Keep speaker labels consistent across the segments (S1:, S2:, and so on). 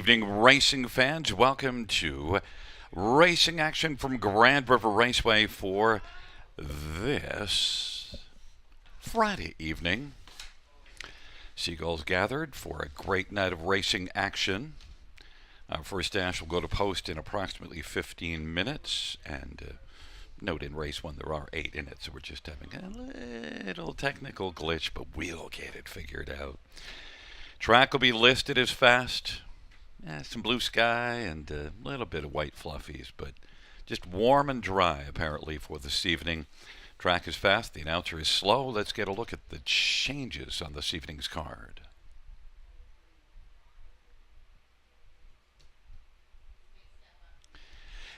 S1: evening, racing fans. Welcome to racing action from Grand River Raceway for this Friday evening. Seagulls gathered for a great night of racing action. Our first dash will go to post in approximately 15 minutes. And note in race one, there are 8 in it, so we're just having a little technical glitch, but we'll get it figured out. Track will be listed as fast. Some blue sky and a little bit of white fluffies, but just warm and dry apparently for this evening. Track is fast, the announcer is slow. Let's get a look at the changes on this evening's card.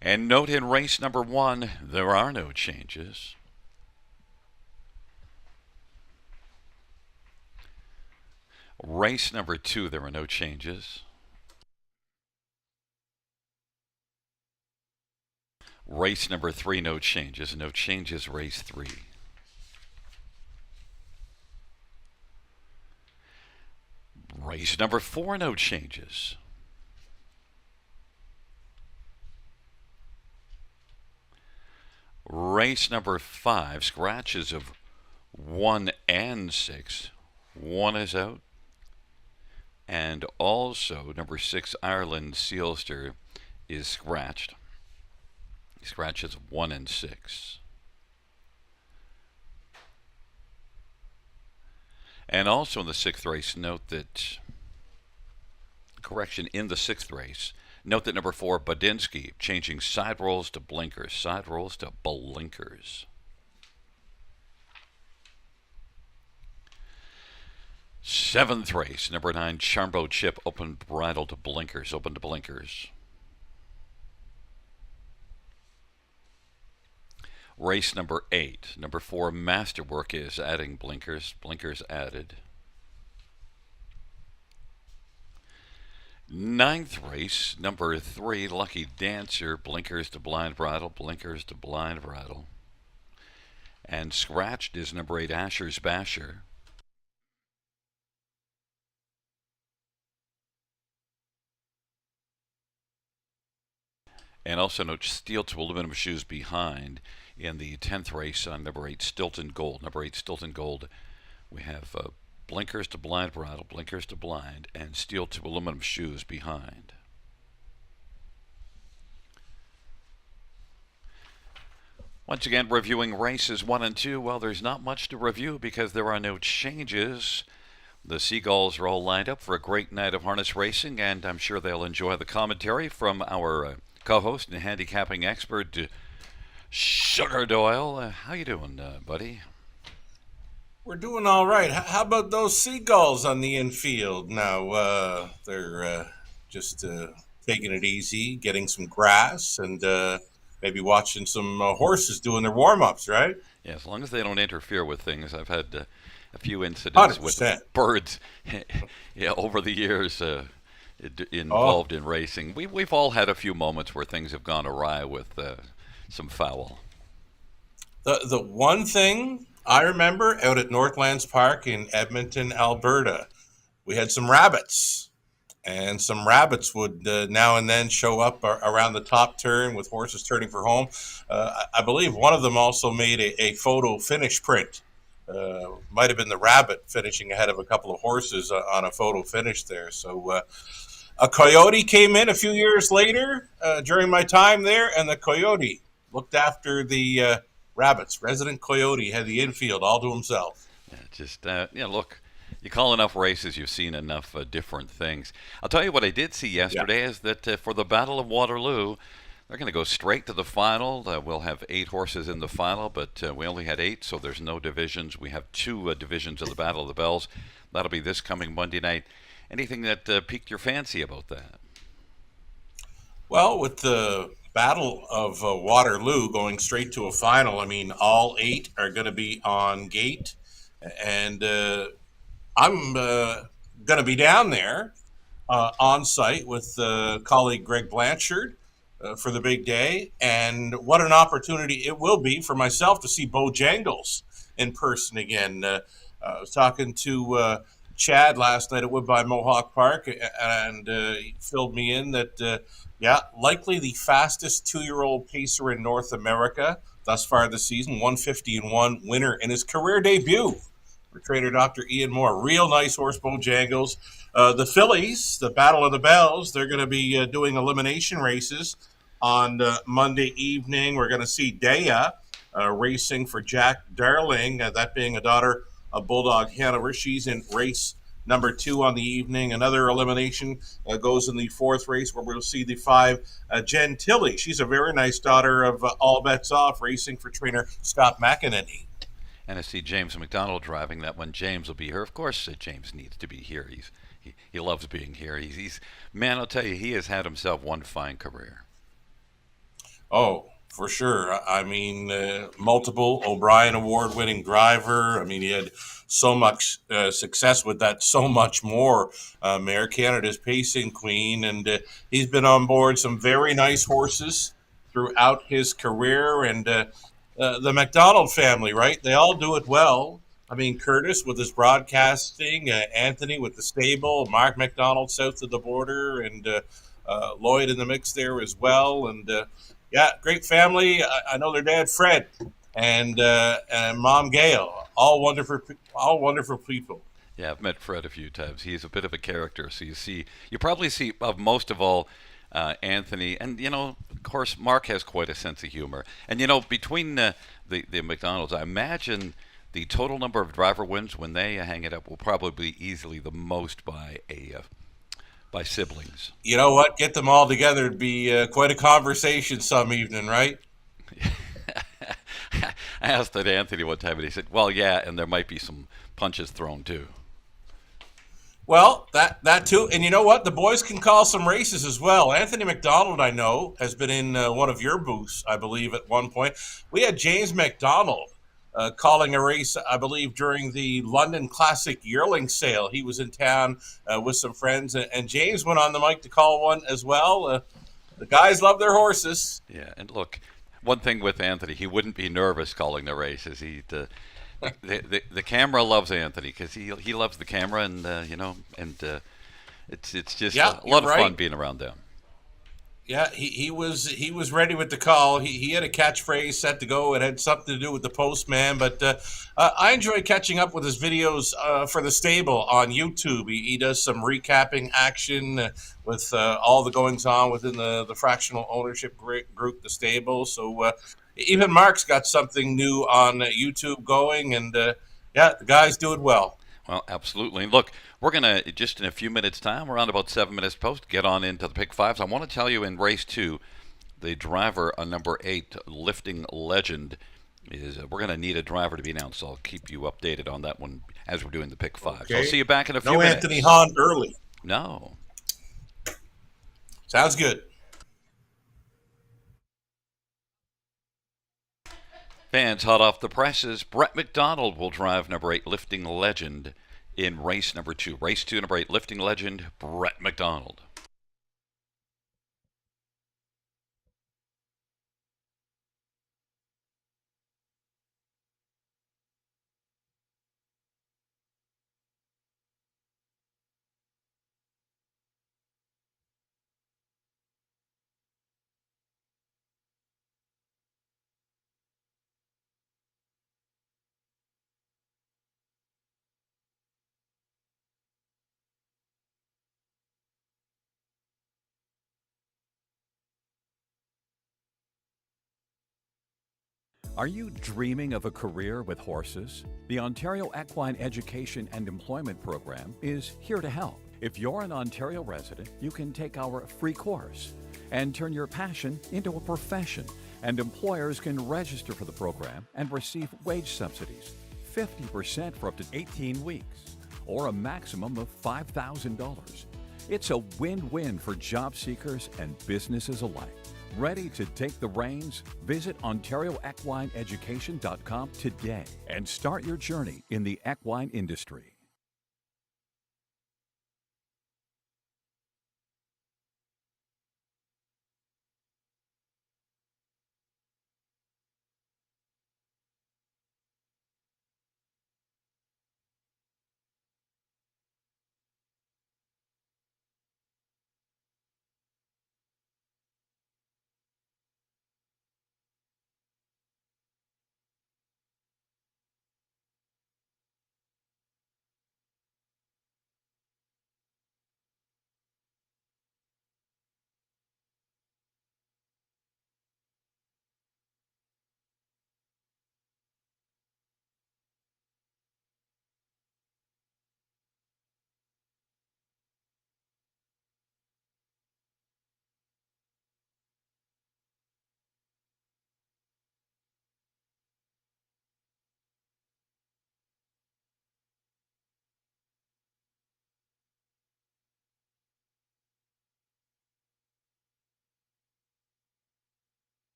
S1: And note in race number 1, there are no changes. Race number 2, there are no changes. Race number 3, no changes. No changes, race 3. Race number 4, no changes. Race number 5, scratches of 1 and 6. 1 is out. And also number 6, Ireland Sealster, is scratched. Scratches of 1 and 6. And also in the 6th race, note that, in the 6th race, note that number 4, Badinsky, changing side rolls to blinkers. Side rolls to blinkers. 7th race, number 9, Charmbo Chip, open bridle to blinkers. Open to blinkers. Race number 8, number 4, Masterwork, is adding blinkers. Blinkers added. 9th race, number 3, Lucky Dancer, blinkers to blind bridle. Blinkers to blind bridle. And scratched is number 8, Asher's Basher. And also note steel to aluminum shoes behind in the 10th race on number 8, Stilton Gold. Number 8, Stilton Gold, we have blinkers to blind bridle, blinkers to blind, and steel to aluminum shoes behind. Once again, reviewing races 1 and 2. Well, there's not much to review because there are no changes. The Seagulls are all lined up for a great night of harness racing, and I'm sure they'll enjoy the commentary from our co-host and handicapping expert, Sugar Doyle. How you doing, buddy?
S2: We're doing all right. How about those seagulls on the infield? Now they're just taking it easy, getting some grass, and maybe watching some horses doing their warm-ups, right?
S1: Yeah, as long as they don't interfere with things. I've had a few incidents
S2: 100%.
S1: with birds over the years involved in racing. We've all had a few moments where things have gone awry with some foul.
S2: The one thing I remember out at Northlands Park in Edmonton, Alberta, we had some rabbits. And some rabbits would now and then show up around the top turn with horses turning for home. I believe one of them also made a photo finish print. Might have been the rabbit finishing ahead of a couple of horses on a photo finish there. So a coyote came in a few years later during my time there, and the coyote looked after the rabbits. Resident coyote had the infield all to himself.
S1: Look, you call enough races, you've seen enough different things. I'll tell you what I did see yesterday is that for the Battle of Waterloo, they're going to go straight to the final. We'll have 8 horses in the final, but we only had 8, so there's no divisions. We have 2 divisions of the Battle of the Bells. That'll be this coming Monday night. Anything that piqued your fancy about that?
S2: Well, with the Battle of Waterloo going straight to a final, I mean, all 8 are going to be on gate, and I'm going to be down there on site with colleague Greg Blanchard for the big day. And what an opportunity it will be for myself to see Bojangles in person again. I was talking to Chad last night at Woodbine Mohawk Park, and he filled me in that, yeah, likely the fastest 2-year-old pacer in North America thus far this season, 150 and 1 winner in his career debut for trainer Dr. Ian Moore. Real nice horse, Bojangles. The fillies, the Battle of the Bells, they're going to be doing elimination races on Monday evening. We're going to see Daya racing for Jack Darling, that being a daughter of Bulldog Hanover. She's in race number 2 on the evening. Another elimination goes in the 4th race where we'll see the 5 Jen Tilley. She's a very nice daughter of All Bets Off, racing for trainer Scott McEnany.
S1: And I see James McDonald driving that one. James will be here. Of course, James needs to be here. He loves being here. He's man. I'll tell you, he has had himself one fine career.
S2: Oh, for sure. I mean, multiple O'Brien Award winning driver. I mean, he had so much success with that, so much more. Mayor Canada's pacing queen, and he's been on board some very nice horses throughout his career. And the McDonald family, right? They all do it well. I mean, Curtis with his broadcasting, Anthony with the stable, Mark McDonald south of the border, and Lloyd in the mix there as well. And yeah, great family. I know their dad Fred and mom Gail, all wonderful people.
S1: Yeah, I've met Fred a few times. He's a bit of a character. So you probably see of most of all Anthony, and of course, Mark has quite a sense of humor. And between the McDonald's, I imagine the total number of driver wins when they hang it up will probably be easily the most by siblings.
S2: You know what? Get them all together. It'd be quite a conversation some evening, right?
S1: I asked that Anthony one time, and he said, "Well, yeah, and there might be some punches thrown too."
S2: Well, that too, and you know what? The boys can call some races as well. Anthony McDonald, I know, has been in one of your booths, I believe, at one point. We had James McDonald calling a race, I believe, during the London Classic yearling sale. He was in town with some friends, and James went on the mic to call one as well. The guys love their horses.
S1: Yeah, and look, one thing with Anthony, he wouldn't be nervous calling the races. The camera loves Anthony because he loves the camera, and it's just a lot of fun being around them.
S2: Yeah, he was ready with the call. He had a catchphrase set to go. It had something to do with the postman, but I enjoy catching up with his videos for the stable on YouTube. He does some recapping action with all the goings on within the fractional ownership group, the stable. So even Mark's got something new on YouTube going, and yeah, the guys do it well.
S1: Well, absolutely. Look, we're going to, just in a few minutes' time, around about 7 minutes post, get on into the pick fives. I want to tell you in race 2, the driver on number 8, Lifting Legend, we're going to need a driver to be announced, so I'll keep you updated on that one as we're doing the pick fives.
S2: Okay.
S1: I'll see you back in a few
S2: No
S1: minutes.
S2: Anthony Hahn early.
S1: No.
S2: Sounds good.
S1: Fans hot off the presses, Brett McDonald will drive number 8, Lifting Legend, in race number 2. Race 2, number 8, Lifting Legend, Brett McDonald.
S3: Are you dreaming of a career with horses? The Ontario Equine Education and Employment Program is here to help. If you're an Ontario resident, you can take our free course and turn your passion into a profession. And employers can register for the program and receive wage subsidies, 50% for up to 18 weeks, or a maximum of $5,000. It's a win-win for job seekers and businesses alike. Ready to take the reins? Visit OntarioEquineEducation.com today and start your journey in the equine industry.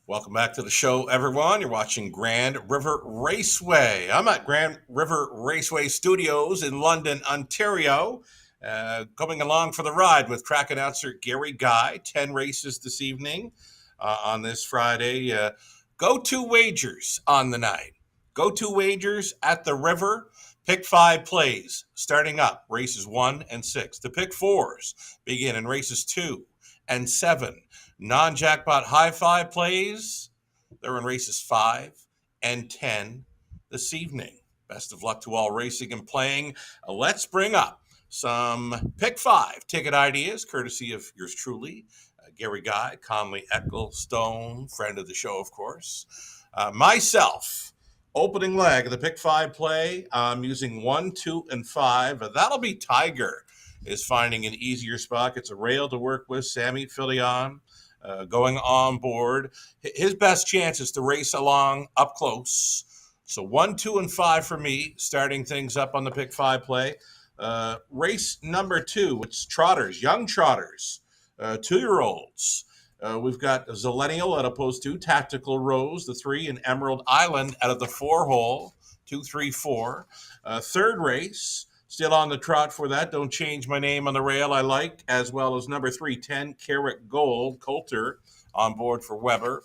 S2: Welcome back to the show, everyone. You're watching Grand River Raceway. I'm at Grand River Raceway Studios in London, Ontario, coming along for the ride with track announcer Gary Guy. 10 races this evening on this Friday. Go-to wagers on the night. Go-to wagers at the river. Pick 5 plays starting up, races 1 and 6. The pick 4s begin in races 2 and 7. Non-jackpot high 5 plays, they're in races 5 and 10 this evening. Best of luck to all racing and playing. Let's bring up some pick 5 ticket ideas, courtesy of yours truly, Gary Guy, Conley Ecclestone, friend of the show, of course. Myself, opening leg of the pick 5 play, I'm using 1, 2, and 5. That'll be Tiger is finding an easier spot. It's a rail to work with. Sammy Filion going on board. His best chance is to race along up close. So 1, 2, and 5 for me, starting things up on the pick 5 play. Race number 2, it's trotters, young trotters, 2-year-olds. We've got Zillennial out of post 2, Tactical Rose, the 3, and Emerald Island out of the 4-hole, 2, 3, 4. Third race, still on the trot for that. Don't change my name on the rail. I like, as well as number 3, 10 Karat Gold, Coulter on board for Weber.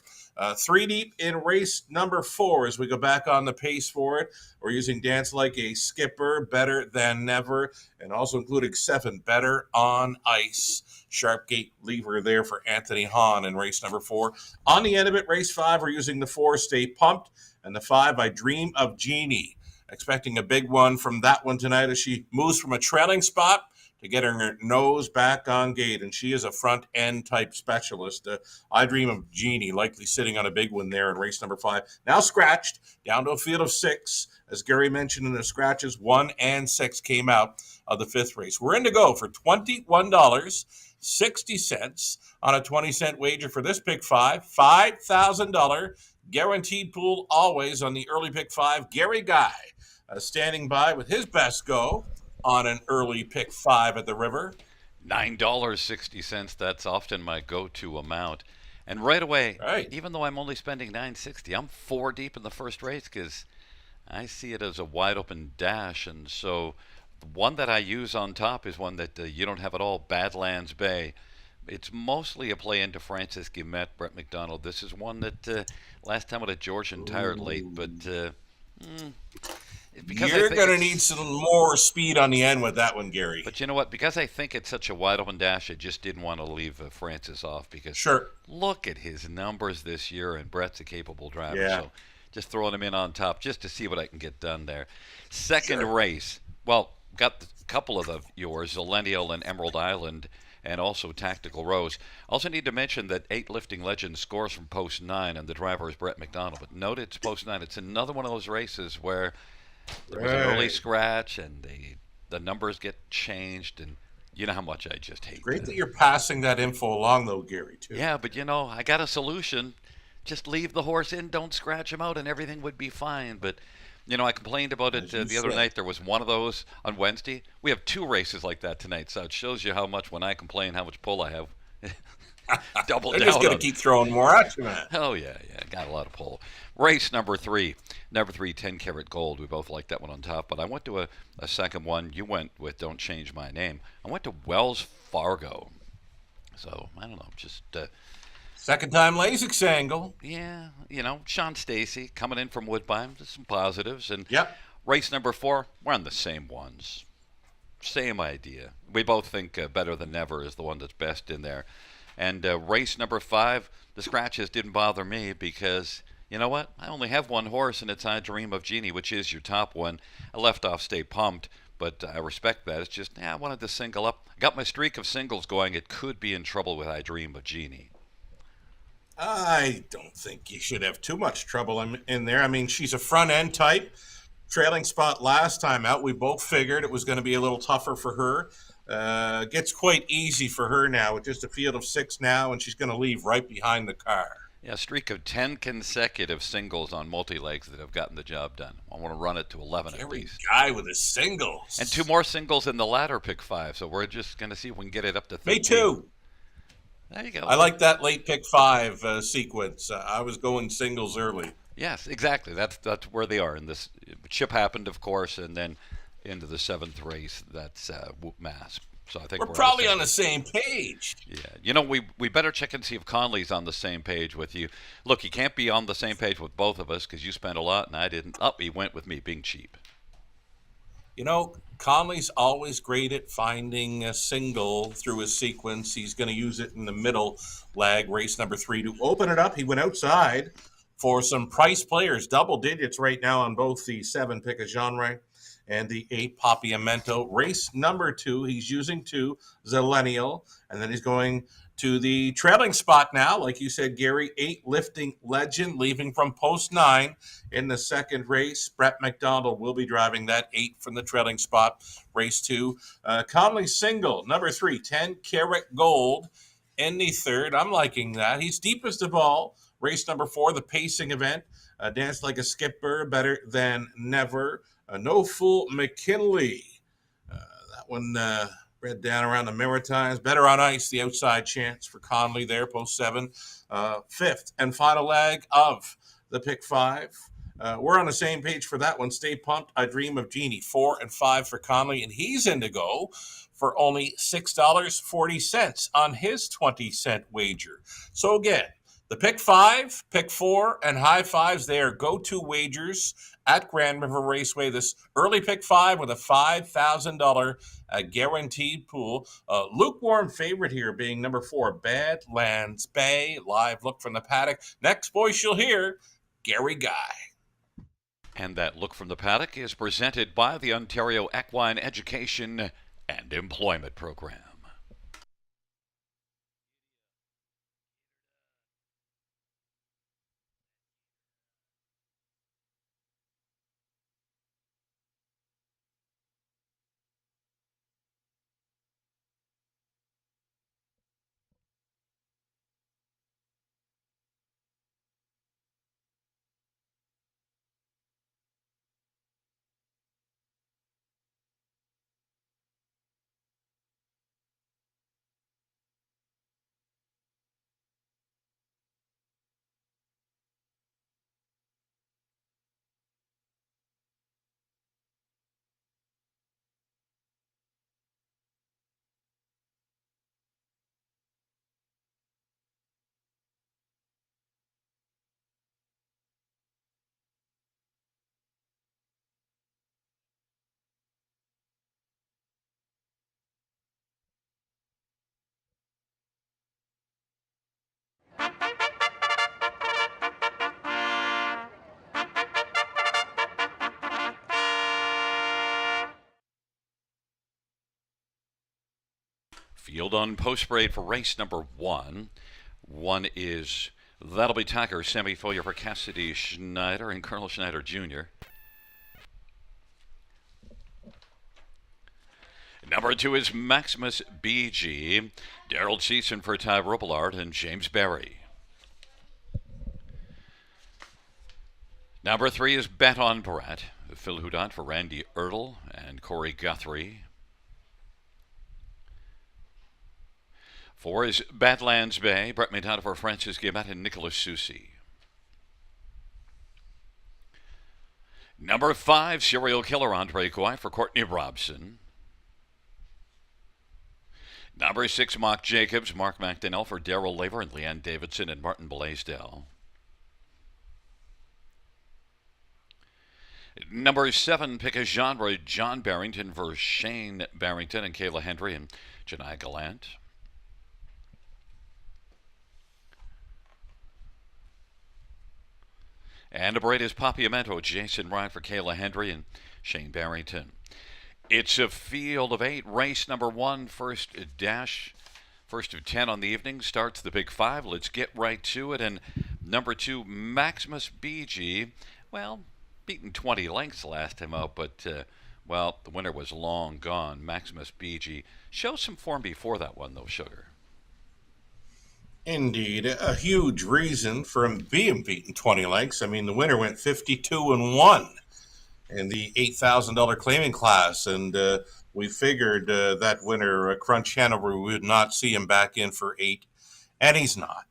S2: 3 deep in race number 4 as we go back on the pace for it. We're using Dance Like a Skipper, Better Than Never, and also including 7 Better on Ice. Sharp gate lever there for Anthony Hahn in race number 4. On the end of it, race 5, we're using the 4, Stay Pumped, and the 5, I Dream of Jeannie. Expecting a big one from that one tonight as she moves from a trailing spot to getting her nose back on gate, and she is a front end type specialist. I Dream of Jeannie likely sitting on a big one there in race number 5. Now scratched down to a field of 6. As Gary mentioned in the scratches, 1 and 6 came out of the 5th race. We're in to go for $21.60 on a 20-cent wager for this pick 5. $5,000 guaranteed pool always on the early pick 5. Gary Guy standing by with his best go on an early pick 5 at the river.
S1: $9.60, that's often my go-to amount. And right away, even though I'm only spending $9.60, I'm 4 deep in the first race because I see it as a wide open dash. And so the one that I use on top is one that you don't have at all, Badlands Bay. It's mostly a play into Francis Guillemette, Brett McDonald. This is one that last time with a Georgian tired late, but
S2: you're going to need some more speed on the end with that one, Gary.
S1: But you know what? Because I think it's such a wide open dash, I just didn't want to leave Francis off because look at his numbers this year, and Brett's a capable driver.
S2: Yeah.
S1: So just throwing him in on top just to see what I can get done there. Second race, well, got a couple of yours, Zillennial and Emerald Island, and also Tactical Rose. Also need to mention that 8 Lifting Legends scores from post 9, and the driver is Brett McDonald. But note it's post 9. It's another one of those races where there was an early scratch, and the numbers get changed, and you know how much I just hate
S2: Great that you're passing that info along, though, Gary, too.
S1: Yeah, but I got a solution. Just leave the horse in, don't scratch him out, and everything would be fine. But I complained about it the other night. There was one of those on Wednesday. We have 2 races like that tonight, so it shows you how much, when I complain, how much pull I have. Double down.
S2: They're just going to keep throwing more at you, man.
S1: Oh, yeah, got a lot of pull. Race number 3, 10 Karat Gold. We both like that one on top, but I went to a second one. You went with Don't Change My Name. I went to Wells Fargo. So, I don't know, just...
S2: second time Lasix angle.
S1: Yeah, Sean Stacy coming in from Woodbine. Just some positives. And
S2: race
S1: number 4, we're on the same ones. Same idea. We both think Better Than Never is the one that's best in there. And race number 5, the scratches didn't bother me because, you know what? I only have one horse, and it's I Dream of Jeannie, which is your top one. I left off Stay Pumped, but I respect that. It's just, I wanted to single up. I got my streak of singles going. It could be in trouble with I Dream of Jeannie.
S2: I don't think you should have too much trouble in there. I mean, she's a front end type. Trailing spot last time out. We both figured it was going to be a little tougher for her. Gets quite easy for her now with just a field of 6 now, and she's going to leave right behind the car.
S1: Yeah, a streak of 10 consecutive singles on multi-legs that have gotten the job done. I want to run it to 11 at least.
S2: Guy with his singles.
S1: And 2 more singles in the latter pick 5, so we're just going to see if we can get it up to 13.
S2: Me too.
S1: There you go.
S2: I like that late pick 5 sequence. I was going singles early.
S1: Yes, exactly. That's where they are. And this chip happened, of course, and then into the seventh race. That's Mass. So I think
S2: We're
S1: we're on the
S2: probably
S1: same
S2: on the
S1: page.
S2: same page.
S1: Yeah, we better check and see if Conley's on the same page with you. Look, he can't be on the same page with both of us because you spent a lot and I didn't. Oh, he went with me being cheap.
S2: Conley's always great at finding a single through his sequence. He's going to use it in the middle leg, race number 3, to open it up. He went outside for some price players, double digits right now on both the 7 pick a genre and the 8 Papiamento. Race number 2, he's using 2 Zillennial, and then he's going to the trailing spot now. Like you said, Gary, 8 Lifting Legend, leaving from post 9 in the second race. Brett McDonald will be driving that 8 from the trailing spot. Race 2, Conley single, number 3, 10 Karat Gold in the third. I'm liking that. He's deepest of all. Race number 4, the pacing event. Dance Like a Skipper, Better Than Never. No Fool McKinley. That one read down around the Maritimes. Better on Ice, the outside chance for Conley there, post 7. Fifth and final leg of the pick 5. We're on the same page for that one. Stay pumped. I Dream of Jeannie. 4 and 5 for Conley, and he's in to go for only $6.40 on his 20-cent wager. So again, the pick 5, pick 4, and high fives, they are go-to wagers at Grand River Raceway. This early pick 5 with a $5,000 guaranteed pool. Lukewarm favorite here being number 4, Badlands Bay. Live look from the paddock. Next voice you'll hear, Gary Guy.
S1: And that look from the paddock is presented by the Ontario Equine Education and Employment Program. Field on post parade for race number 1. One is That'll Be Tiger semi-failure for Cassidy Schneider and Colonel Schneider Jr. Number 2 is Maximus BG, Daryl Cheeson for Ty Robillard and James Berry. Number 3 is Bet on Brett, Phil Hudon for Randy Ertl and Corey Guthrie. 4 is Badlands Bay, Brett Madonna for Francis Gibbett and Nicholas Susi. Number 5, Serial Killer Andre Goy for Courtney Robson. Number 6, Mark Jacobs, Mark McDonnell for Darrell Laver and Leanne Davidson and Martin Blaisdell. Number 7, pick a genre, John Barrington for Shane Barrington and Kayla Hendry and Janai Gallant. And number 8 is Papiamento, Jason Ryan for Kayla Hendry and Shane Barrington. It's a field of 8. Race number 1, first of 10 on the evening, starts the Big 5. Let's get right to it. And number 2, Maximus BG, well, beaten 20 lengths last time out, but, the winner was long gone. Maximus BG. Show some form before that one, though, Sugar.
S2: Indeed, a huge reason for him being beaten 20 lengths. I mean, the winner went 52-1 in the $8,000 claiming class, and we figured that winner, Crunch Hanover, we would not see him back in for 8 and he's not.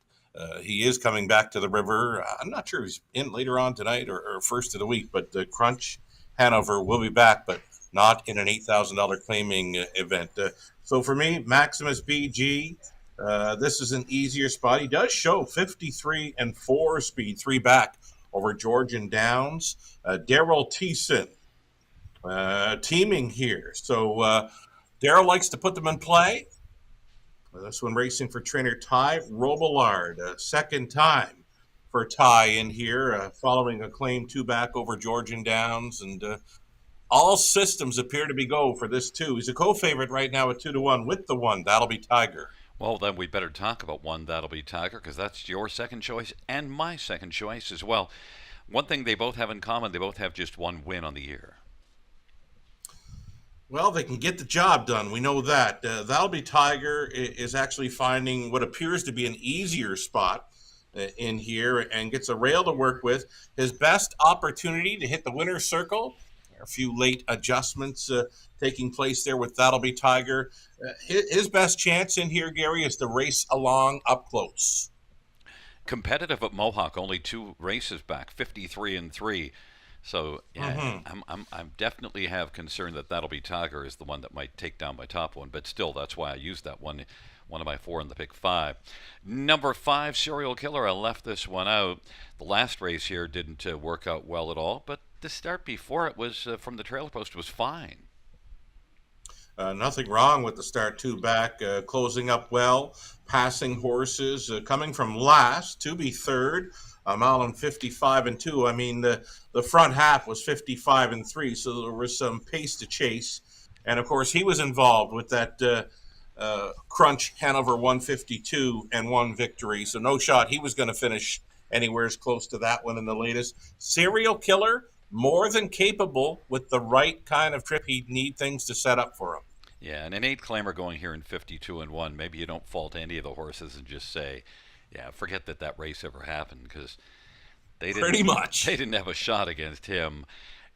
S2: He is coming back to the river. I'm not sure if he's in later on tonight or first of the week, but the Crunch Hanover will be back, but not in an $8,000 claiming event. So for me, Maximus BG, this is an easier spot. He does show 53 and 4 speed, 3 back over Georgian Downs. Daryl Thiessen teaming here. So Daryl likes to put them in play. This one racing for trainer Ty Robillard, second time for Ty in here, following a claim 2 back over Georgian Downs, and all systems appear to be go for this too. He's a co-favorite right now at 2-1 with the one. That'll be Tiger.
S1: Well, then we better talk about one. That'll be Tiger, because that's your second choice and my second choice as well. One thing they both have in common, they both have just one win on the year.
S2: Well, they can get the job done. We know that. That'll be Tiger is actually finding what appears to be an easier spot in here and gets a rail to work with. His best opportunity to hit the winner's circle. A few late adjustments taking place there with That'll Be Tiger. His best chance in here, Gary, is to race along up close.
S1: Competitive at Mohawk, only 2 races back, 53 and 3. So yeah, I'm definitely have concern that That'll Be Tiger is the one that might take down my top one, but still, that's why I used that one of my 4 in the pick 5. Number 5, Serial Killer. I left this one out. The last race here didn't work out well at all, but the start before it was from the trailer post was fine.
S2: Nothing wrong with the start 2 back, closing up well, passing horses, coming from last to be third. Mile and 55 and 2. I mean, the front half was 55 and 3, so there was some pace to chase. And of course, he was involved with that Crunch Hanover 152 and 1 victory. So no shot he was going to finish anywhere as close to that one in the latest. Serial Killer, more than capable with the right kind of trip. He'd need things to set up for him.
S1: Yeah, and an 8 claimer going here in 52 and 1. Maybe you don't fault any of the horses and just say, yeah, forget that race ever happened, because they didn't have a shot against him.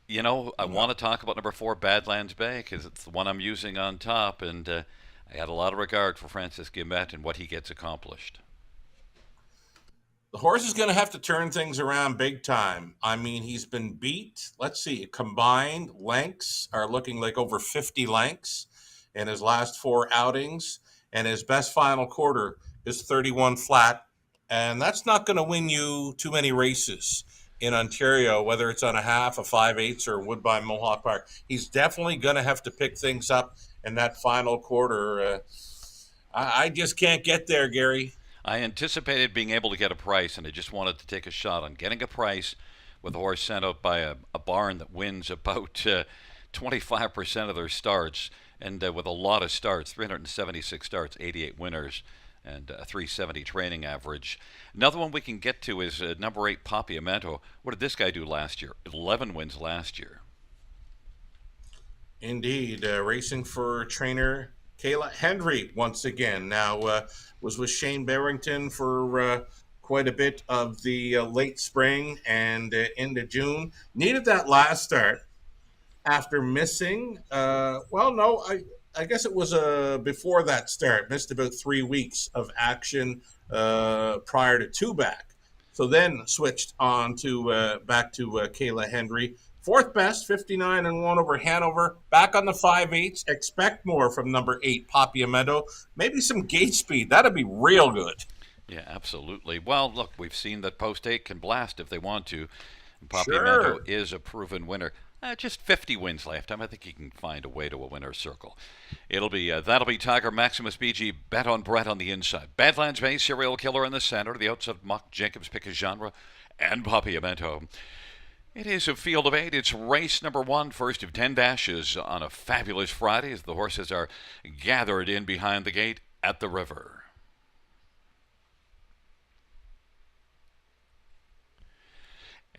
S1: You know, I want to talk about number 4, Badlands Bay, because it's the one I'm using on top, and I had a lot of regard for Francis Guimet and what he gets accomplished.
S2: The horse is going to have to turn things around big time. I mean, he's been beat. Let's see, combined lengths are looking like over 50 lengths in his last 4 outings, and his best final quarter is 31 flat, and that's not going to win you too many races in Ontario, whether it's on a half, a 5/8, or Woodbine Mohawk Park. He's definitely going to have to pick things up in that final quarter. I just can't get there, Gary.
S1: I anticipated being able to get a price, and I just wanted to take a shot on getting a price with a horse sent out by a barn that wins about 25% of their starts, and with a lot of starts, 376 starts, 88 winners, and a 370 training average. Another one we can get to is number 8, Papiamento. What did this guy do last year? 11 wins last year.
S2: Indeed, racing for trainer Kayla Hendry once again. Now, was with Shane Barrington for quite a bit of the late spring and into June. Needed that last start after missing. I guess it was before that start. Missed about 3 weeks of action prior to 2 back. So then switched on to back to Kayla Hendry. 4th best, 59 and 1 over Hanover. Back on the 5/8. Expect more from number 8, Papiamento. Maybe some gate speed. That'd be real good.
S1: Yeah, absolutely. Well, look, we've seen that Post 8 can blast if they want to. And Papiamento is a proven winner. Just 50 wins lifetime. I think he can find a way to a winner's circle. It'll be That'll Be Tiger, Maximus BG, Bet on Brett on the inside. Badlands Bay, Serial Killer in the center. The outside, Mock Jacobs, Pick a Genre, and Papiamento. It is a field of 8. It's race number 1, first of 10 dashes on a fabulous Friday as the horses are gathered in behind the gate at the river.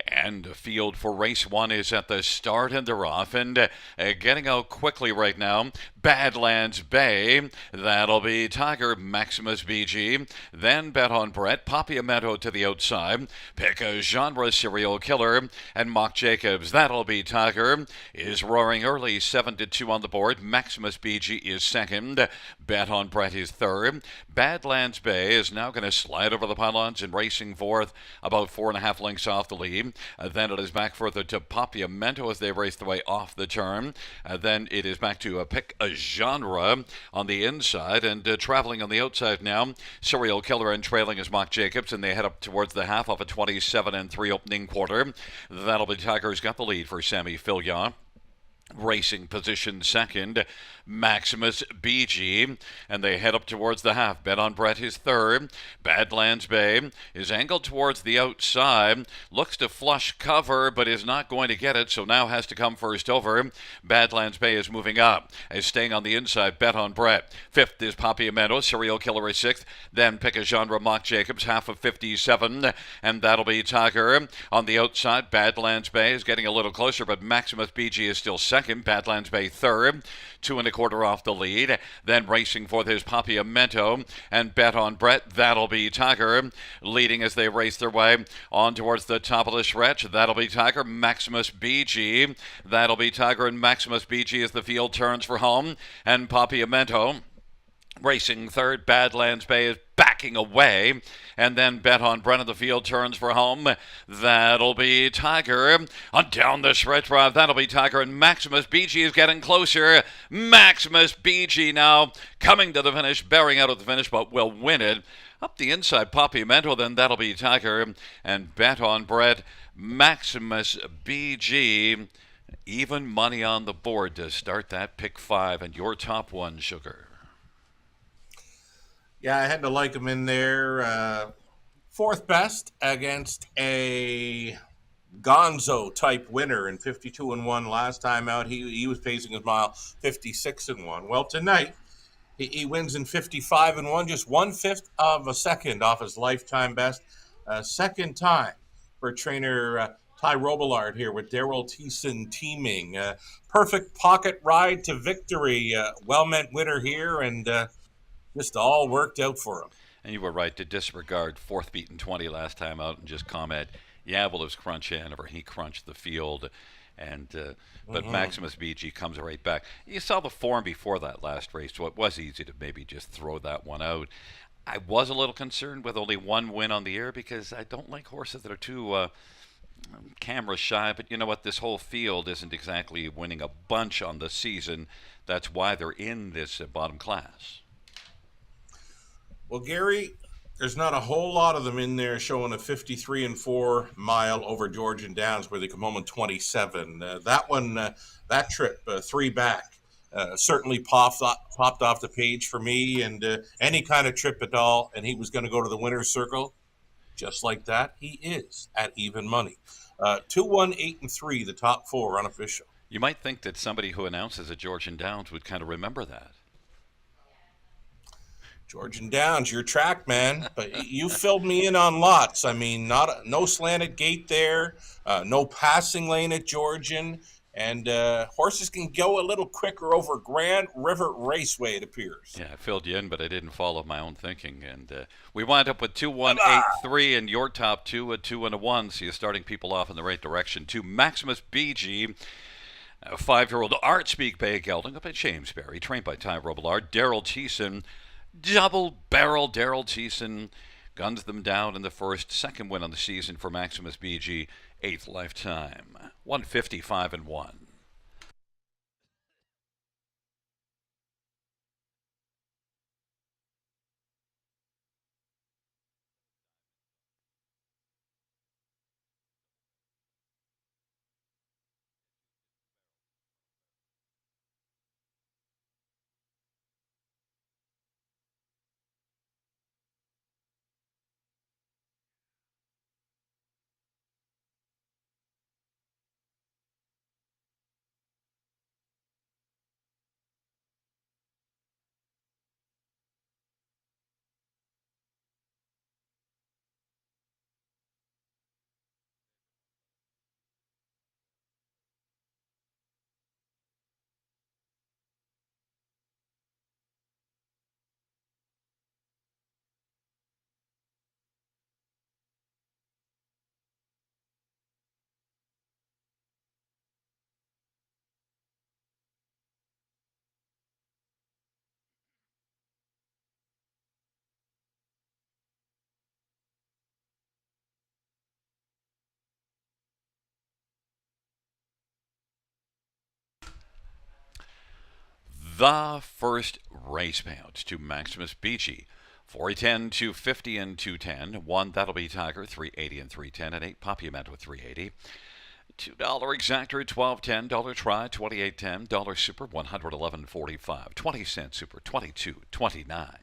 S1: And the field for race 1 is at the start, and they're off and getting out quickly right now. Badlands Bay. That'll be Tiger, Maximus BG. Then bet on Brett. Papiamento to the outside. Pick a genre, Serial Killer. And Mock Jacobs. That'll be Tiger. Is roaring early, 7-2 on the board. Maximus BG is second. Bet on Brett is third. Badlands Bay is now going to slide over the pylons and racing fourth, about 4.5 lengths off the lead. Then it is back further to Papiamento as they race their way off the turn. Then it is back to Pick a Genre on the inside, and traveling on the outside now, Serial Killer and trailing is Mock Jacobs, and they head up towards the half of a 27-3 opening quarter. That'll be Tiger's got the lead for Sammy Fillion. Racing position second, Maximus BG, and they head up towards the half. Bet on Brett is third. Badlands Bay is angled towards the outside, looks to flush cover, but is not going to get it, so now has to come first over. Badlands Bay is moving up, is staying on the inside. Bet on Brett. Fifth is Papiamento. Serial Killer is sixth. Then Pick a Genre, Mock Jacobs, half of 57, and that'll be Tiger. On the outside, Badlands Bay is getting a little closer, but Maximus BG is still second. Badlands Bay third, 2.25 off the lead. Then racing for his Papiamento, and bet on Brett. That'll be Tiger, leading as they race their way on towards the top of the stretch. That'll be Tiger, Maximus BG. That'll be Tiger and Maximus BG as the field turns for home, and Papiamento racing third. Badlands Bay is backing away, and then bet on Brennan. The field turns for home. That'll be Tiger. On down the stretch drive, that'll be Tiger, and Maximus BG is getting closer. Maximus BG now coming to the finish, bearing out at the finish, but will win it. Up the inside, Papiamento, then that'll be Tiger, and bet on Brett. Maximus BG, even money on the board to start that pick five, and your top one, Sugar.
S2: Yeah, I had to like him in there. Fourth best against a Gonzo type winner in 52-1 last time out. He was pacing his mile 56-1. Well, tonight he wins in 55-1, just 1/5 of a second off his lifetime best. Second time for trainer Ty Robillard here with Daryl Thiessen teaming. Perfect pocket ride to victory. Well-meant winner here, and just all worked out for him.
S1: And you were right to disregard fourth beaten 20 last time out and just comment, yeah, well, it was crunch Hanover. He crunched the field. And but Maximus BG comes right back. You saw the form before that last race, so it was easy to maybe just throw that one out. I was a little concerned with only one win on the air because I don't like horses that are too camera shy. But you know what? This whole field isn't exactly winning a bunch on the season. That's why they're in this bottom class.
S2: Well, Gary, there's not a whole lot of them in there showing a 53-4 mile over Georgian Downs where they come home in 27. That trip, three back, certainly popped off the page for me, and any kind of trip at all, and he was going to go to the winner's circle. Just like that, he is at even money. 2, 1, 8, and 3, the top four unofficial.
S1: You might think that somebody who announces at Georgian Downs would kind of remember that.
S2: Georgian Downs, your track, man. But you filled me in on lots. I mean, no slanted gate there, no passing lane at Georgian, and horses can go a little quicker over Grand River Raceway, it appears.
S1: Yeah, I filled you in, but I didn't follow my own thinking. And we wound up with 2, 1, 8, 3, and your top two, a 2 and a 1. So you're starting people off in the right direction. To Maximus BG, a 5-year-old Art Speak Bay gelding up at Shamesbury, trained by Ty Robillard. Daryl Thiessen, double barrel Daryl Thiessen guns them down in the first. Second win on the season for Maximus BG, 8th lifetime. 155-1. The first race payouts to Maximus Beachy. 410, 250, and 210. 1, that'll be Tiger, 380 and 310. And 8, Poppy Met with 380. $2 exactor, $12.10. Dollar try, $28.10. Dollar super, $111.45. 20-cent super, $22.29.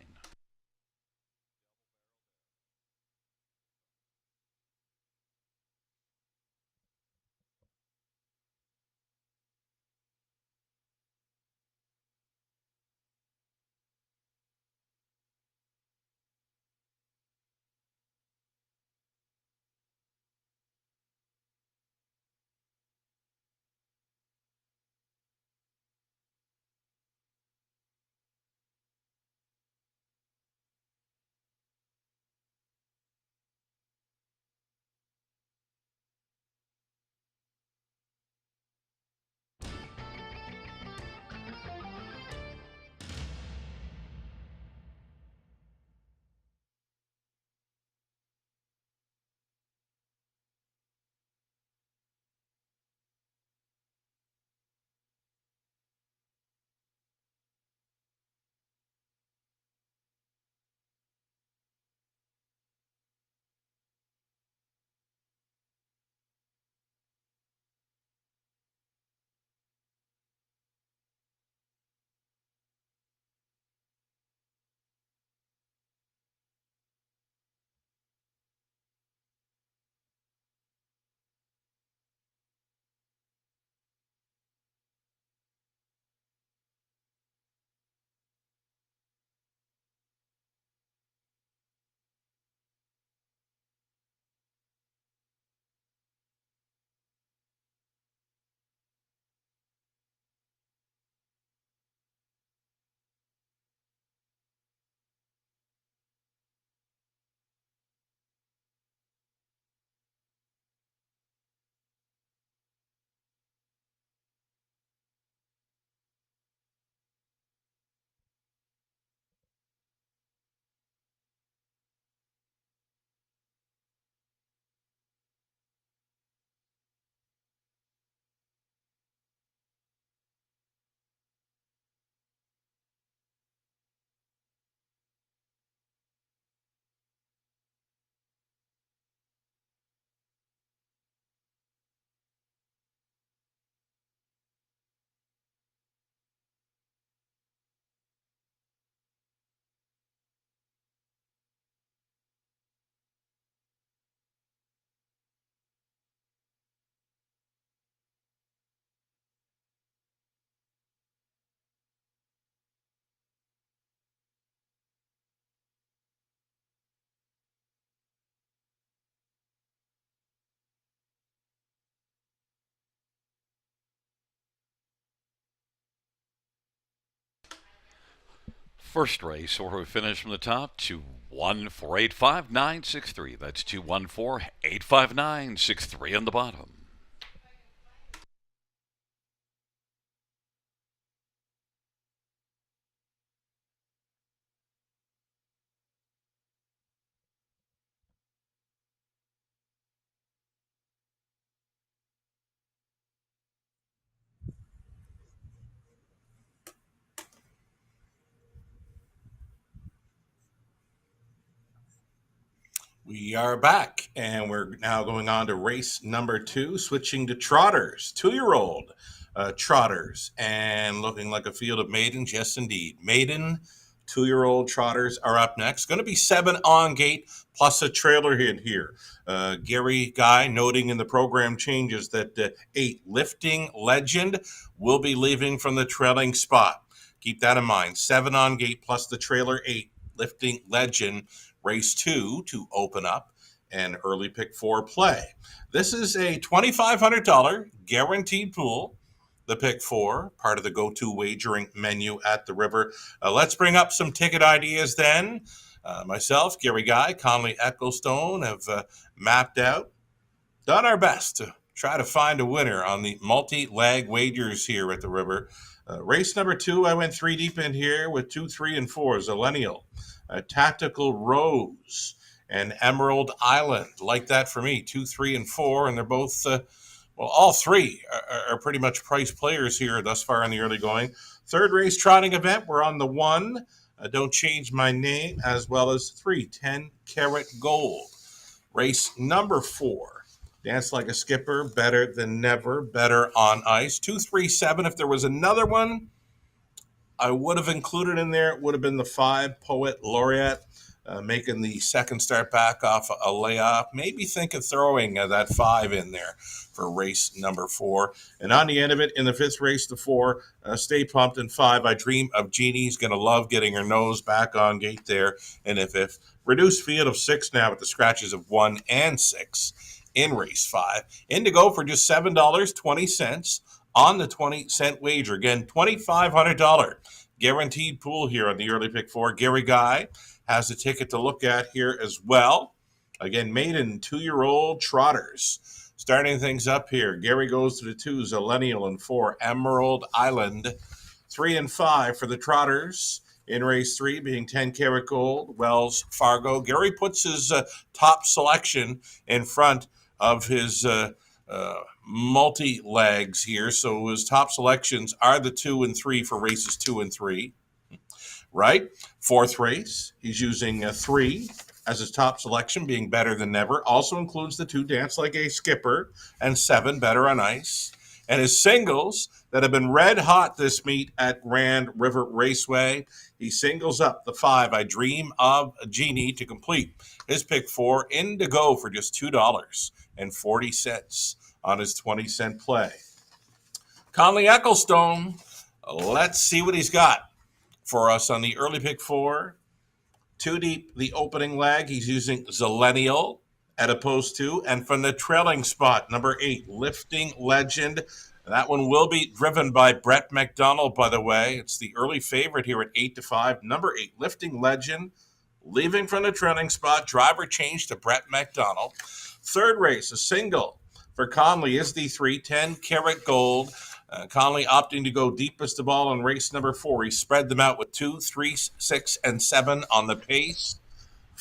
S1: First race, or we finish from the top, 214-859-63. That's 214-859-63 on the bottom.
S2: We are back, and we're now going on to race number 2, switching to trotters, 2-year-old trotters, and looking like a field of maidens. Yes, indeed. Maiden 2-year-old trotters are up next. Going to be 7 on gate plus a trailer in here. Gary Guy noting in the program changes that 8 Lifting Legend will be leaving from the trailing spot. Keep that in mind. 7 on gate plus the trailer, 8 Lifting Legend. Race 2 to open up and early pick 4 play. This is a $2,500 guaranteed pool. The pick 4, part of the go-to wagering menu at the river. Let's bring up some ticket ideas then. Myself, Gary Guy, Conley Ecclestone have mapped out, done our best to try to find a winner on the multi-leg wagers here at the river. Race number 2, I went 3 deep in here with 2, 3, and 4. Zillennial, Tactical Rose, and Emerald Island. Like that for me, 2, 3, and 4, and they're both Well, all three are pretty much price players here thus far in the early going. Third race trotting event, we're on the one. Don't change my name, as well as 3 10 Carat Gold. Race number 4. Dance like a skipper, better than never, better on ice. 237. If there was another one I would have included in there, it would have been the 5 Poet Laureate, making the second start back off a layoff. Maybe think of throwing that 5 in there for race number 4. And on the end of it, in the 5th race, the 4, Stay Pumped, and 5, I Dream of Jeannie's going to love getting her nose back on gate there in the 5th. Reduced field of 6 now with the scratches of 1 and 6 in race 5. In to go for just $7.20 on the 20-cent wager. Again, $2,500 guaranteed pool here on the early pick 4. Gary Guy has a ticket to look at here as well. Again, maiden 2-year-old trotters. Starting things up here, Gary goes to the 2, Zillennial, and 4, Emerald Island. 3 and 5 for the trotters. In race 3, being 10 Karat Gold, Wells Fargo. Gary puts his top selection in front of his multi legs here. So his top selections are the 2 and 3 for races 2 and 3. Right? 4th race, he's using 3 as his top selection, being better than never. Also includes the 2 Dance Like a Skipper and 7 Better on Ice. And his singles that have been red hot this meet at Grand River Raceway. He singles up the 5, I Dream of Jeannie, to complete his pick 4, in to go for just $2.40 on his 20-cent play. Conley Ecclestone, let's see what he's got for us on the early pick 4. 2 deep, the opening leg, he's using Zillennial at a post 2. And from the trailing spot, number 8, Lifting Legend. That one will be driven by Brett McDonald, by the way. It's the early favorite here at 8-5. Number 8, Lifting Legend, leaving from the trailing spot. Driver change to Brett McDonald. 3rd race, a single for Conley, is the 3, 10 Karat Gold. Conley opting to go deepest of all in race number 4. He spread them out with 2, 3, 6, and 7 on the pace.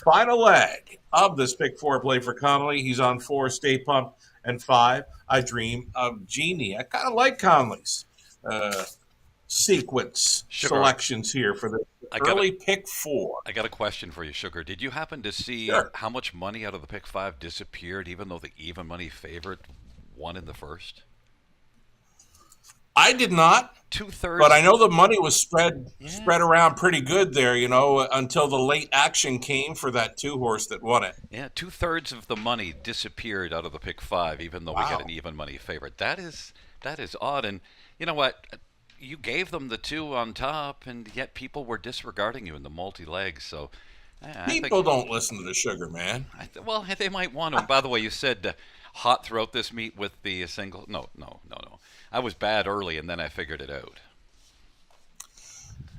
S2: Final leg of this pick 4 play for Conley. He's on 4, Stay Pumped, and 5, I Dream of Jeannie. I kind of like Conley's sequence selections here for the early pick 4.
S1: I got a question for you, Sugar. Did you happen to see how much money out of the pick 5 disappeared, even though the even money favorite won in the first?
S2: I did not.
S1: 2/3.
S2: But I know the money was spread around pretty good there, until the late action came for that 2-horse that won it.
S1: Yeah, 2/3 of the money disappeared out of the pick 5, even though we got an even money favorite. That is odd. And you know what? You gave them the 2 on top, and yet people were disregarding you in the multi-legs. So
S2: people don't listen to the Sugar, man.
S1: Well, they might want to. And by the way, you said hot throughout this meet with the single. No. I was bad early, and then I figured it out.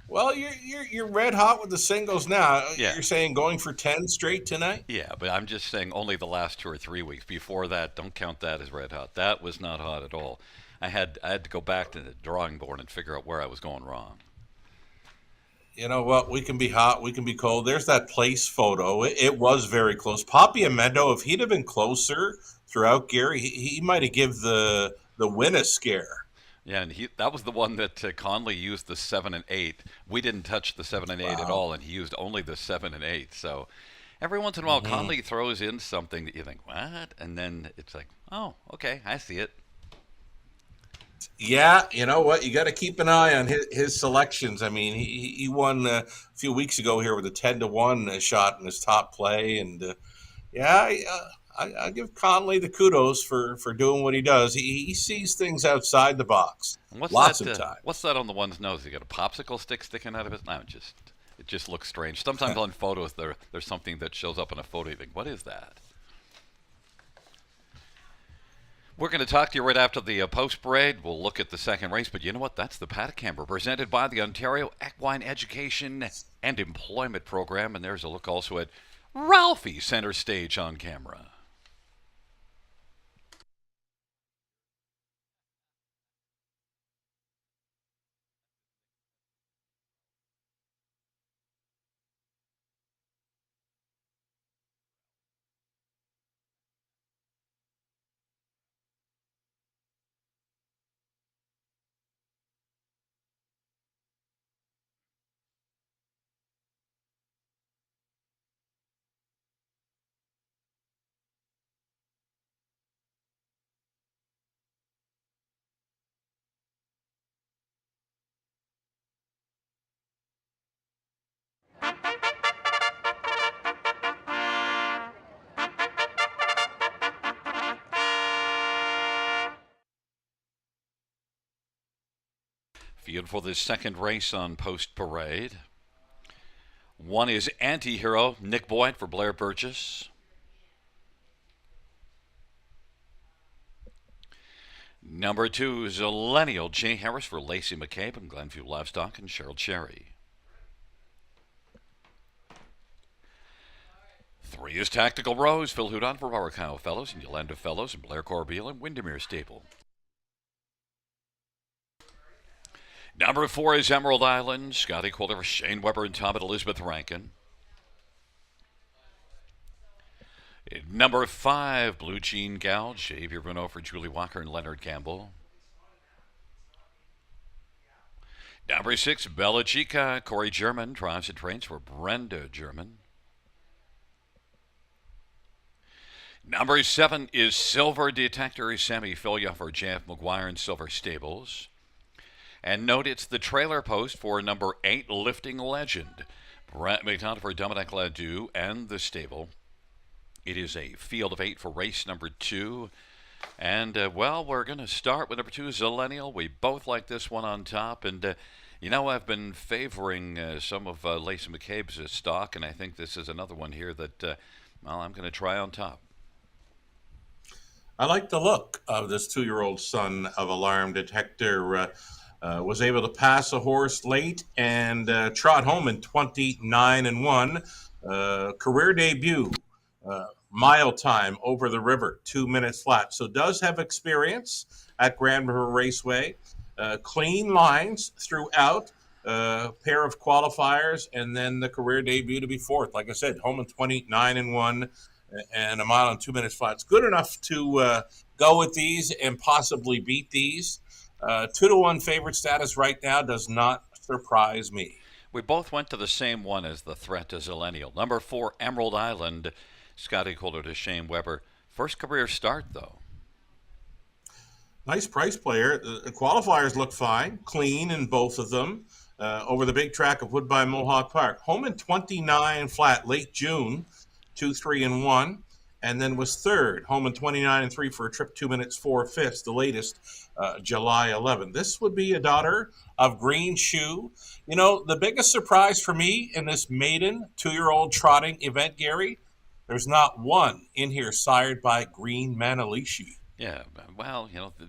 S2: Well, you're red hot with the singles now. Yeah. You're saying going for 10 straight tonight?
S1: Yeah, but I'm just saying only the last 2 or 3 weeks. Before that, don't count that as red hot. That was not hot at all. I had to go back to the drawing board and figure out where I was going wrong.
S2: You know what? We can be hot. We can be cold. There's that place photo. It was very close. Poppy Amendo, if he'd have been closer throughout, Gary, he might have given the win a scare.
S1: Yeah, and that was the one that Conley used the 7 and 8. We didn't touch the 7 and 8 at all, and he used only the 7 and 8. So every once in a while, Conley throws in something that you think, what? And then it's like, oh, okay, I see it.
S2: Yeah, you know what? You got to keep an eye on his selections. I mean, he won a few weeks ago here with a 10-1 shot in his top play, and I give Conley the kudos for doing what he does. He sees things outside the box. Lots of time.
S1: What's that on the one's nose? He got a popsicle stick sticking out of it? No, it just looks strange. Sometimes on photos there's something that shows up in a photo. You think, what is that? We're going to talk to you right after the post parade. We'll look at the second race, but you know what? That's the Paddock Camper, presented by the Ontario Equine Education and Employment Program. And there's a look also at Ralphie center stage on camera. Field for the second race on Post Parade. One is Anti-Hero, Nick Boyd for Blair Burgess. Number 2 is Zillennial, Jay Harris for Lacey McCabe and Glenview Livestock and Cheryl Cherry. 3 is Tactical Rose, Phil Hudon for Arakawa Fellows and Yolanda Fellows and Blair Corbeil and Windermere Stable. Number 4 is Emerald Island, Scotty Quilter for Shane Weber and Tom and Elizabeth Rankin. Number 5, Blue Jean Gal, Xavier Bruno for Julie Walker and Leonard Campbell. Number 6, Bella Chica, Corey German, drives and trains for Brenda German. Number 7 is Silver Detector, Sammy Filia for Jeff McGuire and Silver Stables. And note it's the trailer post for number 8, Lifting Legend, Brett McDonald for Dominic Ladew and the stable. It is a field of 8 for race number 2. And, we're going to start with number 2, Zillennial. We both like this one on top. And, I've been favoring some of Lacey McCabe's stock, and I think this is another one here that, I'm going to try on top.
S2: I like the look of this 2-year-old son of Alarm Detector. Was able to pass a horse late and trot home in 29-1. Career debut. Mile time over the river, 2 minutes flat. So does have experience at Grand River Raceway. Clean lines throughout, pair of qualifiers, and then the career debut to be fourth. Like I said, home in 29-1 and a mile and 2 minutes flat. It's good enough to go with these and possibly beat these. 2-1 favorite status right now does not surprise me.
S1: We both went to the same one as the threat to Zillennial. Number 4, Emerald Island, Scotty Quilter to Shane Weber. First career start, though.
S2: Nice price player. The qualifiers look fine, clean in both of them. Over the big track of Woodbine Mohawk Park. Home in 29 flat, late June, 2-3-1. And then was third, home in 29-3 for a trip 2 minutes 4/5, the latest, July 11. This would be a daughter of Green Shoe. The biggest surprise for me in this maiden 2-year-old trotting event, Gary, there's not one in here sired by Green Manalishi.
S1: Yeah,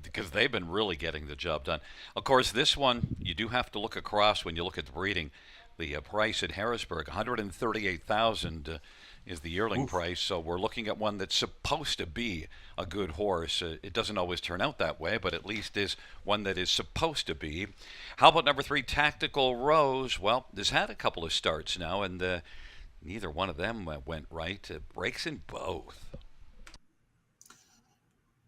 S1: because they've been really getting the job done. Of course, this one, you do have to look across when you look at the breeding. The price at Harrisburg, $138,000 is the yearling price. So we're looking at one that's supposed to be a good horse. It doesn't always turn out that way, but at least is one that is supposed to be. How about number 3, Tactical Rose? Well, this had a couple of starts now, and neither one of them went right. Breaks in both.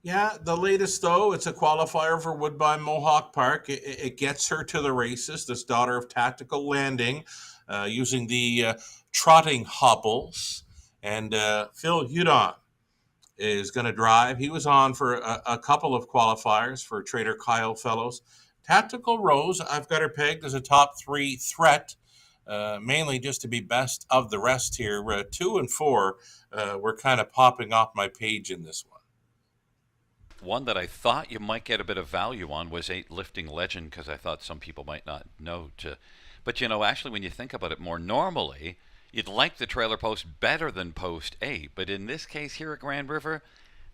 S2: Yeah, the latest, though, it's a qualifier for Woodbine Mohawk Park. It gets her to the races, this daughter of Tactical Landing, using the trotting hobbles. And Phil Hudon is going to drive. He was on for a couple of qualifiers for Trader Kyle Fellows. Tactical Rose, I've got her pegged as a top 3 threat, mainly just to be best of the rest here. 2 and 4 were kind of popping off my page in this one.
S1: One that I thought you might get a bit of value on was 8, Lifting Legend, because I thought some people might not know to. But, actually, when you think about it more normally, you'd like the trailer post better than post 8. But in this case here at Grand River,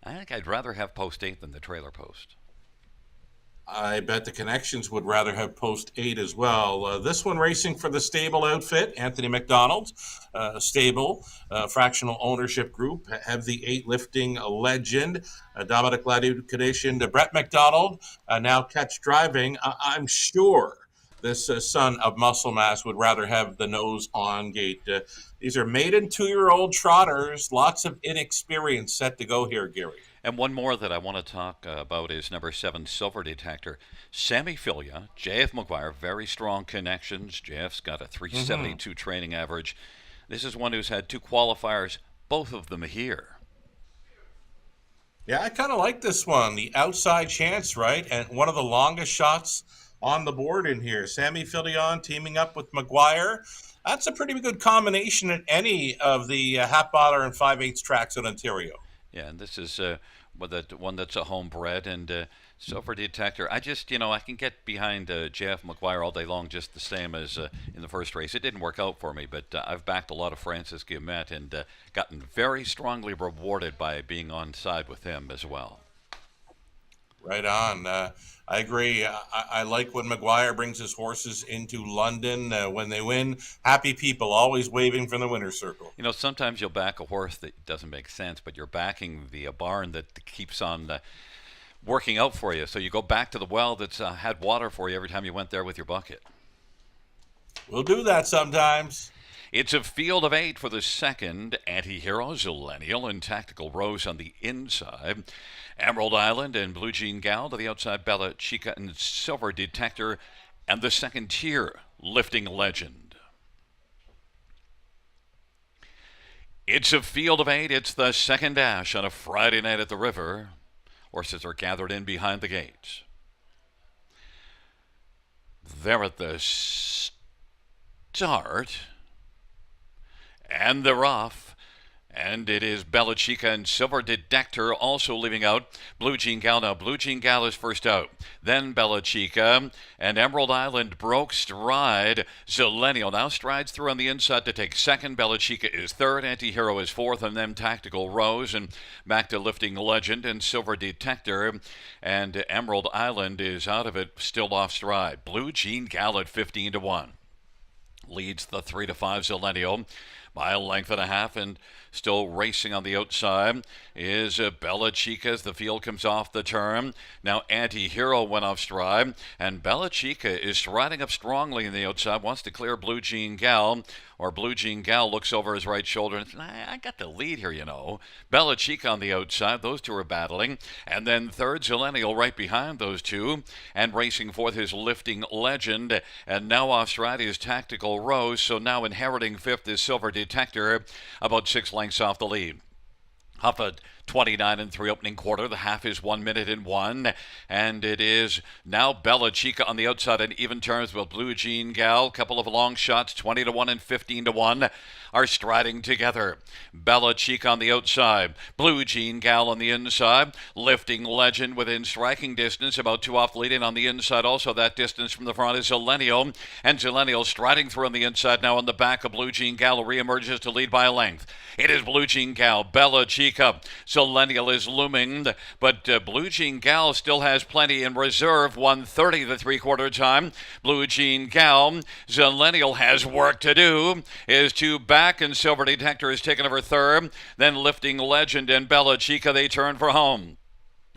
S1: I think I'd rather have post 8 than the trailer post.
S2: I bet the connections would rather have post 8 as well. This one racing for the stable outfit, Anthony McDonald, stable, fractional ownership group, have the 8 Lifting Legend, Dominic Ladew conditioned, Brett McDonald, now catch driving. I'm sure this son of Muscle Mass would rather have the nose on gate. These are maiden 2-year-old trotters, lots of inexperience set to go here, Gary.
S1: And one more that I want to talk about is number 7, Silver Detector. Sammy Filia, J.F. McGuire, very strong connections. J.F.'s got a 372 training average. This is one who's had 2 qualifiers, both of them here.
S2: Yeah, I kind of like this one. The outside chance, right? And one of the longest shots on the board in here. Sammy Filion teaming up with McGuire. That's a pretty good combination at any of the half-boiler and 5/8 tracks in Ontario.
S1: Yeah, and this is one that's a homebred, and Silver Detector. I just, I can get behind JF McGuire all day long, just the same as in the first race. It didn't work out for me, but I've backed a lot of Francis Guillemette and gotten very strongly rewarded by being on side with him as well.
S2: Right on. I agree. I like when McGuire brings his horses into London when they win. Happy people, always waving from the winner's circle.
S1: Sometimes you'll back a horse that doesn't make sense, but you're backing the barn that keeps on working out for you. So you go back to the well that's had water for you every time you went there with your bucket.
S2: We'll do that sometimes.
S1: It's a field of 8 for the second. Anti-Hero, Zillennial, and Tactical Rose on the inside. Emerald Island and Blue Jean Gal to the outside. Bella Chica and Silver Detector. And the second tier, Lifting Legend. It's a field of 8. It's the second dash on a Friday night at the river. Horses are gathered in behind the gates. They're at the start. And they're off. And it is Bella Chica and Silver Detector also leaving out. Blue Jean Gal now. Blue Jean Gal is first out. Then Bella Chica. And Emerald Island broke stride. Zillennial now strides through on the inside to take second. Bella Chica is third. Anti-Hero is fourth. And then Tactical Rose. And back to Lifting Legend and Silver Detector. And Emerald Island is out of it, still off stride. Blue Jean Gal at 15-1. Leads the 3-5 Zillennial by a length and a half, and still racing on the outside is Bella Chica as the field comes off the turn. Now Anti-Hero went off stride, and Bella Chica is striding up strongly in the outside, wants to clear Blue Jean Gal, or Blue Jean Gal looks over his right shoulder and says, I got the lead here, Bella Chica on the outside, those two are battling, and then third Zillennial right behind those two, and racing forth his Lifting Legend, and now off stride is Tactical Rose, so now inheriting fifth is Silver Detector, about 6 lengths off the lead. Huffa 29-3 opening quarter. The half is 1 minute and 1. And it is now Bella Chica on the outside in even terms with Blue Jean Gal. Couple of long shots, 20-1 and 15-1 are striding together. Bella Chica on the outside. Blue Jean Gal on the inside. Lifting Legend within striking distance. About 2 off leading on the inside. Also that distance from the front is Zillennial. And Zillennial striding through on the inside now on the back of Blue Jean Gal, who reemerges to lead by a length. It is Blue Jean Gal. Bella Chica. Zillennial is looming, but Blue Jean Gal still has plenty in reserve. 1:30 the three-quarter time. Blue Jean Gal. Zillennial has work to do. Is 2 back, and Silver Detector is taken over third. Then Lifting Legend and Bella Chica, they turn for home.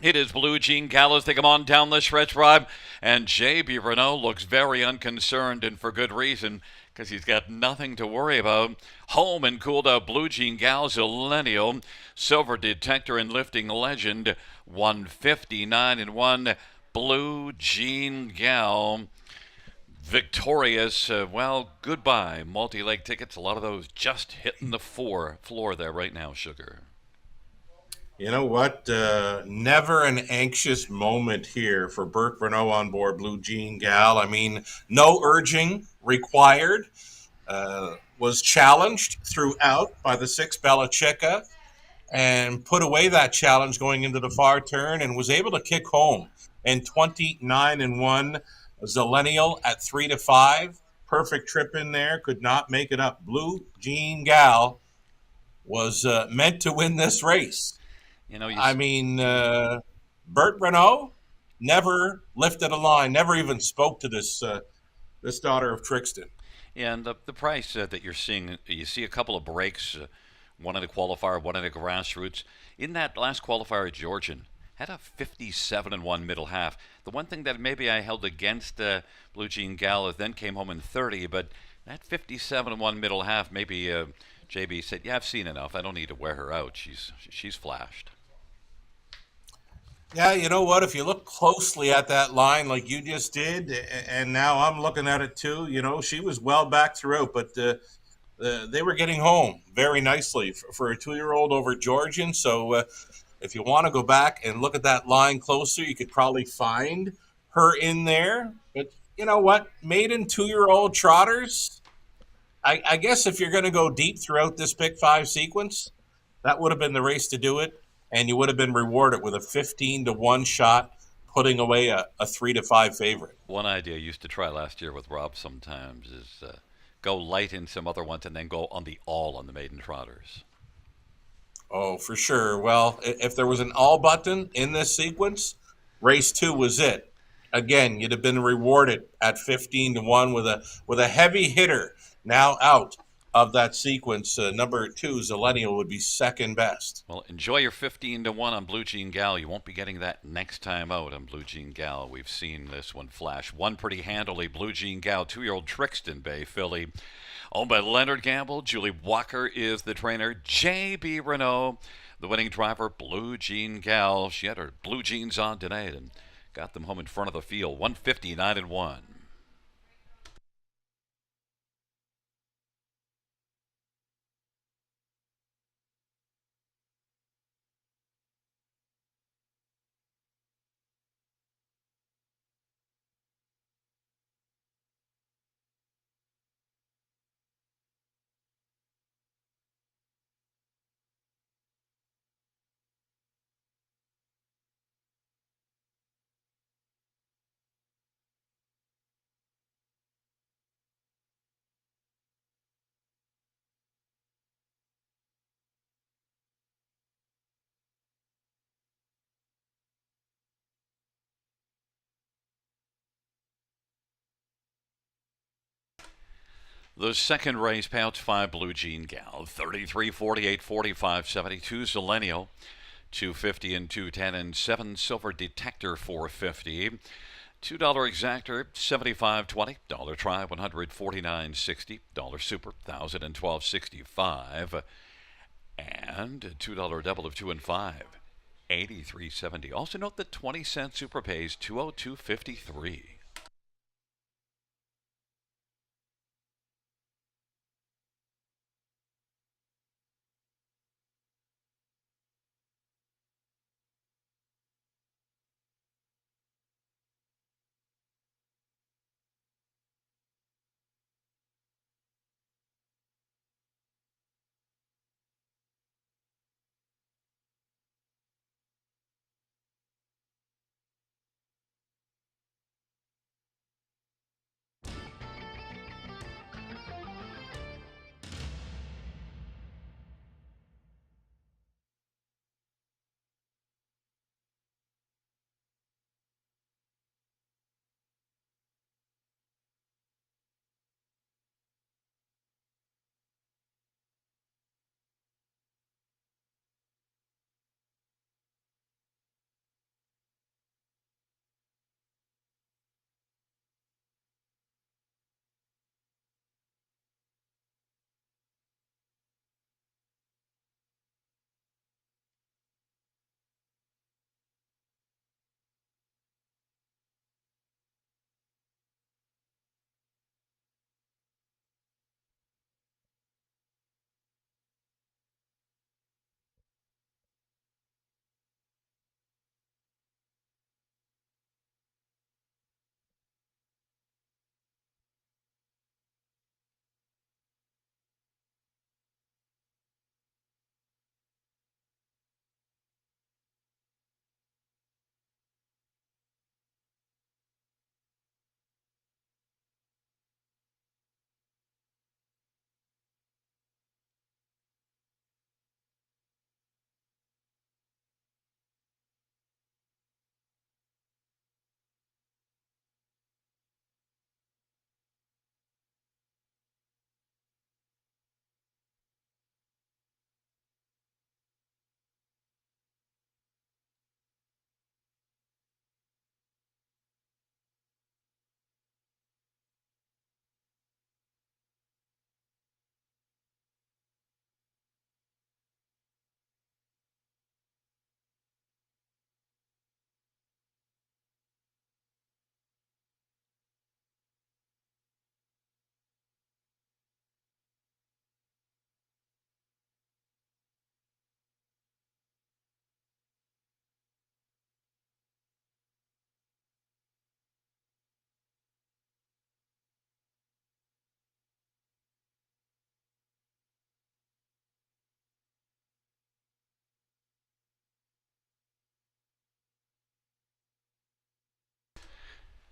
S1: It is Blue Jean Gal as they come on down the stretch drive, and J.B. Renault looks very unconcerned, and for good reason, because he's got nothing to worry about. Home and cooled out Blue Jean Gal, Zillennial, Silver Detector, and Lifting Legend. 159-1. Blue Jean Gal victorious. Goodbye multi-leg tickets. A lot of those just hitting the floor there right now, Sugar.
S2: You know what? Never an anxious moment here for Burt Renault on board Blue Jean Gal. I mean, no urging required. Was challenged throughout by the 6 Bella Chica and put away that challenge going into the far turn and was able to kick home. And 29-1 Zillennial at 3-5. Perfect trip in there. Could not make it up. Blue Jean Gal was meant to win this race. Burt Renault never lifted a line, never even spoke to this daughter of Trixton.
S1: Yeah, and the price that you're seeing, you see a couple of breaks, one in a qualifier, one in a grassroots. In that last qualifier, Georgian had a 57-1 middle half. The one thing that maybe I held against Blue Jean Gal then came home in 30, but that 57-1 middle half, maybe JB said, yeah, I've seen enough. I don't need to wear her out. She's flashed.
S2: Yeah, you know what? If you look closely at that line like you just did, and now I'm looking at it too, she was well back throughout, but they were getting home very nicely for a 2-year-old over Georgian. So if you want to go back and look at that line closer, you could probably find her in there. But you know what? Maiden 2-year-old trotters, I guess if you're going to go deep throughout this pick 5 sequence, that would have been the race to do it. And you would have been rewarded with a 15-1 shot putting away a 3-5 favorite.
S1: One idea I used to try last year with Rob sometimes is go light in some other ones and then go on the all on the maiden trotters.
S2: Oh, for sure. Well, if there was an all button in this sequence, race two was it. Again, you'd have been rewarded at 15-1 with a heavy hitter now out of that sequence. Number two, Zillennial, would be second best.
S1: Well, enjoy your 15-1 on Blue Jean Gal. You won't be getting that next time out on Blue Jean Gal. We've seen this one flash. One pretty handily, Blue Jean Gal, 2-year-old Trixton Bay filly. Owned by Leonard Gamble. Julie Walker is the trainer. J.B. Renault, the winning driver, Blue Jean Gal. She had her blue jeans on tonight and got them home in front of the field. 159-1. The second race, payouts 5 Blue Jean Gal, 33, 48, 45, 72 Zillennial, 250 and 210, and 7 Silver Detector 450. $2 exactor, 75.20. Dollar try, 149.60. Dollar super, 1,012.65. And $2 double of 2 and 5, 83.70. Also note that 20-cent super pays 202.53.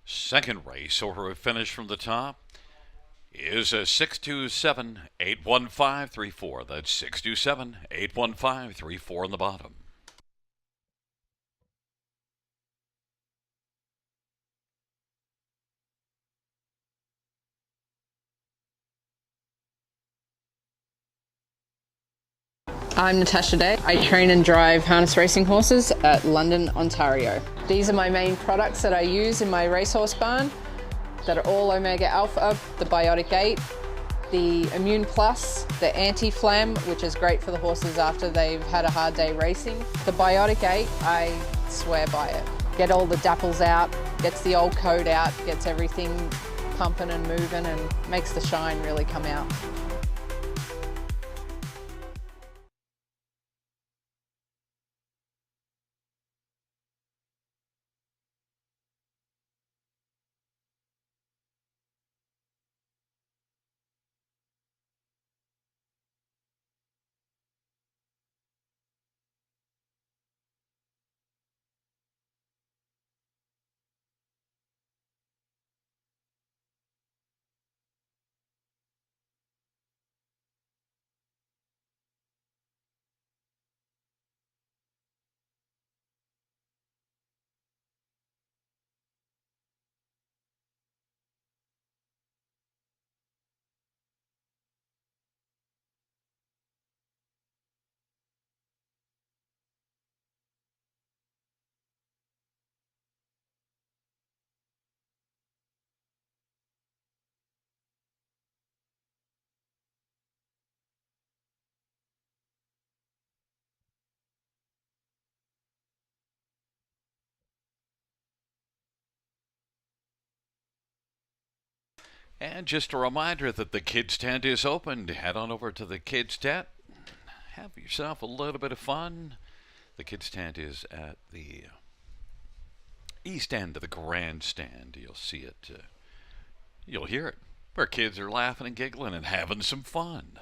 S1: Second race order of finish from the top is a 627-81534. That's 627-81534 on the bottom.
S4: I'm Natasha Day. I train and drive harness racing horses at London, Ontario. These are my main products that I use in my racehorse barn that are all Omega Alpha, the Biotic 8, the Immune Plus, the Anti-Flam, which is great for the horses after they've had a hard day racing. The Biotic 8, I swear by it. Get all the dapples out, gets the old coat out, gets everything pumping and moving and makes the shine really come out.
S1: And just a reminder that the kids' tent is open. Head on over to the kids' tent. Have yourself a little bit of fun. The kids' tent is at the east end of the grandstand. You'll see it. You'll hear it. Where kids are laughing and giggling and having some fun.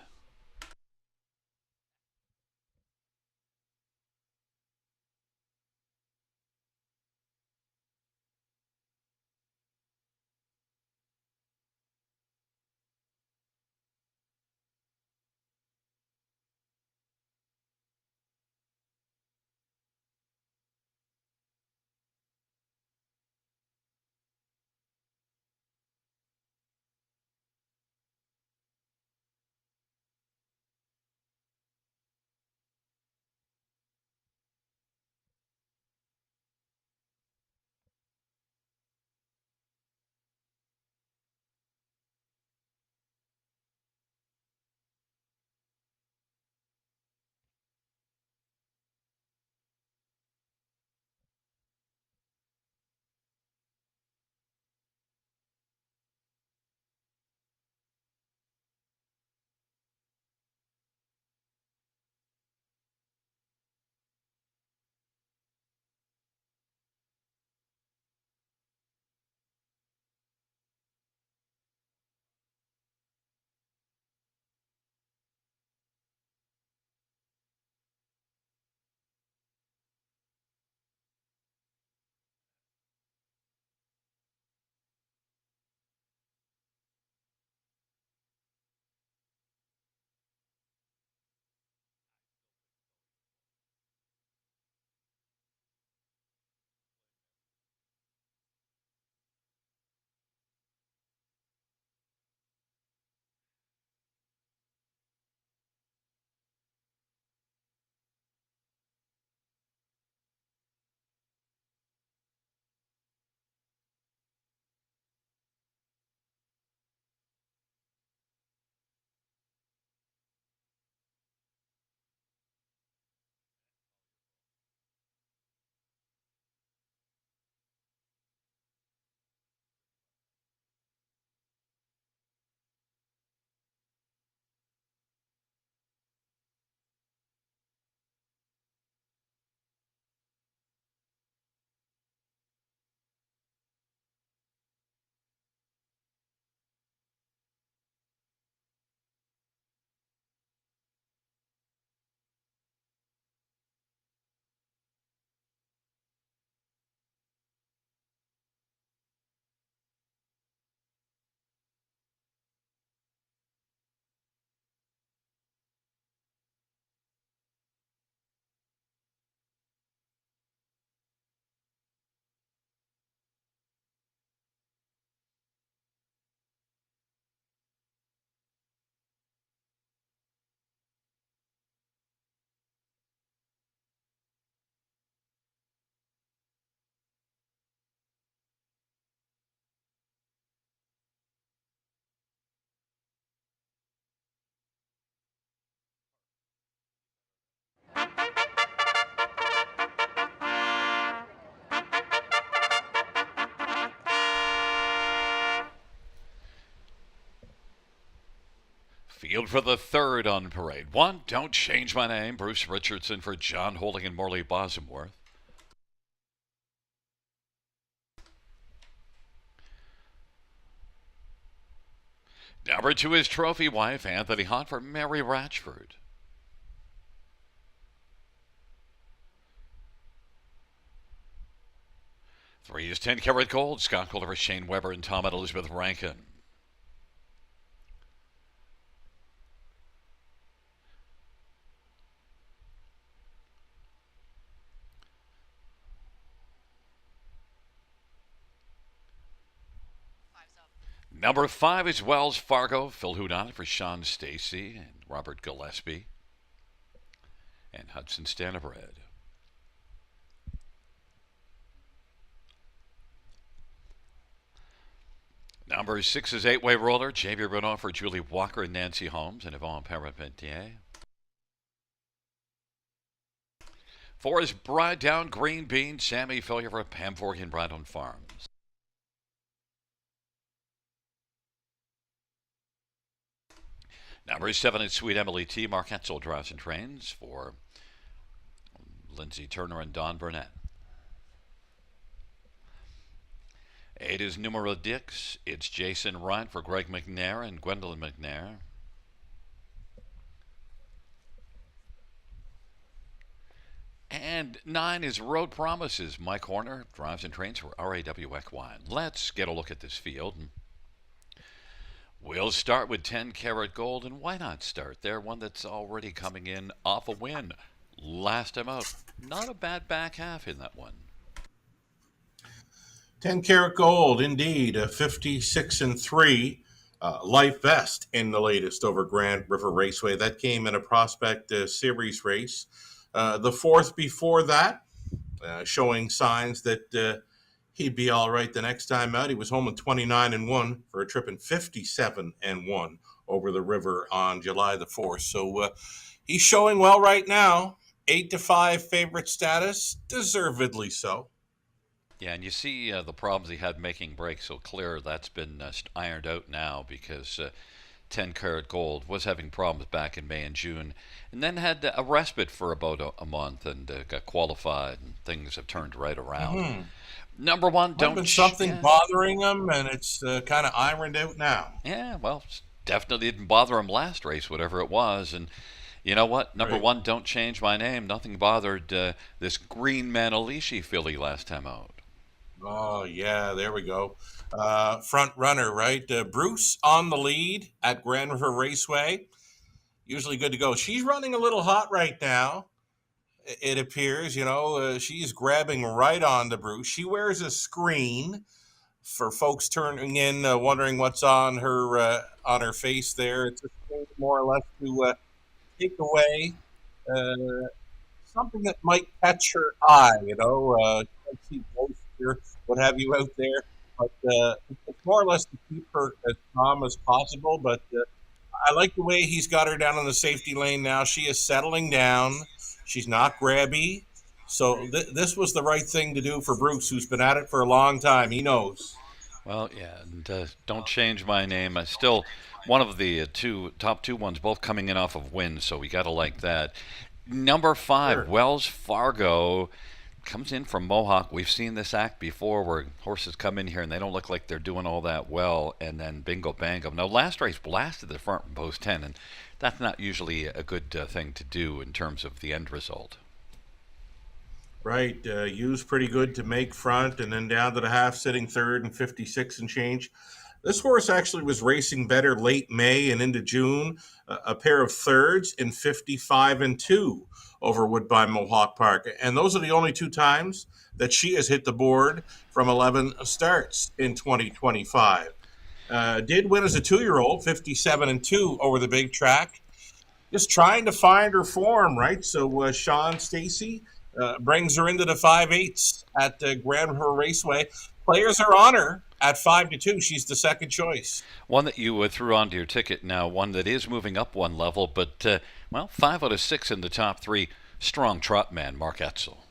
S1: Field for the third on parade. 1, Don't Change My Name, Bruce Richardson for John Holding and Morley Bosworth. Number 2 is Trophy Wife, Anthony Hunt for Mary Ratchford. Three is 10 Karat Gold, Scott Calder for Shane Weber and Tom and Elizabeth Rankin. Number 5 is Wells Fargo, Phil Houdon for Sean Stacy and Robert Gillespie and Hudson Stanibred. Number 6 is 8-Way Roller, Jamie Renault for Julie Walker and Nancy Holmes and Yvonne Parapentier. 4 is Bride Down Green Bean, Sammy Fillier for Pam Fork and Brandon Farms. Number 7 is Sweet Emily T. Mark Etzel drives and trains for Lindsay Turner and Don Burnett. 8 is Numero Dix. It's Jason Wright for Greg McNair and Gwendolyn McNair. And 9 is Road Promises. Mike Horner drives and trains for RAW Equine. Let's get a look at this field. We'll start with 10 Karat Gold, and why not start there? One that's already coming in off a win. Last time out, not a bad back half in that one.
S2: 10 Karat Gold, indeed, a 56-3 life vest in the latest over Grand River Raceway. That came in a Prospect Series race. The fourth before that, showing signs that he'd be all right the next time out. He was home in 29-1 for a trip in 57-1 over the river on July the 4th. So he's showing well right now. 8-5 favorite status, deservedly so.
S1: Yeah, and you see the problems he had making breaks so clear. That's been ironed out now because 10 Karat Gold was having problems back in May and June, and then had a respite for about a month and got qualified, and things have turned right around.
S2: Mm-hmm.
S1: Number 1,
S2: Don't been something bothering him, and it's kind of ironed out now.
S1: Yeah, well, definitely didn't bother him last race, whatever it was, and you know what? Number 1, Don't Change My Name. Nothing bothered this Green Manalishi filly last time out.
S2: Oh, yeah, there we go. Front runner, right? Bruce on the lead at Grand River Raceway. Usually good to go. She's running a little hot right now, it appears. She's grabbing right on to Bruce. She wears a screen for folks turning in, wondering what's on her face there. It's a screen more or less to take away something that might catch her eye, see moisture, what have you out there. But it's more or less to keep her as calm as possible. But I like the way he's got her down in the safety lane now. She is settling down. She's not grabby. So this was the right thing to do for Bruce, who's been at it for a long time. He knows.
S1: Well, yeah, and Don't Change My Name. Still one of the top two ones, both coming in off of wins, so we got to like that. Number 5, sure. Wells Fargo comes in from Mohawk. We've seen this act before where horses come in here and they don't look like they're doing all that well, and then bingo bango. Now, last race blasted the front from post 10, and that's not usually a good thing to do in terms of the end result.
S2: Right. Used pretty good to make front, and then down to the half, sitting third and 56 and change. This horse actually was racing better late May and into June. A pair of thirds in 55-2 over Woodbine Mohawk Park. And those are the only 2 times that she has hit the board from 11 starts in 2025. Did win as a 2-year-old, 57-2 over the big track. Just trying to find her form, right? So Sean Stacy brings her into the 5/8 at Grand River Raceway. Players are on her at 5-2. She's the second choice.
S1: One that you threw onto your ticket now, one that is moving up one level, but 5 out of 6 in the top 3. Strong trot man, Mark Etzel.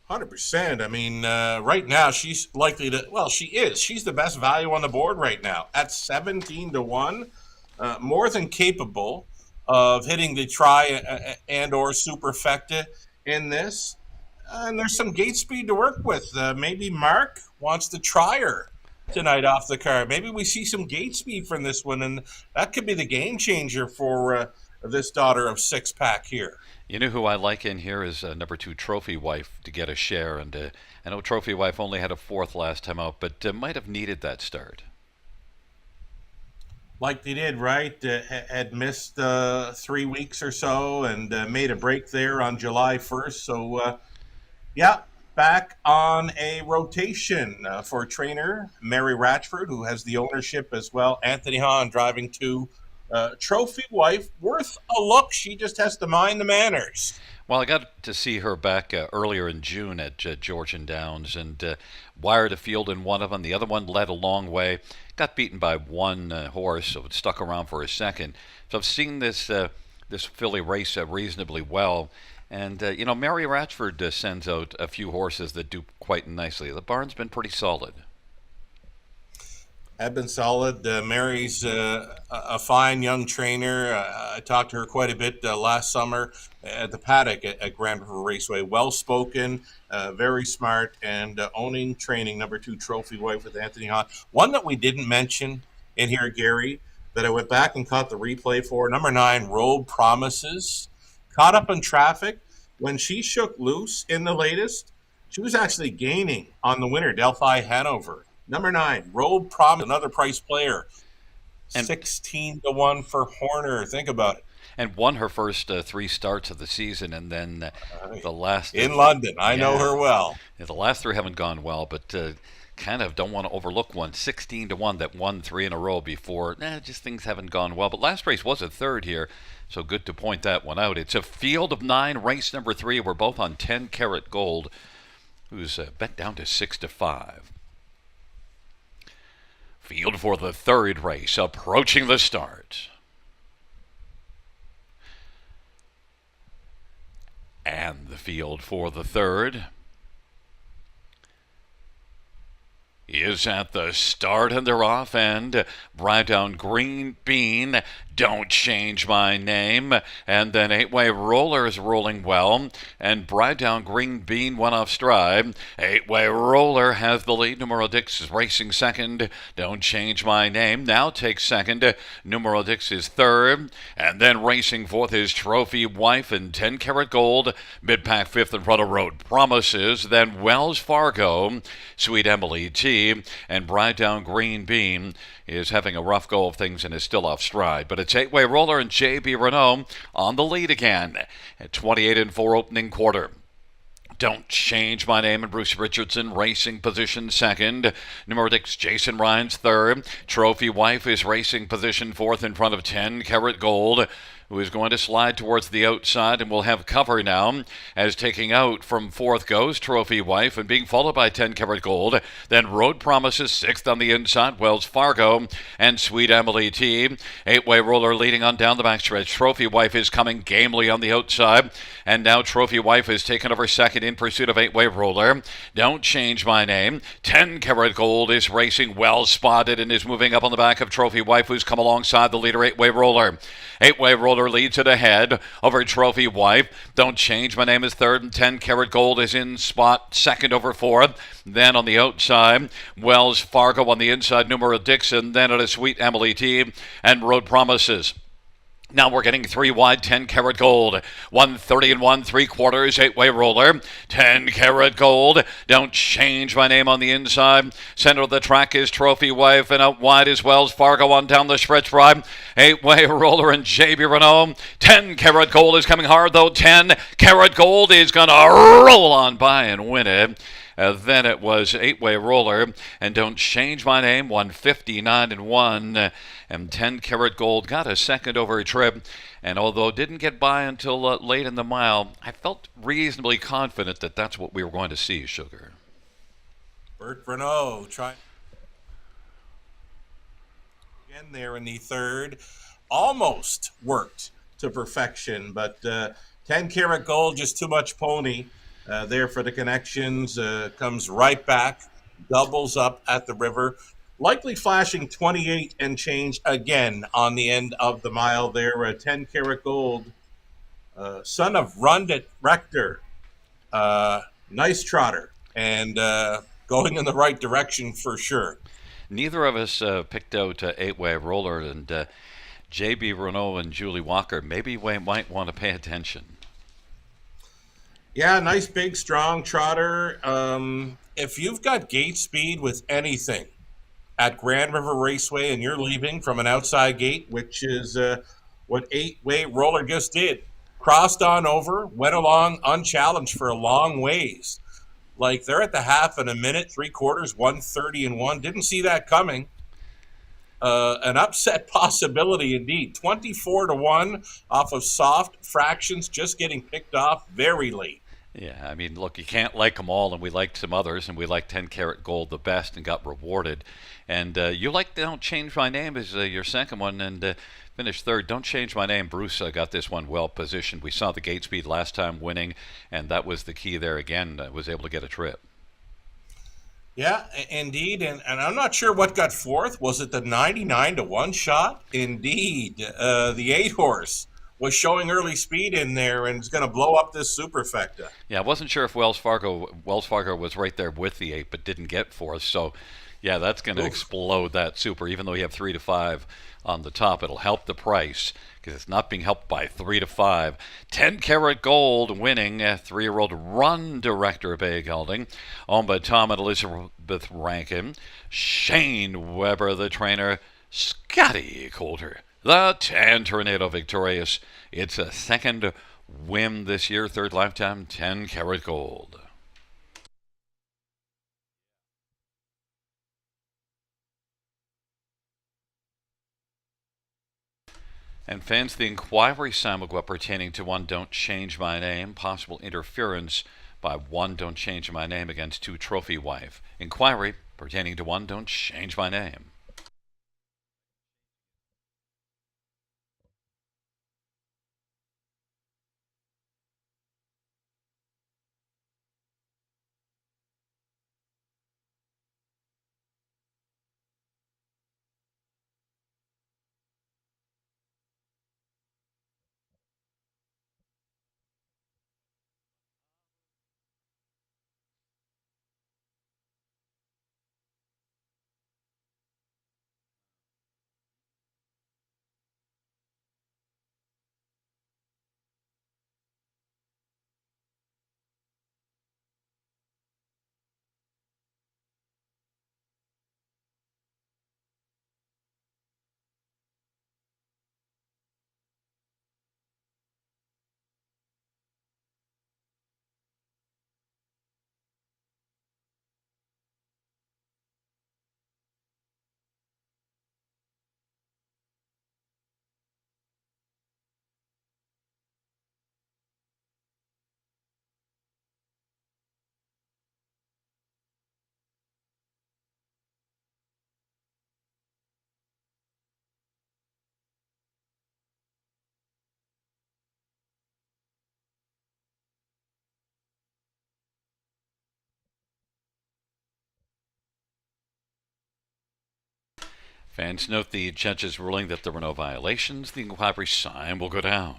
S2: 100%. I mean, right now she's likely to. Well, she is. She's the best value on the board right now at 17-1. more than capable of hitting the try and or superfecta in this. And there's some gate speed to work with. Maybe Mark wants to try her tonight off the card. Maybe we see some gate speed from this one, and that could be the game changer for this daughter of six pack here.
S1: You know who I like in here is number 2 Trophy Wife to get a share, and I know Trophy Wife only had a fourth last time out, but might have needed that start.
S2: Like they did, right? Had missed 3 weeks or so and made a break there on July 1st. So, yeah, back on a rotation for trainer Mary Ratchford, who has the ownership as well. Anthony Hahn driving to Trophy Wife. Worth a look. She just has to mind the manners.
S1: Well, I got to see her back earlier in June at Georgian Downs and wired a field in one of them. The other one led a long way. Got beaten by one horse, so it stuck around for a second. So I've seen this filly race reasonably well. And, Mary Ratchford sends out a few horses that do quite nicely. The barn's been pretty solid.
S2: Have been solid. Mary's a fine young trainer. I talked to her quite a bit last summer at the Paddock at Grand River Raceway. Well-spoken, very smart, and owning training number 2 Trophy Wife with Anthony Hahn. One that we didn't mention in here, Gary, that I went back and caught the replay for, number 9, Road Promises. Caught up in traffic. When she shook loose in the latest, she was actually gaining on the winner, Delphi Hanover. Number 9, Road Promise, another price player. And 16-1 for Horner. Think about it.
S1: And won her first 3 starts of the season, and then the last...
S2: In London. I know her well.
S1: Yeah, the last 3 haven't gone well, but kind of don't want to overlook one. 16-1 that won 3 in a row before. Just things haven't gone well. But last race was a third here, so good to point that one out. It's a field of 9, race number 3. We're both on 10 Karat Gold, who's bet down to 6-5. Field for the third race, approaching the start. And the field for the third is at the start, and they're off, and Bright Down Green Bean, Don't Change My Name, and then 8-Way Roller is rolling well, and Bright Down Green Bean went off stride. 8-Way Roller has the lead. Numero Dix is racing second. Don't Change My Name now takes second. Numero Dix is third, and then racing fourth is Trophy Wife and 10 Karat Gold. Mid-pack fifth in front of Road Promises, then Wells Fargo, Sweet Emily T, and Bright Down Green Bean is having a rough go of things and is still off stride. But it's 8-Way Roller and J.B. Renault on the lead again at 28-4 opening quarter. Don't Change My Name and Bruce Richardson racing position second. Numero 6, Jason Ryan's third. Trophy Wife is racing position fourth in front of 10 Karat Gold, who is going to slide towards the outside and will have cover now, as taking out from fourth goes Trophy Wife and being followed by 10 Karat Gold. Then Road Promises sixth on the inside, Wells Fargo and Sweet Emily T. 8-Way Roller leading on down the backstretch. Trophy Wife is coming gamely on the outside, and now Trophy Wife is taken over second in pursuit of 8-Way Roller. Don't Change My Name. 10 Karat Gold is racing well spotted and is moving up on the back of Trophy Wife, who's come alongside the leader 8-Way Roller. 8-Way Roller leads it ahead over Trophy Wife. Don't Change My Name is third, and 10 Karat Gold is in spot second over fourth. Then on the outside, Wells Fargo on the inside, Numero Dixon. Then at a Sweet Emily T and Road Promises. Now we're getting 3 wide, 10 Karat Gold. 130 and 1/3, 8-Way Roller. 10 Karat Gold. Don't Change My Name on the inside. Center of the track is Trophy Wife, and out wide is Wells Fargo on down the stretch ride. 8-Way Roller and J.B. Renault. 10 Karat Gold is coming hard, though. 10 Karat Gold is going to roll on by and win it. Then it was 8-Way Roller and Don't Change My Name, 159 and 1. And 10 Karat Gold got a second over a trip. And although didn't get by until late in the mile, I felt reasonably confident that that's what we were going to see, Sugar.
S2: Bert Renault trying again there in the third. Almost worked to perfection, but 10 Karat Gold, just too much pony. There for the connections, comes right back, doubles up at the river. likely flashing 28 and change again on the end of the mile there. 10 karat gold, son of Rundit Rector. Nice trotter and going in the right direction for sure.
S1: Neither of us picked out eight-way roller, and J.B. Renault and Julie Walker. Maybe we might want to pay attention.
S2: Yeah, nice big strong trotter. If you've got gate speed with anything at Grand River Raceway and you're leaving from an outside gate, which is what eight-way roller just did, crossed on over, went along unchallenged for a long ways. Like they're at the half in a minute, three quarters, 1:30 and 1. Didn't see that coming. An upset possibility indeed. 24 to 1 off of soft fractions, just getting picked off very late.
S1: Yeah, I mean, look, you can't like them all, and we liked some others, and we liked 10 karat gold the best and got rewarded. And you liked Don't Change My Name as your second one, and finished third. Don't Change My Name. Bruce got this one well positioned. We saw the gate speed last time winning, and that was the key there again. Was able to get a trip.
S2: Yeah, indeed. And I'm not sure what got fourth. Was it the 99 to 1 shot? Indeed. The 8 horse was showing early speed in there and is going to blow up this superfecta.
S1: Yeah, I wasn't sure if Wells Fargo was right there with the 8, but didn't get fourth. So, yeah, that's going to explode that super. Even though you have 3 to 5 on the top, it'll help the price because it's not being helped by 3 to 5. 10 karat gold winning 3-year-old Run Director Bay Gelding, owned by Tom and Elizabeth Rankin. Shane Weber, the trainer. Scotty Coulter, the Tan Tornado victorious. It's a second win this year, third lifetime, 10 karat gold. And fans, the inquiry simulcast pertaining to one Don't Change My Name, possible interference by one Don't Change My Name against 2 Trophy Wife. Inquiry pertaining to one Don't Change My Name. Fans note the judge's ruling that there were no violations. The inquiry sign will go down.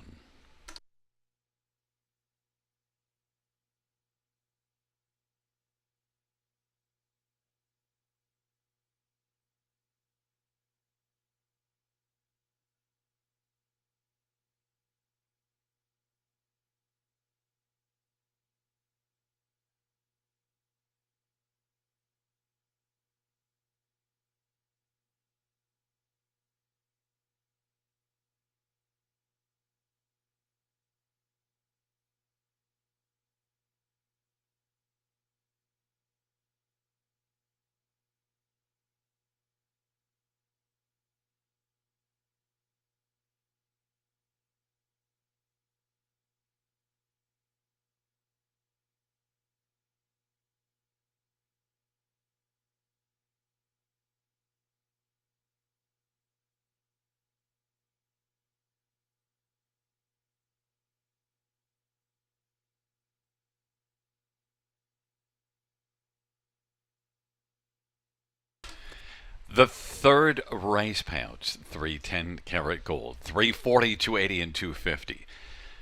S1: The third race payouts, 310 karat gold, 340, 280, and 250.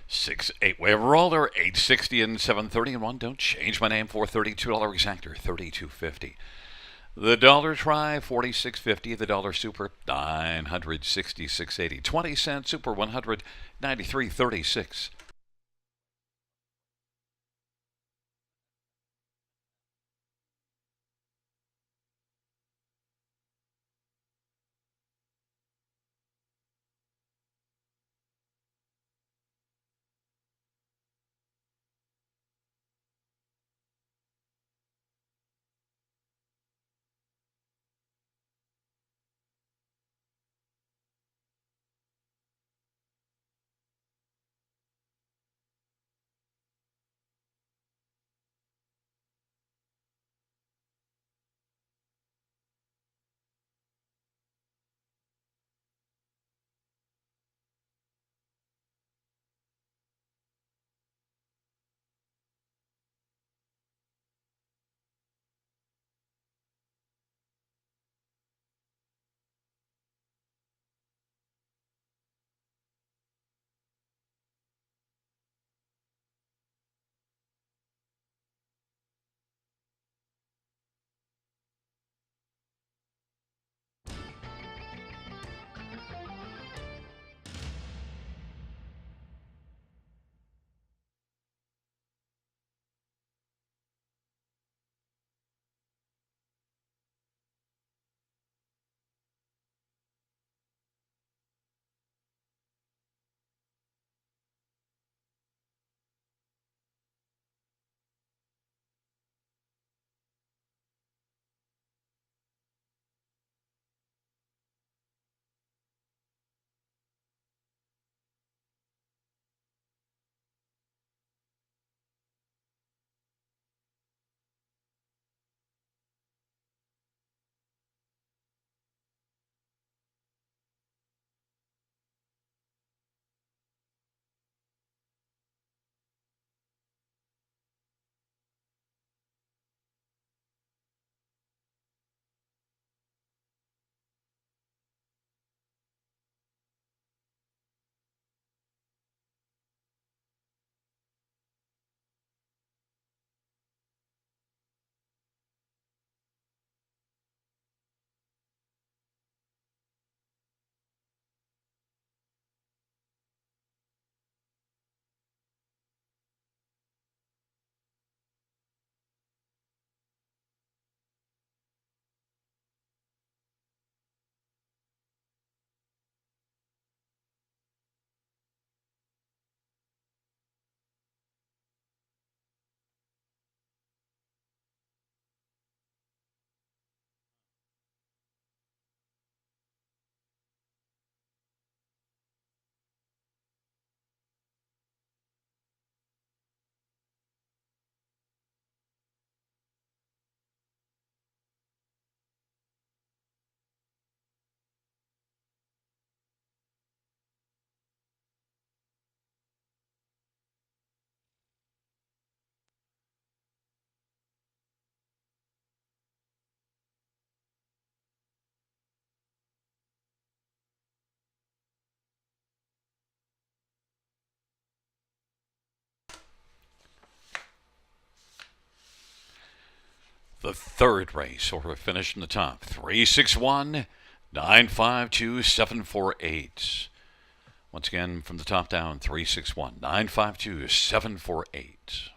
S1: 8-way roller, 860 and 730 and 1. Don't change my name for $32 exactor, 32.50. The dollar try, 46.50. The dollar super, 966.80. 20-cent super, 193.36. The third race order finished in the top, 361, 952, 748. Once again, from the top down, 361, 952, 748.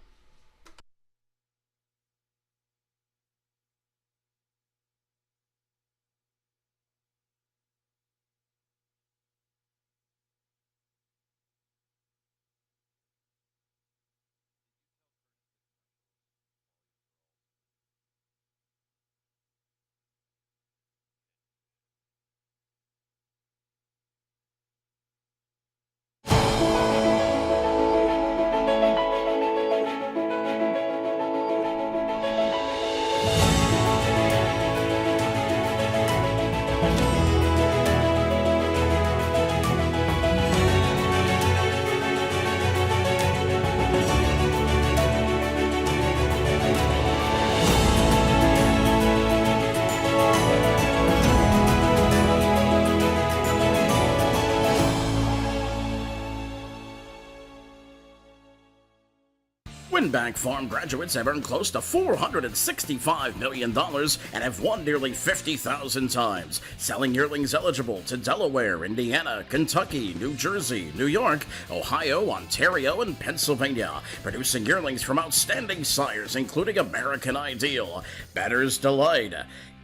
S5: Winbank Farm graduates have earned close to $465 million and have won nearly 50,000 times, selling yearlings eligible to Delaware, Indiana, Kentucky, New Jersey, New York, Ohio, Ontario, and Pennsylvania, producing yearlings from outstanding sires including American Ideal, Bettor's Delight,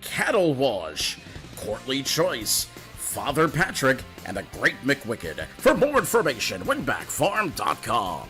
S5: Cattle Wash, Courtly Choice, Father Patrick, and the Great McWicked. For more information, winbackfarm.com.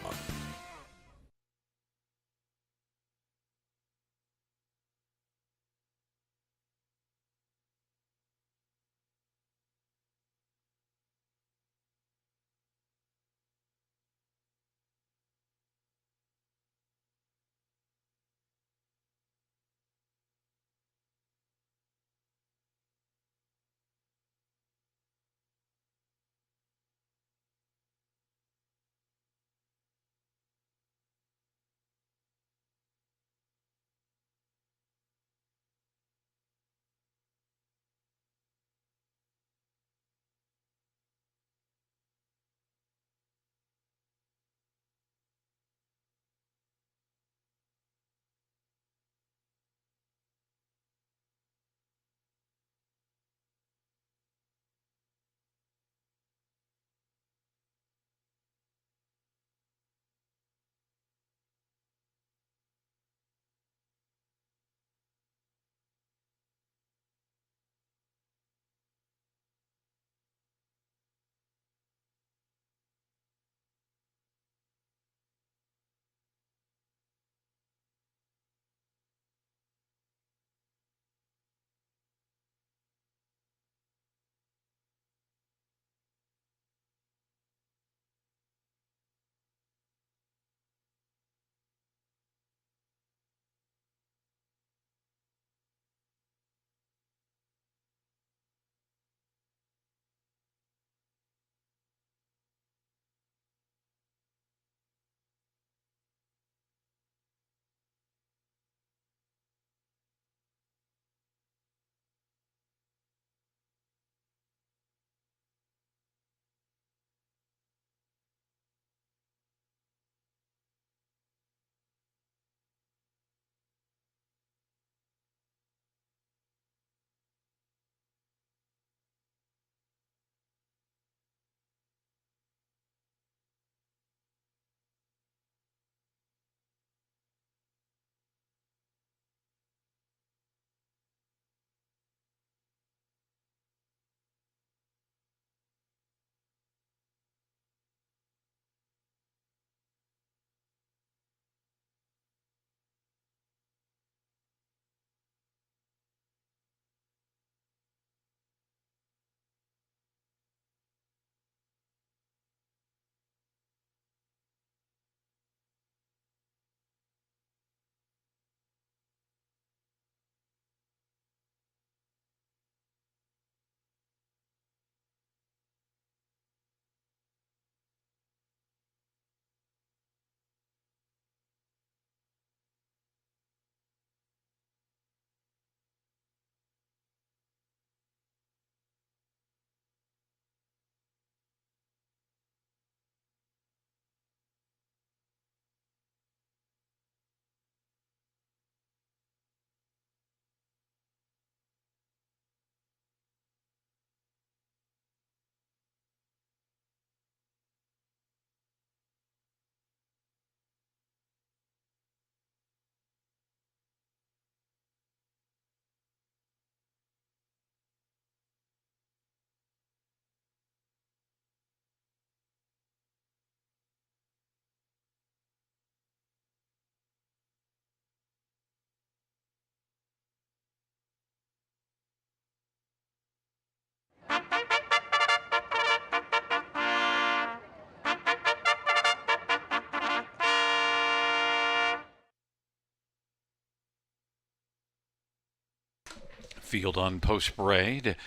S1: Field on post parade.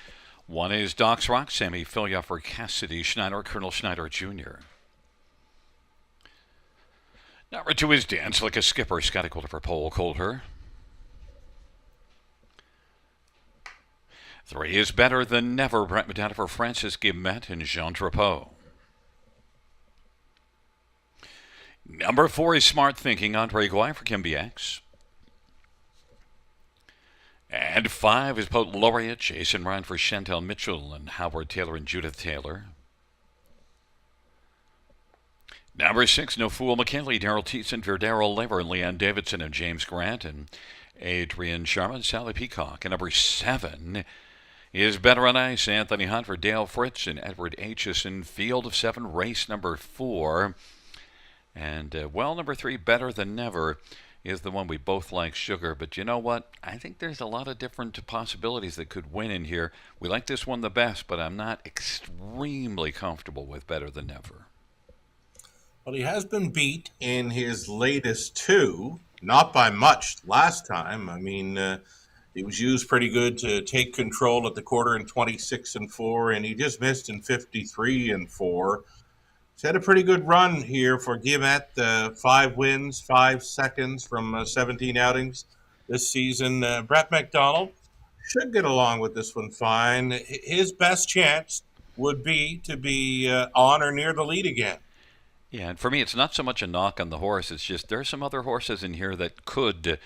S1: One is Doc's Rock, Sammy Philyafer, Cassidy Schneider, Colonel Schneider Jr. Number 2 is Dance Like a Skipper, Scotty Coulter for Pole Coulter. 3 is Better Than Never, Brent Medina for Francis Guillemette and Jean Drapeau. Number 4 is Smart Thinking, Andre Guy for Kim BX. And 5 is Poet Laureate Jason Ryan for Chantel Mitchell and Howard Taylor and Judith Taylor. Number 6, No Fool McKinley, Daryl Teeson, Verdero Lever, and Leanne Davidson and James Grant and Adrian Sharma and Sally Peacock. And number 7 is Better on Ice, Anthony Hunt for Dale Fritz and Edward Aitchison. Field of 7, race number 4. And, number 3, Better Than Never, is the one we both like, Sugar. But you know what? I think there's a lot of different possibilities that could win in here. We like this one the best, but I'm not extremely comfortable with Better Than Never.
S2: Well, he has been beat in his latest 2, not by much last time. I mean, he was used pretty good to take control at the quarter in 26-4, and he just missed in 53-4. He's had a pretty good run here for Guillemette, 5 wins, 5 seconds from 17 outings this season. Brett McDonald should get along with this one fine. His best chance would be to be on or near the lead again.
S1: Yeah, and for me, it's not so much a knock on the horse. It's just there's some other horses in here that could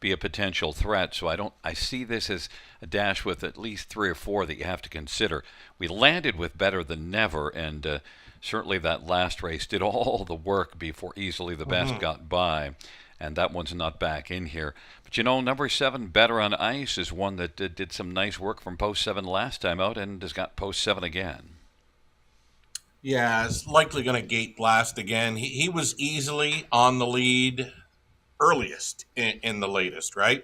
S1: be a potential threat. So I see this as a dash with at least 3 or 4 that you have to consider. We landed with Better Than Never, and certainly that last race did all the work before Easily the Best got by, and that one's not back in here. But number 7, Better on Ice, is one that did some nice work from post 7 last time out and has got post 7 again.
S2: Yeah, it's likely going to gate blast again. He was easily on the lead earliest in the latest, right?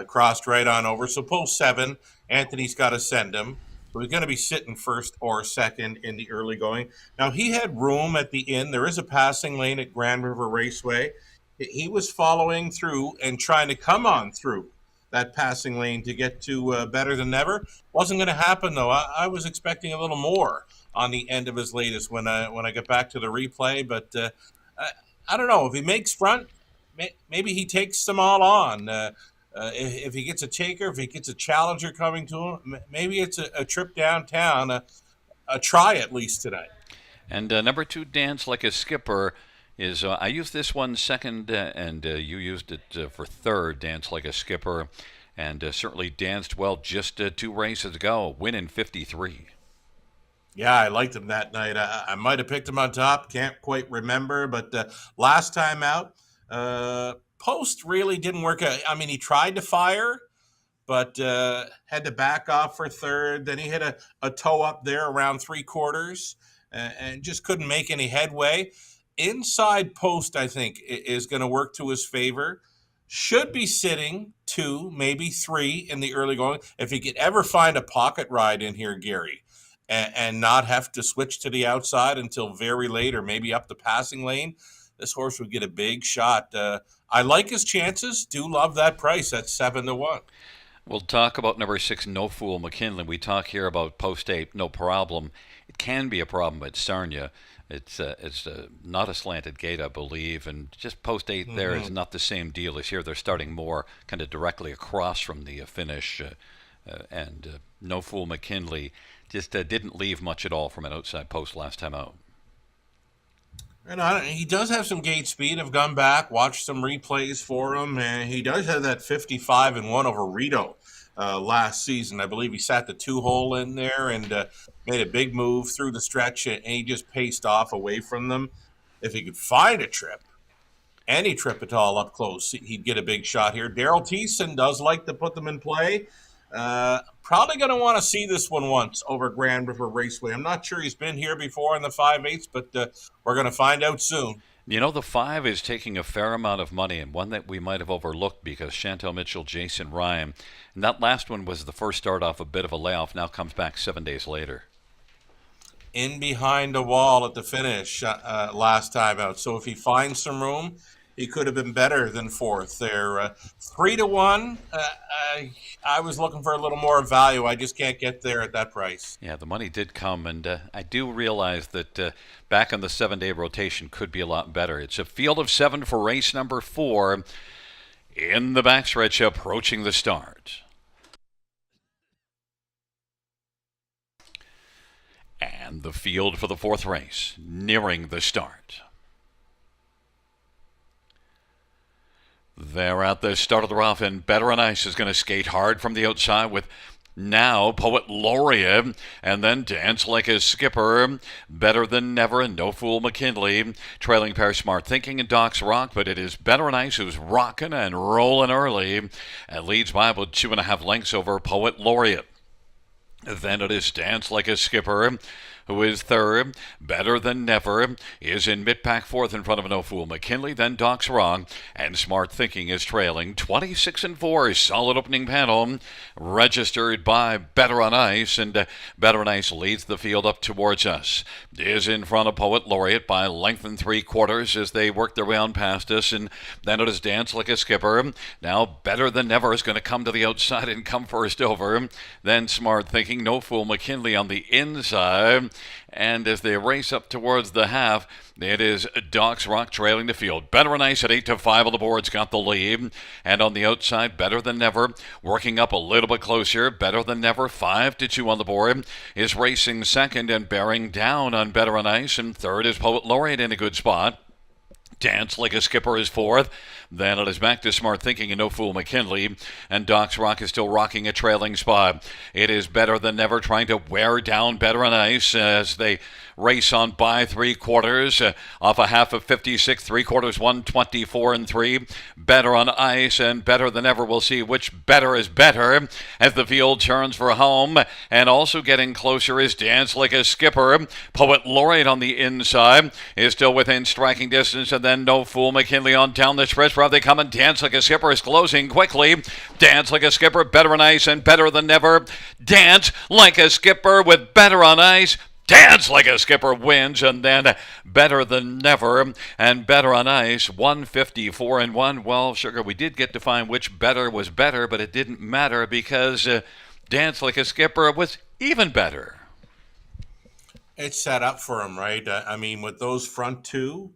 S2: Crossed right on over. So post 7, Anthony's got to send him. So he's going to be sitting first or second in the early going. Now, he had room at the end. There is a passing lane at Grand River Raceway. He was following through and trying to come on through that passing lane to get to Better Than Never. Wasn't going to happen, though. I was expecting a little more on the end of his latest when I get back to the replay. But I don't know. If he makes front, maybe he takes them all on. If he gets a taker, if he gets a challenger coming to him, maybe it's a trip downtown, a try at least today.
S1: And number 2, Dance Like a Skipper, is I used this one second, and you used it for third, Dance Like a Skipper, and certainly danced well just 2 races ago, win in 53.
S2: Yeah, I liked him that night. I might have picked him on top. Can't quite remember. But last time out, post really didn't work out. I mean, he tried to fire, but had to back off for third. Then he hit a toe up there around 3/4 and just couldn't make any headway. Inside post, I think, is going to work to his favor. Should be sitting 2, maybe 3 in the early going. If he could ever find a pocket ride in here, Gary, and not have to switch to the outside until very late or maybe up the passing lane, this horse would get a big shot. I like his chances. Do love that price at 7-1.
S1: We'll talk about number 6, No Fool McKinley. We talk here about post 8, no problem. It can be a problem at Sarnia. It's not a slanted gate, I believe, and just post 8 there is not the same deal as here. They're starting more kind of directly across from the finish, and No Fool McKinley just didn't leave much at all from an outside post last time out.
S2: And he does have some gate speed. I've gone back, watched some replays for him, and he does have that 55-1 over Rito last season. I believe he sat the 2-hole in there and made a big move through the stretch, and he just paced off away from them. If he could find a trip, any trip at all up close, he'd get a big shot here. Daryl Teeson does like to put them in play. Probably going to want to see this one once over Grand River Raceway. I'm not sure he's been here before in the 5/8, but we're going to find out soon.
S1: The 5 is taking a fair amount of money, and one that we might have overlooked because Chantel Mitchell, Jason Ryan, and that last one was the first start off a bit of a layoff, now comes back 7 days later.
S2: In behind a wall at the finish last time out. So if he finds some room, he could have been better than 4th there. 3-1. I was looking for a little more value. I just can't get there at that price.
S1: Yeah, the money did come, and I do realize that back on the 7-day rotation could be a lot better. It's a field of 7 for race number 4 in the backstretch approaching the start. And the field for the 4th race nearing the start. They're at the start of the rough, and Better on Ice is going to skate hard from the outside with now Poet Laureate, and then Dance Like a Skipper, Better Than Never, and No Fool McKinley. Trailing pair Smart Thinking and Doc's Rock, but it is Better on Ice who's rocking and rolling early and leads by about 2.5 lengths over Poet Laureate. Then it is Dance Like a Skipper, who is third. Better Than Never is in mid-pack fourth in front of No Fool McKinley. Then Doc's Wrong, and Smart Thinking is trailing 26-4. Solid opening panel registered by Better on Ice, and Better on Ice leads the field up towards us. Is in front of Poet Laureate by length and 3/4 as they work their way on past us, and then it is Dance Like a Skipper. Now Better Than Never is going to come to the outside and come first over. Then Smart Thinking, No Fool McKinley on the inside. And as they race up towards the half, it is Doc's Rock trailing the field. Better on Ice at 8-5 on the board's got the lead. And on the outside, Better Than Never working up a little bit closer. Better Than Never 5-2 on the board is racing second and bearing down on Better on Ice. And third is Poet Laureate in a good spot. Dance Like a Skipper is fourth. Then it is back to Smart Thinking and No Fool McKinley. And Doc's Rock is still rocking a trailing spot. It is Better Than Never trying to wear down Better on Ice as they race on by 3/4 off a half of 56, 3/4 124 and 3. Better on Ice and Better Than Ever. We'll see which better is better as the field turns for home. And also getting closer is Dance Like a Skipper. Poet Laureate on the inside is still within striking distance, and then No Fool McKinley on down the stretch. Where they come, and Dance Like a Skipper is closing quickly. Dance Like a Skipper, Better on Ice, and Better Than Never. Dance Like a Skipper with Better on Ice. Dance Like a Skipper wins, and then Better Than Never and Better on Ice 154-1. Well, Sugar, we did get to find which better was better, but it didn't matter because Dance Like a Skipper was even better.
S2: It's set up for him, right? I mean, with those front two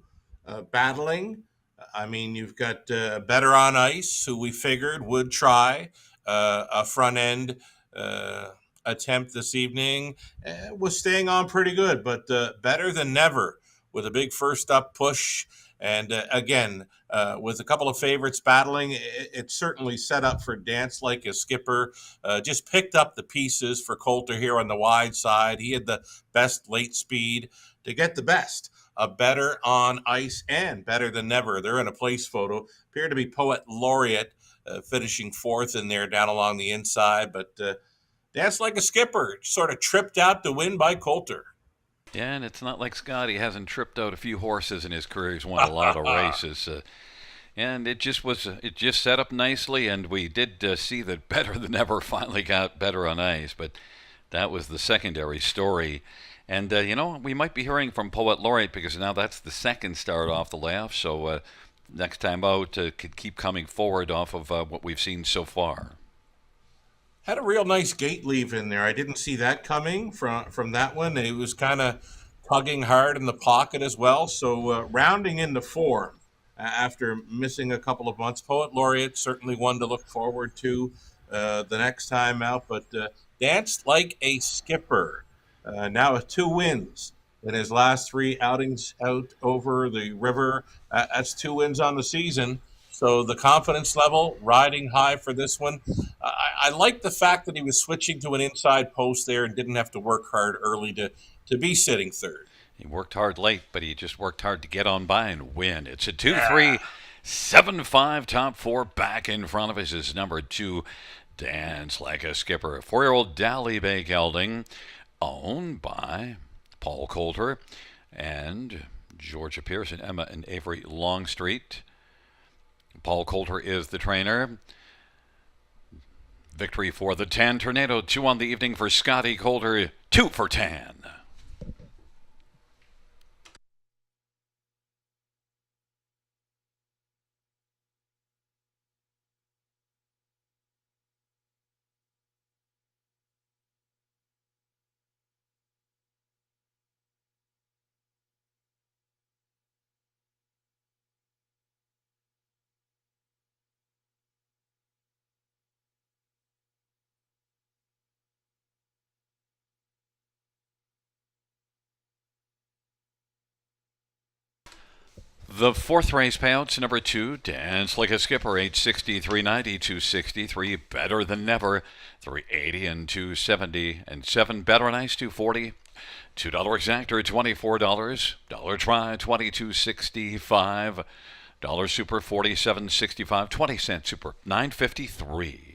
S2: battling, I mean, you've got Better on Ice, who we figured would try a front end attempt this evening, was staying on pretty good, but Better Than Never with a big first up push. And again, with a couple of favorites battling, it certainly set up for Dance Like a Skipper. Just picked up the pieces for Coulter here on the wide side. He had the best late speed to get the best. Better on Ice and Better Than Never. They're in a place photo. Appear to be Poet Laureate finishing fourth in there down along the inside, but Dance Like a Skipper sort of tripped out to win by Coulter.
S1: Yeah, and it's not like Scotty hasn't tripped out a few horses in his career. He's won a lot of races. And it just set up nicely, and we did see that Better Than Ever finally got Better on Ice, but that was the secondary story. And, we might be hearing from Poet Laureate because now that's the second start off the layoff, so next time out could keep coming forward off of what we've seen so far.
S2: Had a real nice gate leave in there. I didn't see that coming from that one. It was kind of tugging hard in the pocket as well. So rounding into form after missing a couple of months. Poet Laureate certainly one to look forward to the next time out. But Danced Like a Skipper, now with 2 wins in his last 3 outings out over the river. That's 2 wins on the season. So the confidence level riding high for this one. I like the fact that he was switching to an inside post there and didn't have to work hard early to be sitting third.
S1: He worked hard late, but he just worked hard to get on by and win. It's a 2-3, 7-5 top 4. Back in front of us is number 2, Dance Like a Skipper. 4-year-old Dally Bay Gelding, owned by Paul Coulter and Georgia Pearson, Emma and Avery Longstreet. Paul Coulter is the trainer. Victory for the Tan Tornado. 2 on the evening for Scotty Coulter. 2 for Tan. The fourth race payouts, number 2, Dance Like a Skipper, 860, 390, 263, Better Than Never, 380 and 270, and 7, Better and Ice, 240, $2 exactor, $24, dollar try, 22.65, dollar super, 47.65, 20-cent super, 9.53.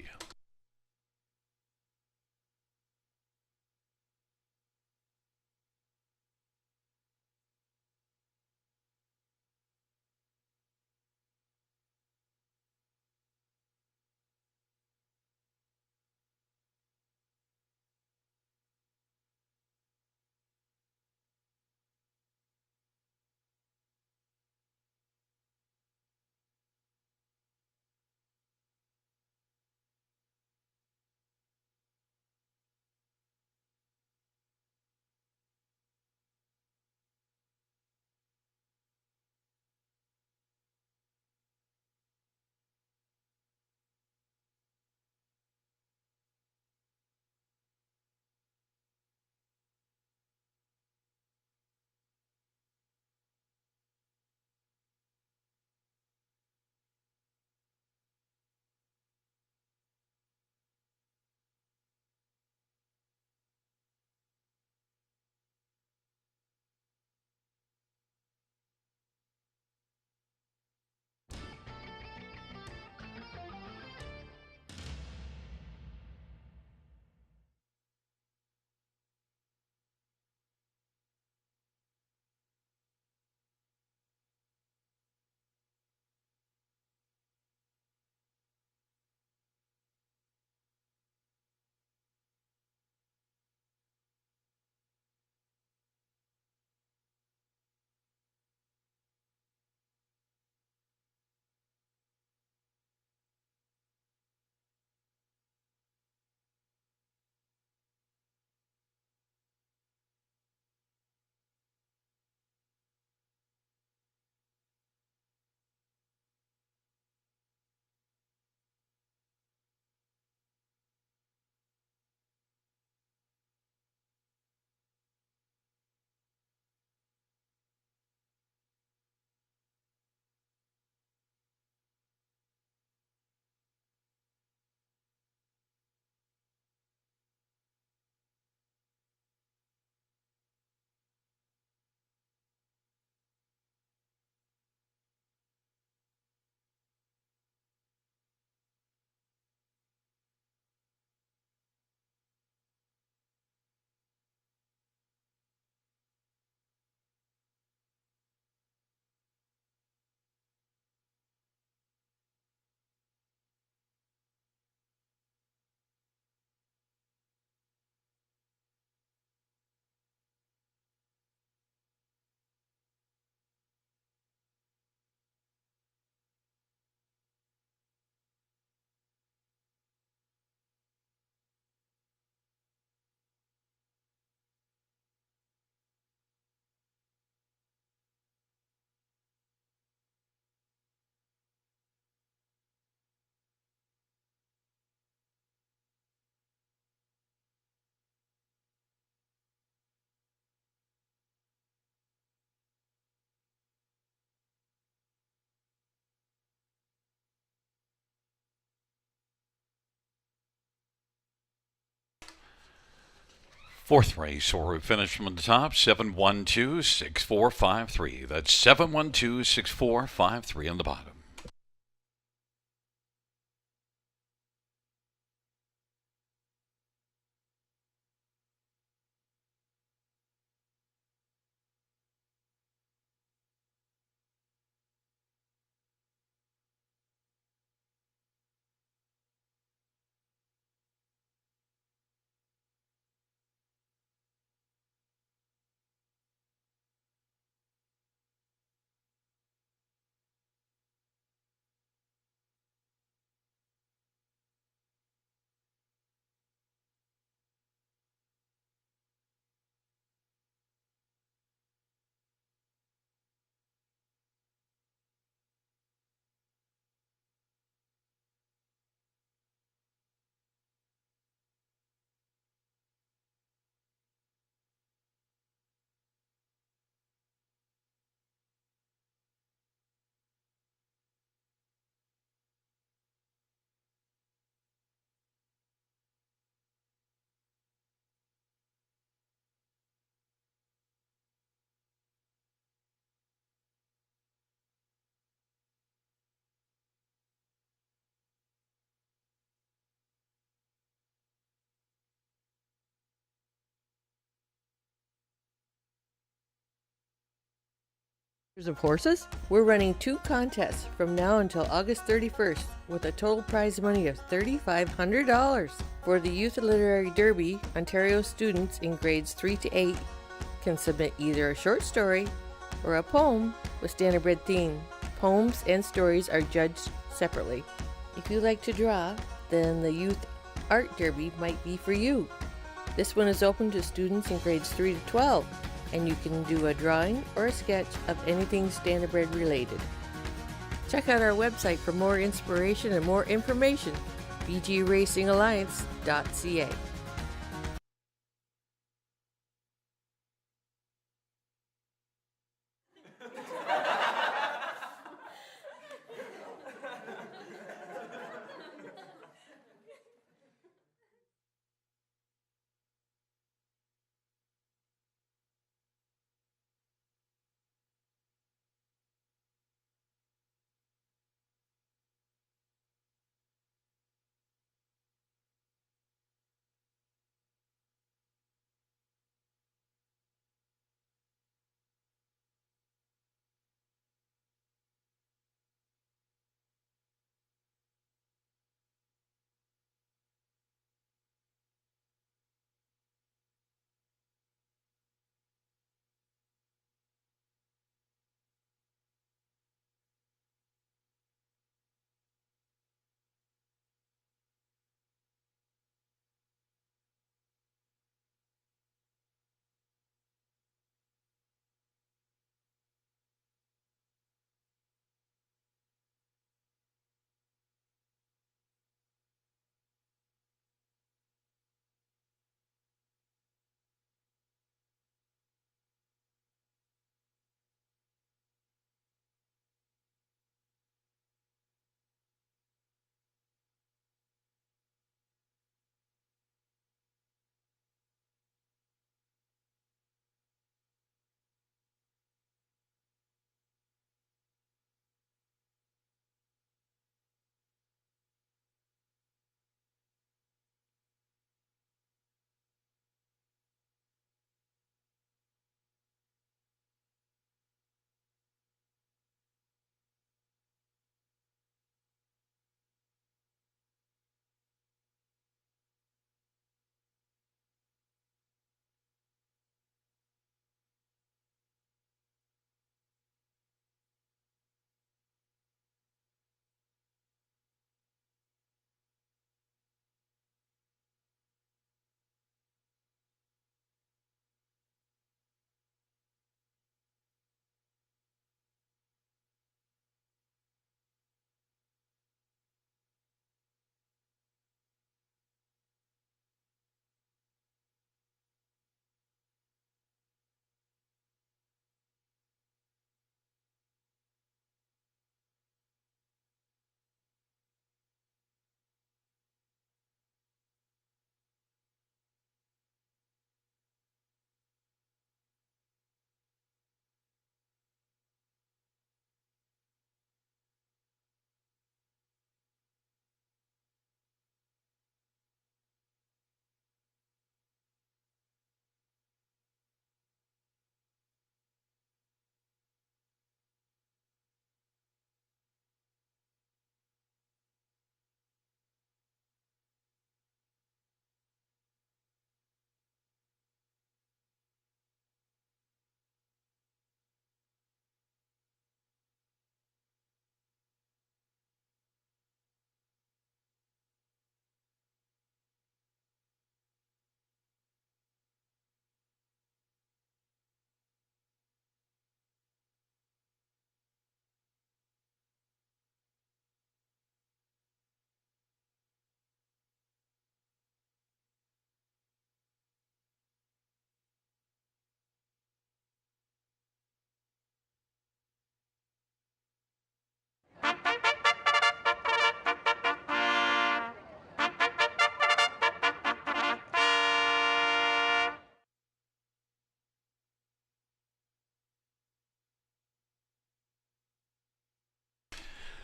S1: Fourth race, or we finish from the top, 712-6453. That's 712-6453 on the bottom.
S6: Of horses, we're running 2 contests from now until August 31st with a total prize money of $3,500. For the Youth Literary Derby, Ontario students in grades 3 to 8 can submit either a short story or a poem with standardbred theme. Poems and stories are judged separately. If you like to draw, then the Youth Art Derby might be for you. This one is open to students in grades 3 to 12. And you can do a drawing or a sketch of anything standardbred related. Check out our website for more inspiration and more information, bgracingalliance.ca.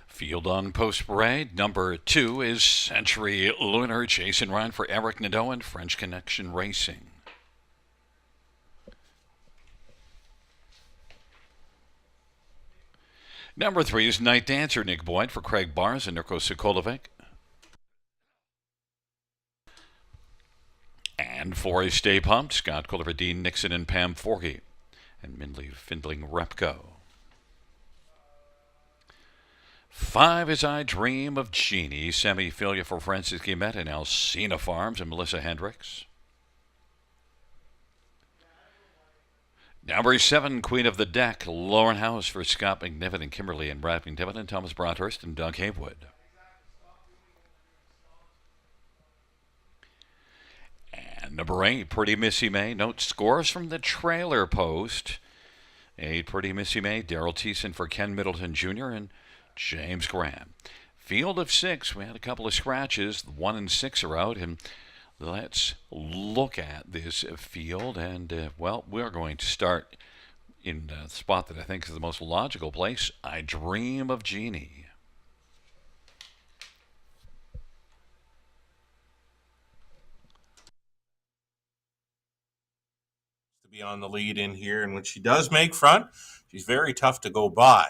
S1: Field on Post Parade. Number 2 is Century Lunar. Jason Ryan for Eric Nadeau and French Connection Racing. Number 3 is Night Dancer, Nick Boyd for Craig Bars and Nurko Sokolovic. And 4 is Stay Pumped, Scott Culver, Dean Nixon, and Pam Forkey, and Mindley Findling Repco. 5 is I Dream of Jeannie, Semiphilia for Francis Guillemette and Alcina Farms and Melissa Hendricks. Number 7, Queen of the Deck, Lauren House for Scott McNiven and Kimberly and Brad McNiven and Thomas Broadhurst and Doug Haywood. And number 8, Pretty Missy May, note scores from the trailer post. 8, Pretty Missy May, Daryl Thiessen for Ken Middleton Jr. and James Graham. Field of 6, we had a couple of scratches. 1 and 6 are out, and let's look at this field. And, well, we're going to start in the spot that I think is the most logical place. I Dream of Jeannie.
S2: To be on the lead in here, and when she does make front, she's very tough to go by.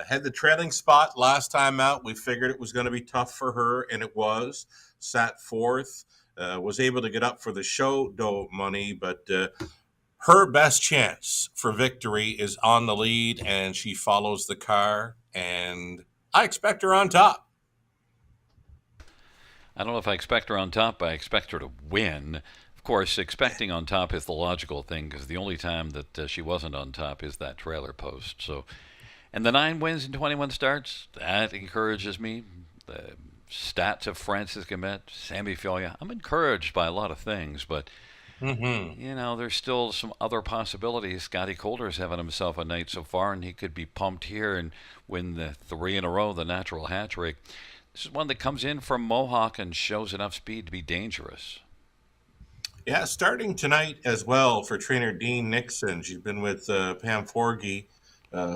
S2: Had the trailing spot last time out. We figured it was going to be tough for her, and it was. Sat fourth, was able to get up for the show dough money, but her best chance for victory is on the lead, and she follows the car, and I expect her on top.
S1: I don't know if I expect her on top, but I expect her to win. Of course, expecting on top is the logical thing, because the only time that she wasn't on top is that trailer post. So, and the 9 wins in 21 starts, that encourages me. The stats of Francis Guillemette, Sammy Filia, I'm encouraged by a lot of things, but you know, there's still some other possibilities. Scotty Calder's having himself a night so far, and he could be pumped here and win the 3 in a row, the natural hat trick. This is one that comes in from Mohawk and shows enough speed to be dangerous.
S2: Yeah, starting tonight as well for trainer Dean Nixon. She's been with Pam Forgy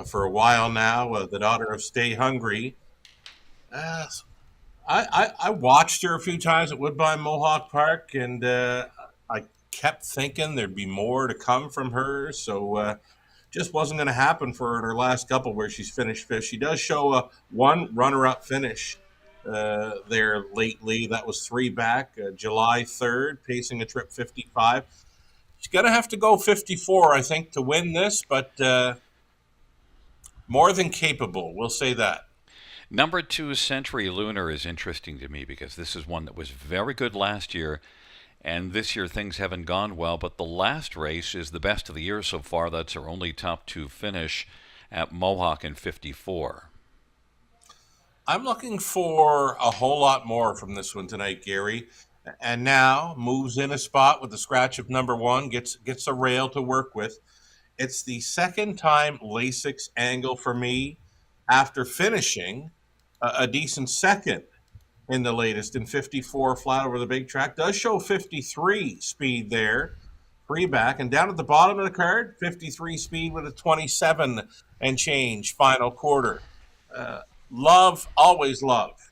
S2: for a while now, the daughter of Stay Hungry. I watched her a few times at Woodbine Mohawk Park, and I kept thinking there'd be more to come from her. So just wasn't going to happen for her in her last couple where she's finished fifth. She does show a 1 runner-up finish there lately. That was 3 back, July 3rd, pacing a trip 55. She's going to have to go 54, I think, to win this, but more than capable, we'll say that.
S1: Number 2, Century Lunar, is interesting to me because this is one that was very good last year, and this year things haven't gone well, but the last race is the best of the year so far. That's her only top 2 finish at Mohawk in 54.
S2: I'm looking for a whole lot more from this one tonight, Gary. And now moves in a spot with the scratch of number 1, gets a rail to work with. It's the second time Lasix angle for me after finishing a decent second in the latest in 54 flat over the big track. Does show 53 speed there, 3 back. And down at the bottom of the card, 53 speed with a 27 and change final quarter. Always love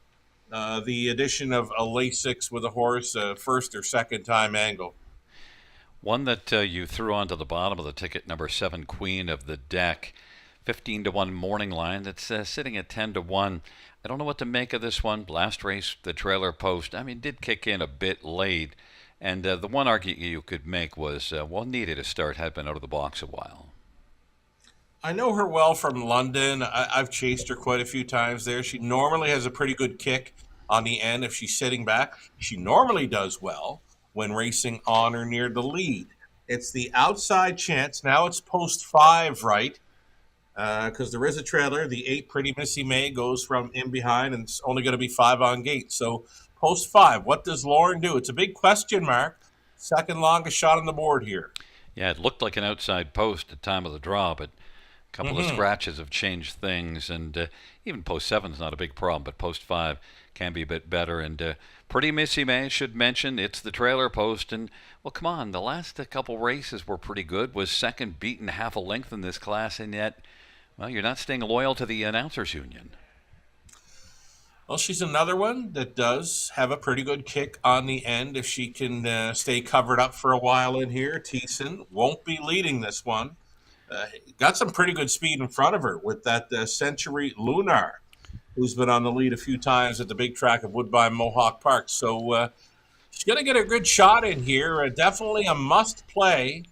S2: the addition of a Lasix with a horse, first or second time angle.
S1: One that you threw onto the bottom of the ticket, number 7, Queen of the Deck, 15-1 morning line. That's sitting at 10-1. I don't know what to make of this one. Last race, the trailer post, I mean, did kick in a bit late. And the one argument you could make was, needed a start, had been out of the box a while.
S2: I know her well from London. I've chased her quite a few times there. She normally has a pretty good kick on the end if she's sitting back. She normally does well when racing on or near the lead. It's the outside chance. Now it's post 5, right? Because there is a trailer. The 8, Pretty Missy May, goes from in behind, and it's only going to be 5 on gate. So post 5, what does Lauren do? It's a big question mark. Second longest shot on the board here.
S1: Yeah, it looked like an outside post at the time of the draw, but a couple of scratches have changed things, and even post 7 is not a big problem, but post 5 can be a bit better. And Pretty Missy May, should mention, it's the trailer post, and, well, come on, the last couple races were pretty good. Was second, beaten half a length in this class, and yet, well, you're not staying loyal to the Announcers Union.
S2: Well, she's another one that does have a pretty good kick on the end if she can stay covered up for a while in here. Thiessen won't be leading this one. got some pretty good speed in front of her with that Century Lunar, who's been on the lead a few times at the big track of Woodbine Mohawk Park. So she's going to get a good shot in here. Definitely a must play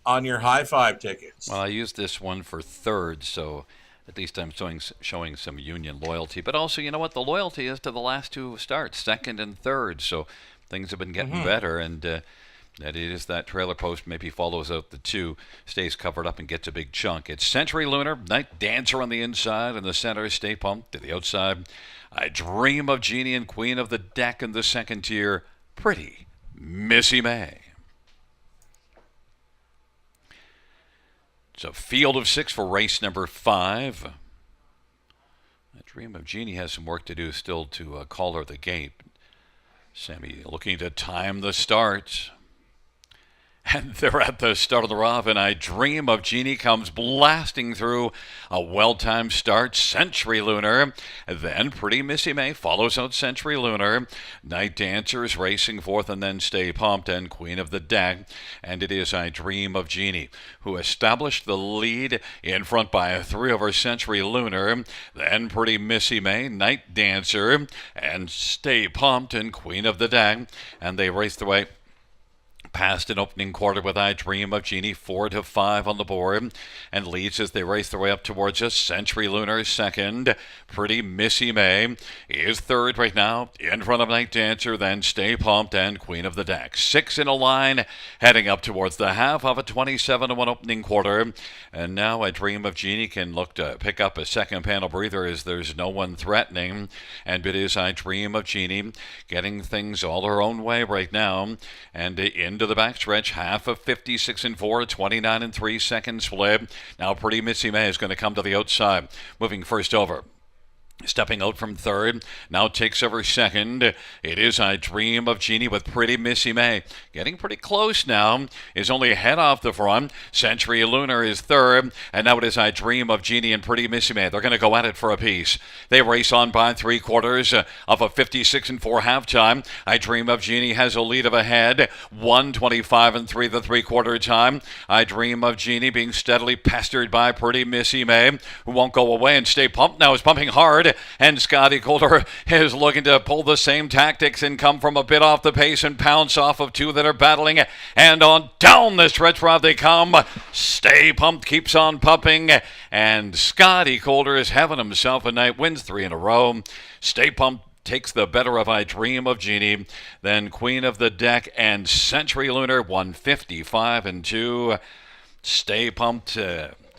S2: on your high five tickets.
S1: Well, I used this one for third, so at least I'm showing some Union loyalty. But also, you know what? The loyalty is to the last two starts, second and third. So things have been getting better, and that it is that trailer post maybe follows out the two, stays covered up and gets a big chunk. It's Century Lunar, Night Dancer on the inside, and the center, Stay Pumped to the outside. I Dream of Jeannie and Queen of the Deck in the second tier. Pretty Missy May. It's a field of 6 for race number 5. I Dream of Jeannie has some work to do still to call her the gate. Sammy looking to time the start. And they're at the start of the rough, and I Dream of Jeannie comes blasting through. A well-timed start, Century Lunar. Then Pretty Missy May follows out Century Lunar. Night Dancers racing fourth, and then Stay Pumped and Queen of the Deck. And it is I Dream of Jeannie who established the lead in front by 3 over Century Lunar. Then Pretty Missy May, Night Dancer, and Stay Pumped and Queen of the Deck. And they race their way past an opening quarter with I Dream of Jeannie, 4-5 on the board, and leads as they race their way up towards us. Century Lunar second. Pretty Missy May is third right now, in front of Night Dancer, then Stay Pumped and Queen of the Deck. 6 in a line, heading up towards the half of a 27-1 opening quarter. And now I Dream of Jeannie can look to pick up a second panel breather as there's no one threatening. And it is I Dream of Jeannie getting things all her own way right now. And into the backstretch, half of 56-4, 29-3 second split. Now Pretty Missy May is going to come to the outside, moving first over. Stepping out from third, now takes over second. It is I Dream of Jeannie with Pretty Missy May. Getting pretty close now, is only a head off the front. Century Lunar is third, and now it is I Dream of Jeannie and Pretty Missy May. They're going to go at it for a piece. They race on by 3/4 of a 56-4 halftime. I Dream of Jeannie has a lead of ahead, 1:25-3 the 3/4 time. I Dream of Jeannie being steadily pestered by Pretty Missy May, who won't go away, and Stay Pumped now is pumping hard. And Scotty Coulter is looking to pull the same tactics and come from a bit off the pace and pounce off of two that are battling. And on down the stretch route they come. Stay Pumped keeps on pumping. And Scotty Coulter is having himself a night, wins 3 in a row. Stay Pumped takes the better of I Dream of Jeannie. Then Queen of the Deck and Century Lunar, 155-2. Stay Pumped.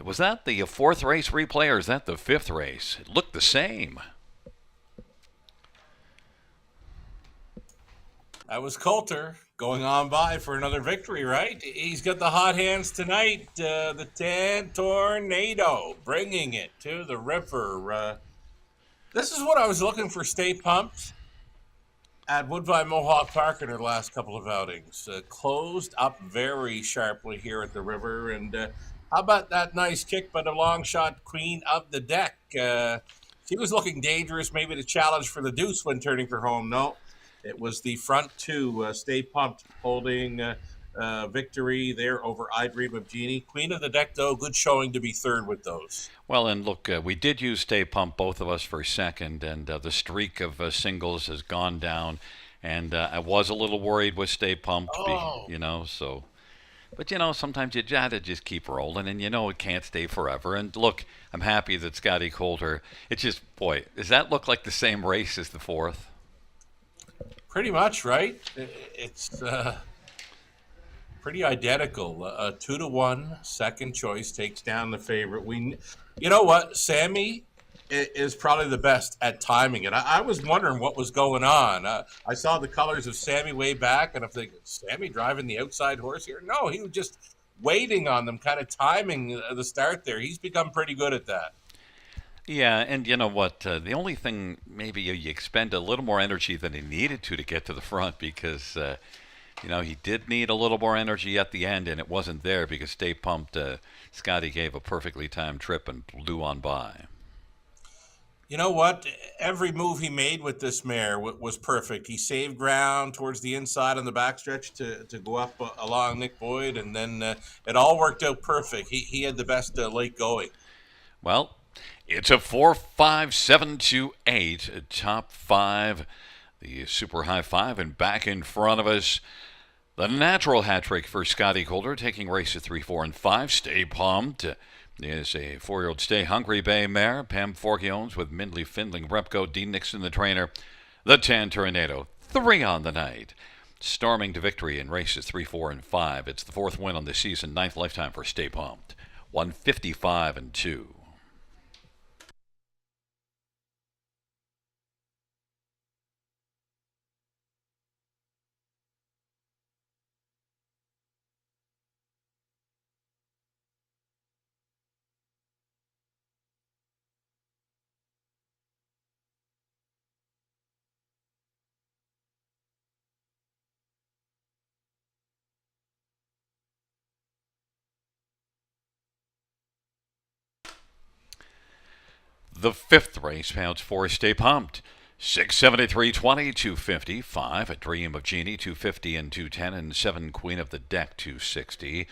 S1: Was that the 4th race replay, or is that the 5th race? It looked the same.
S2: That was Coulter going on by for another victory, right? He's got the hot hands tonight. The Tan Tornado bringing it to the river. This is what I was looking for. Stay Pumped at Woodbine Mohawk Park in her last couple of outings. Closed up very sharply here at the river. And how about that nice kick by the long shot Queen of the Deck? She was looking dangerous, maybe to challenge for the deuce when turning for home. No, it was the front two. Stay Pumped holding victory there over I Dream of Jeannie. Queen of the Deck, though, good showing to be third with those.
S1: Well, and look, we did use Stay Pumped, both of us, for second, and the streak of singles has gone down. And I was a little worried with Stay Pumped, so... But, sometimes you gotta just keep rolling, and it can't stay forever. And look, I'm happy that Scotty Coulter, it's just, boy, does that look like the same race as the 4th?
S2: Pretty much, right? It's pretty identical. 2-1, second choice takes down the favorite. You know what? Sammy is probably the best at timing it. I was wondering what was going on. I saw the colors of Sammy way back, and I'm thinking, Sammy driving the outside horse here? No, he was just waiting on them, kind of timing the start there. He's become pretty good at that.
S1: Yeah, and you know what? The only thing, maybe you expend a little more energy than he needed to get to the front because, he did need a little more energy at the end, and it wasn't there because Stay Pumped, Scotty gave a perfectly timed trip and blew on by.
S2: You know what? Every move he made with this mare was perfect. He saved ground towards the inside on the backstretch to go up along Nick Boyd, and then it all worked out perfect. He had the best late going.
S1: Well, it's a 4-5-7-2-8 top five. The super high five, and back in front of us, the natural hat trick for Scotty Calder, taking races 3, 4, and 5. Stay Pumped is a 4-year-old Stay Hungry Bay mare. Pam Forkey owns with Mindley Findling, Repco, Dean Nixon the trainer. The Tan Tornado, 3 on the night. Storming to victory in races 3, 4, and 5. It's the 4th win on the season, 9th lifetime for Stay Pumped. 155 and 2. The 5th race, pounds 4, Stay Pumped. 673.20, 255. A Dream of Genie, 250 and 210, and 7 Queen of the Deck, 260.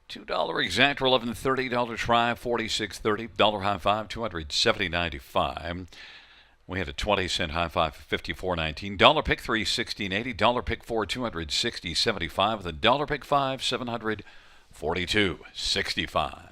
S1: $2 exact, $11.30. Try, $46.30. Dollar high five, $270.95. We had a 20-cent high five, $54.19. Dollar pick 3, $16.80. Dollar pick 4, $260.75. The dollar pick 5, $742.65.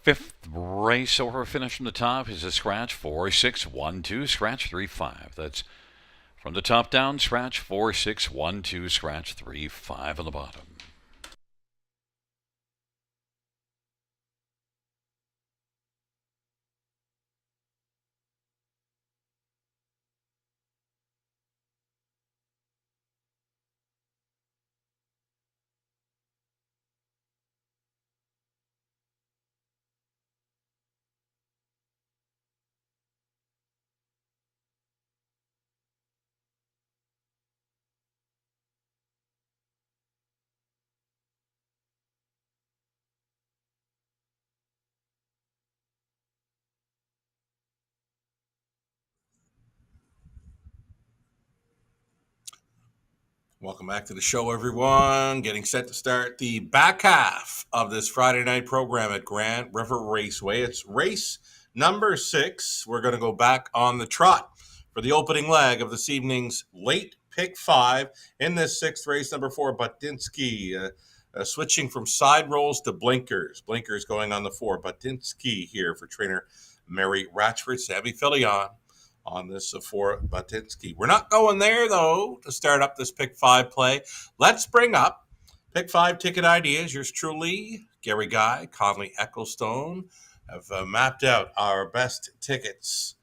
S1: Fifth race over, finish from the top is a scratch 4, 6, 1, 2, scratch 3, 5. That's from the top down, scratch 4, 6, 1, 2, scratch 3, 5 on the bottom.
S2: Welcome back to the show, everyone. Getting set to start the back half of this Friday night program at Grand River Raceway. It's race number 6. We're going to go back on the trot for the opening leg of this evening's late pick 5 in this 6th race, number 4, Butinsky. Switching from side rolls to blinkers. Blinkers going on the 4. Butinsky here for trainer Mary Ratchford. Sammy Filion on this for Butinsky. We're not going there, though, to start up this Pick 5 play. Let's bring up Pick 5 ticket ideas. Yours truly, Gary Guy, Conley Ecclestone, have mapped out our best tickets.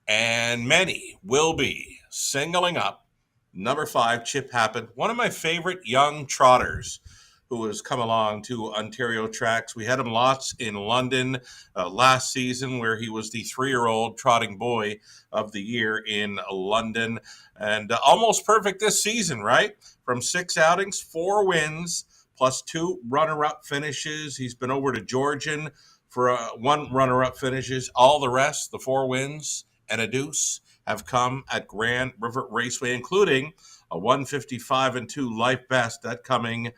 S2: And many will be singling up number 5, Chip Happen, one of my favorite young trotters who has come along to Ontario tracks. We had him lots in London last season, where he was the 3-year-old trotting boy of the year in London. And almost perfect this season, right? From 6 outings, 4 wins, plus 2 runner-up finishes. He's been over to Georgian for 1 runner-up finishes. All the rest, the 4 wins and a deuce, have come at Grand River Raceway, including a 155-2 life best, that coming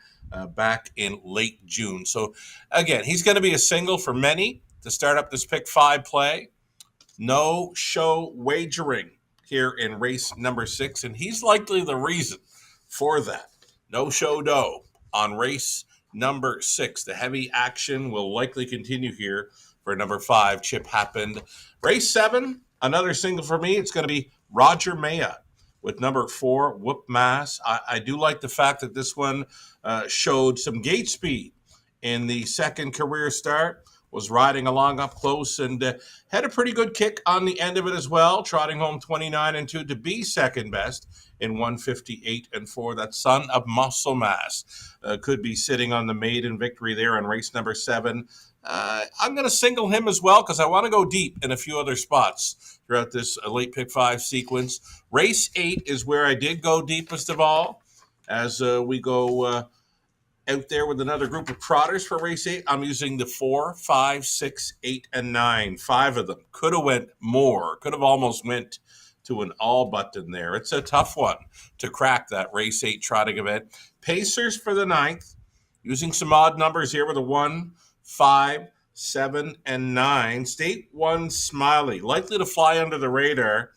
S2: back in late June. So again, he's going to be a single for many to start up this Pick 5 play. No show wagering here in race number 6, and he's likely the reason for that. No show dough on race number 6. The heavy action will likely continue here for number 5, Chip Happened. Race 7, another single for me. It's going to be Roger Maya with number 4, Whoop Mass. I do like the fact that this one showed some gate speed in the second career start, was riding along up close, and had a pretty good kick on the end of it as well, trotting home 29-2 to be second best in 158-4. That son of muscle mass could be sitting on the maiden victory there in race number 7. I'm going to single him as well because I want to go deep in a few other spots throughout this late pick 5 sequence. Race 8 is where I did go deepest of all. As we go out there with another group of trotters for race 8, I'm using the 4, 5, 6, 8, and 9. 5 of them. Could have went more. Could have almost went to an all button there. It's a tough one to crack, that race 8 trotting event. Pacers for the 9th. Using some odd numbers here with a 1, 5, 7, and 9. State 1, Smiley, likely to fly under the radar.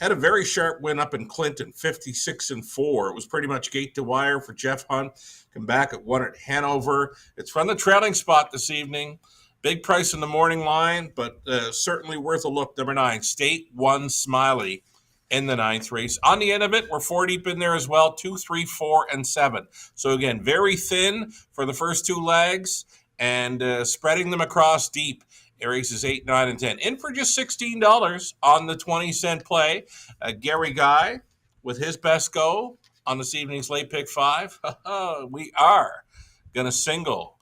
S2: Had a very sharp win up in Clinton, 56-4. It was pretty much gate to wire for Jeff Hunt. Come back at 1 at Hanover. It's from the trailing spot this evening. Big price in the morning line, but certainly worth a look. Number 9, State 1, Smiley in the 9th race. On the end of it, we're 4 deep in there as well, 2, 3, 4, and 7. So again, very thin for the first 2 legs, and spreading them across deep. Races 8, 9, and 10. In for just $16 on the 20-cent play. Gary Guy with his best go on this evening's late pick 5. We are going to single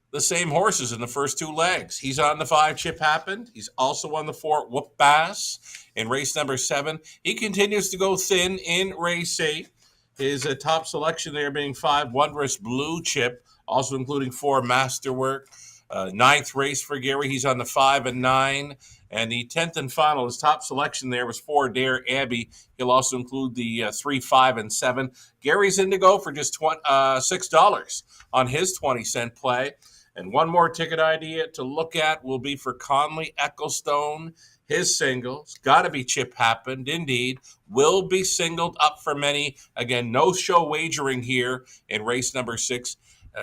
S2: the same horses in the first 2 legs. He's on the 5, Chip Happened. He's also on the 4, Whoop Bass in race number 7. He continues to go thin in race 8. His top selection there being 5, Wondrous Blue Chip, also including 4, Masterwork. 9th race for Gary. He's on the 5 and 9. And the 10th and final, his top selection there was 4, Dare Abbey. He'll also include the 3, 5, and 7. Gary's in to go for just $6 on his 20-cent play. And one more ticket idea to look at will be for Conley Ecclestone. His singles, got to be Chip Happened, indeed, will be singled up for many. Again, no show wagering here in race number 6.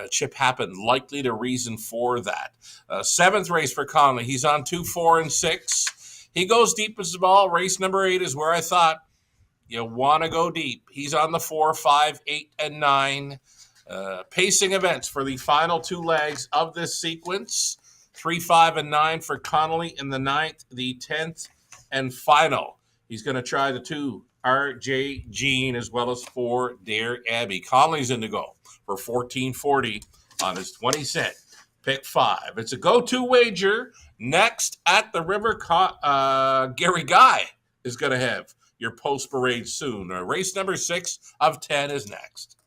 S2: Chip Happened, likely the reason for that. 7th race for Conley. He's on 2, 4, and 6. He goes deep as the ball. Race number 8 is where I thought you want to go deep. He's on the 4, 5, 8, and 9. Pacing events for the final 2 legs of this sequence. 3, 5, and 9 for Connolly in the 9th, the 10th, and final. He's going to try the 2, R.J. Jean, as well as 4, Dare Abbey. Connolly's in to go for $14.40 on his 20-cent pick 5. It's a go-to wager. Next at the river, Gary Guy is going to have your post-parade soon. Race number 6 of 10 is next.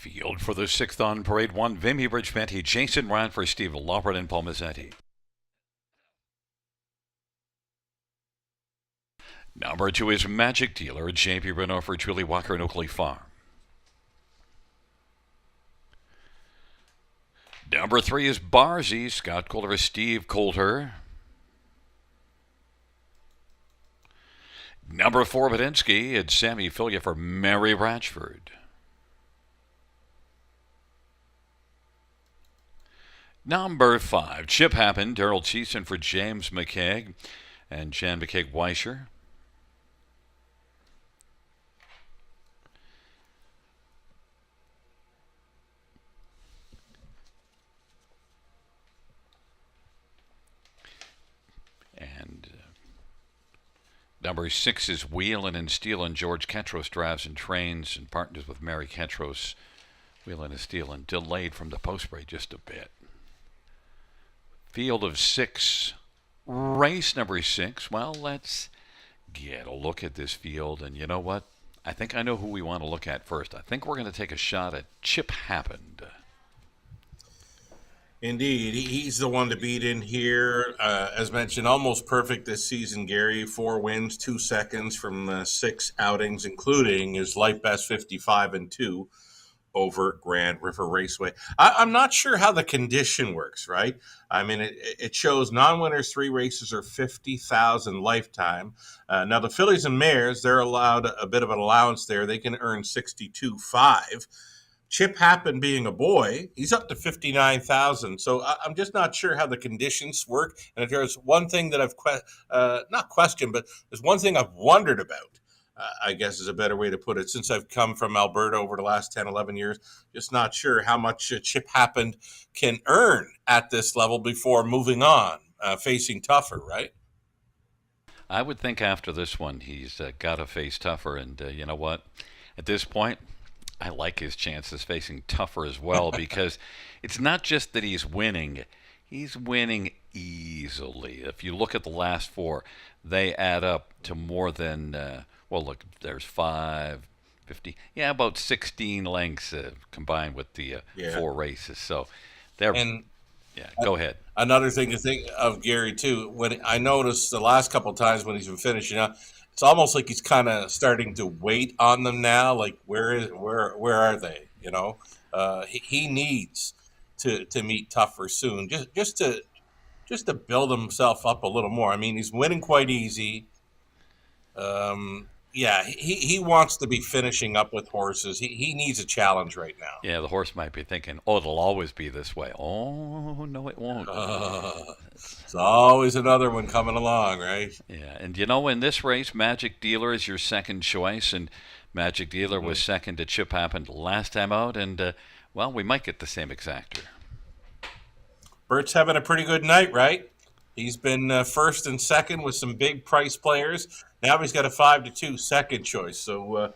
S1: Field for the 6th on parade 1, Vimy Bridgeventi, Jason Ryan for Steve Lawrence and Palmazetti. Number 2 is Magic Dealer, JP Renault for Julie Walker and Oakley Farm. Number 3 is Barzy, Scott Coulter, Steve Coulter. Number 4, Badinsky, it's Sammy Filia for Mary Ratchford. Number 5, Chip Happen, Daryl Cheeson for James McKeag and Jan McKeag-Weischer. And number 6 is Whelan and Steele, and George Ketros drives and trains and partners with Mary Ketros. Whelan and Steele, and delayed from the post break just a bit. Field of 6, race number 6. Well, let's get a look at this field. And you know what? I think I know who we want to look at first. I think we're going to take a shot at Chip Happened.
S2: Indeed, he's the one to beat in here. As mentioned, almost perfect this season, Gary. 4 wins, 2 seconds from 6 outings, including his life best 55-2 over Grand River Raceway. I'm not sure how the condition works, right? I mean, it shows non-winners 3 races are 50,000 lifetime. Now the fillies and mares, they're allowed a bit of an allowance there. They can earn 62.5. Chip Happen being a boy, he's up to 59,000. So I'm just not sure how the conditions work. And if there's one thing that I've not questioned, but there's one thing I've wondered about, I guess is a better way to put it, since I've come from Alberta over the last 10, 11 years, just not sure how much Chip Happened can earn at this level before moving on, facing tougher, right?
S1: I would think after this one he's got to face tougher, and you know what? At this point, I like his chances facing tougher as well, because it's not just that he's winning easily. If you look at the last 4, they add up to more than, well, look, there's 5, 50, about 16 lengths combined with the 4 races. So they're, go ahead.
S2: Another thing to think of, Gary, too, when I noticed the last couple of times when he's been finishing up, it's almost like he's kind of starting to wait on them now. Like, where are they? You know, he needs to meet tougher soon, just to build himself up a little more. I mean, he's winning quite easy. He wants to be finishing up with horses. He needs a challenge right now.
S1: Yeah, the horse might be thinking, oh, it'll always be this way. Oh, no, it won't.
S2: It's always another one coming along, right?
S1: Yeah, and you know, in this race, Magic Dealer is your second choice, and Magic Dealer was second to Chip Happened last time out, and, well, we might get the same exactor.
S2: Bert's having a pretty good night, right? He's been first and second with some big price players. Now he's got a 5-2 second choice. So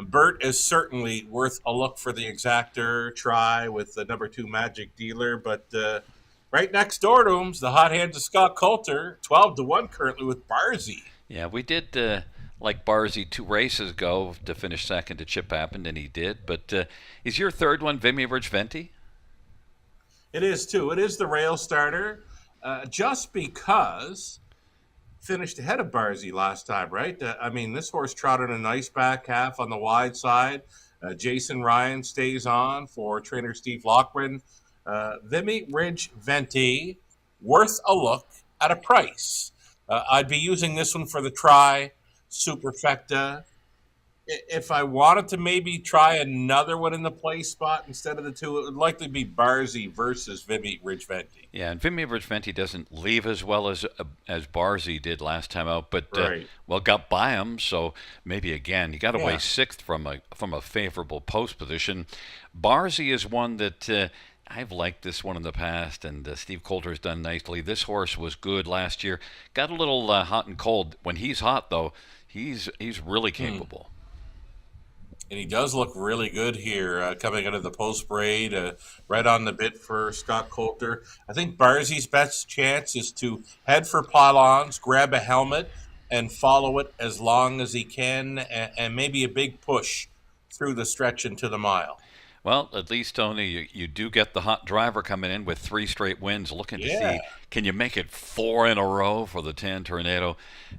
S2: Bert is certainly worth a look for the exactor try with the number 2 Magic Dealer. But right next door to him's the hot hands of Scott Coulter, 12-1 currently with Barzy.
S1: Yeah, we did like Barzy 2 races ago to finish second to Chip Happened, and he did. But is your third one Vimy Bridgeventi?
S2: It is, too. It is the rail starter. Just because finished ahead of Barzy last time, right? I mean, this horse trotted a nice back half on the wide side. Jason Ryan stays on for trainer Steve Lochran. Vimy Bridgeventi, worth a look at a price. I'd be using this one for the try superfecta. If I wanted to maybe try another one in the play spot instead of the 2, it would likely be Barzy versus Vimy Bridgeventi.
S1: Yeah, and Vimy Bridgeventi doesn't leave as well as Barzy did last time out, but
S2: right.
S1: Got by him. So maybe again, you got to weigh 6th from a favorable post position. Barzy is one that I've liked this one in the past, and Steve Coulter's done nicely. This horse was good last year. Got a little hot and cold. When he's hot, though, he's really capable.
S2: And he does look really good here coming out of the post braid, right on the bit for Scott Coulter. I think Barzy's best chance is to head for pylons, grab a helmet, and follow it as long as he can, and maybe a big push through the stretch into the mile.
S1: Well, at least, Tony, you do get the hot driver coming in with 3 straight wins, looking to
S2: Yeah.
S1: see can you make it 4 in a row for the Tan Tornado.